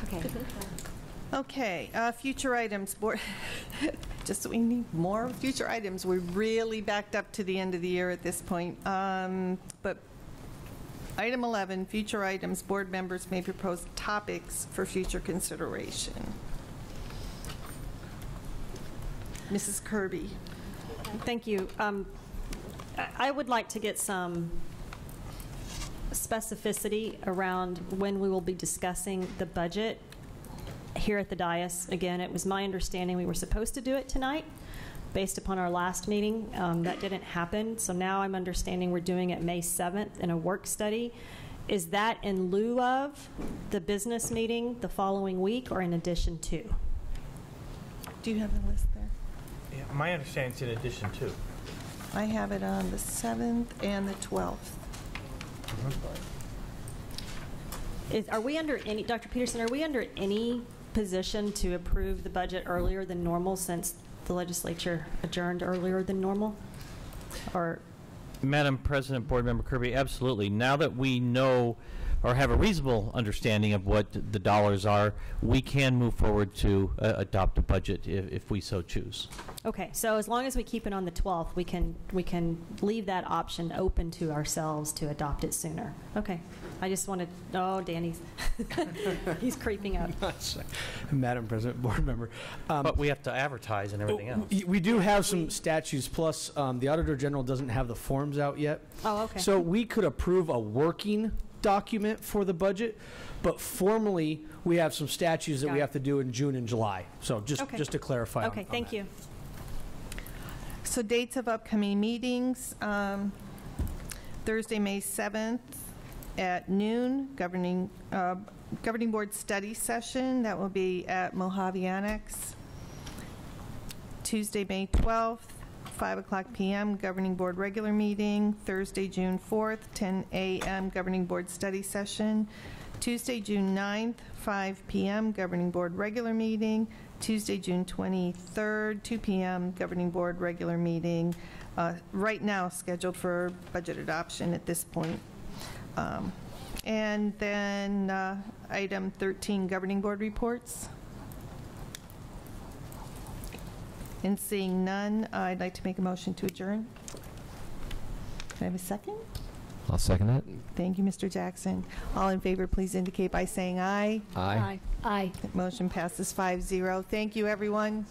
Okay. Okay, future items, board, just so we need more future items. We're really backed up to the end of the year at this point. But item 11, future items, board members may propose topics for future consideration. Mrs. Kirby. Thank you. I would like to get some specificity around when we will be discussing the budget here at the dais. Again, it was my understanding we were supposed to do it tonight based upon our last meeting. That didn't happen, so now I'm understanding we're doing it May 7th in a work study. Is that in lieu of the business meeting the following week or in addition to? Do you have the list there? Yeah, my understanding is in addition to. I have it on the 7th and the 12th. Are we under any, Dr. Peterson, are we under any position to approve the budget earlier than normal since the legislature adjourned earlier than normal? Or Madam President, Board Member Kirby, absolutely. Now that we know or have a reasonable understanding of what the dollars are, we can move forward to adopt a budget if we so choose. okay, so as long as we keep it on the 12th, we can leave that option open to ourselves to adopt it sooner. Okay, I just wanted. Oh, Danny's he's creeping up. Madam President, board member. But we have to advertise and everything else. We do have some statutes, plus the Auditor General doesn't have the forms out yet. Oh, okay. So we could approve a working document for the budget, but formally, we have some statutes that we have to do in June and July. So just to clarify. Okay, thank you. So dates of upcoming meetings, Thursday, May 7th at noon, governing board study session. That will be at Mojave Annex. Tuesday, May 12th, 5 o'clock p.m., governing board regular meeting. Thursday, June 4th, 10 a.m., governing board study session. Tuesday, June 9th, 5 p.m., governing board regular meeting. Tuesday, June 23rd, 2 p.m., governing board regular meeting. Right now, scheduled for budget adoption at this point. And then item 13, governing board reports. And seeing none, I'd like to make a motion to adjourn. Can I have a second? I'll second that. Thank you, Mr. Jackson. All in favor, please indicate by saying aye. Aye. Aye. Motion passes 5-0. Thank you, everyone.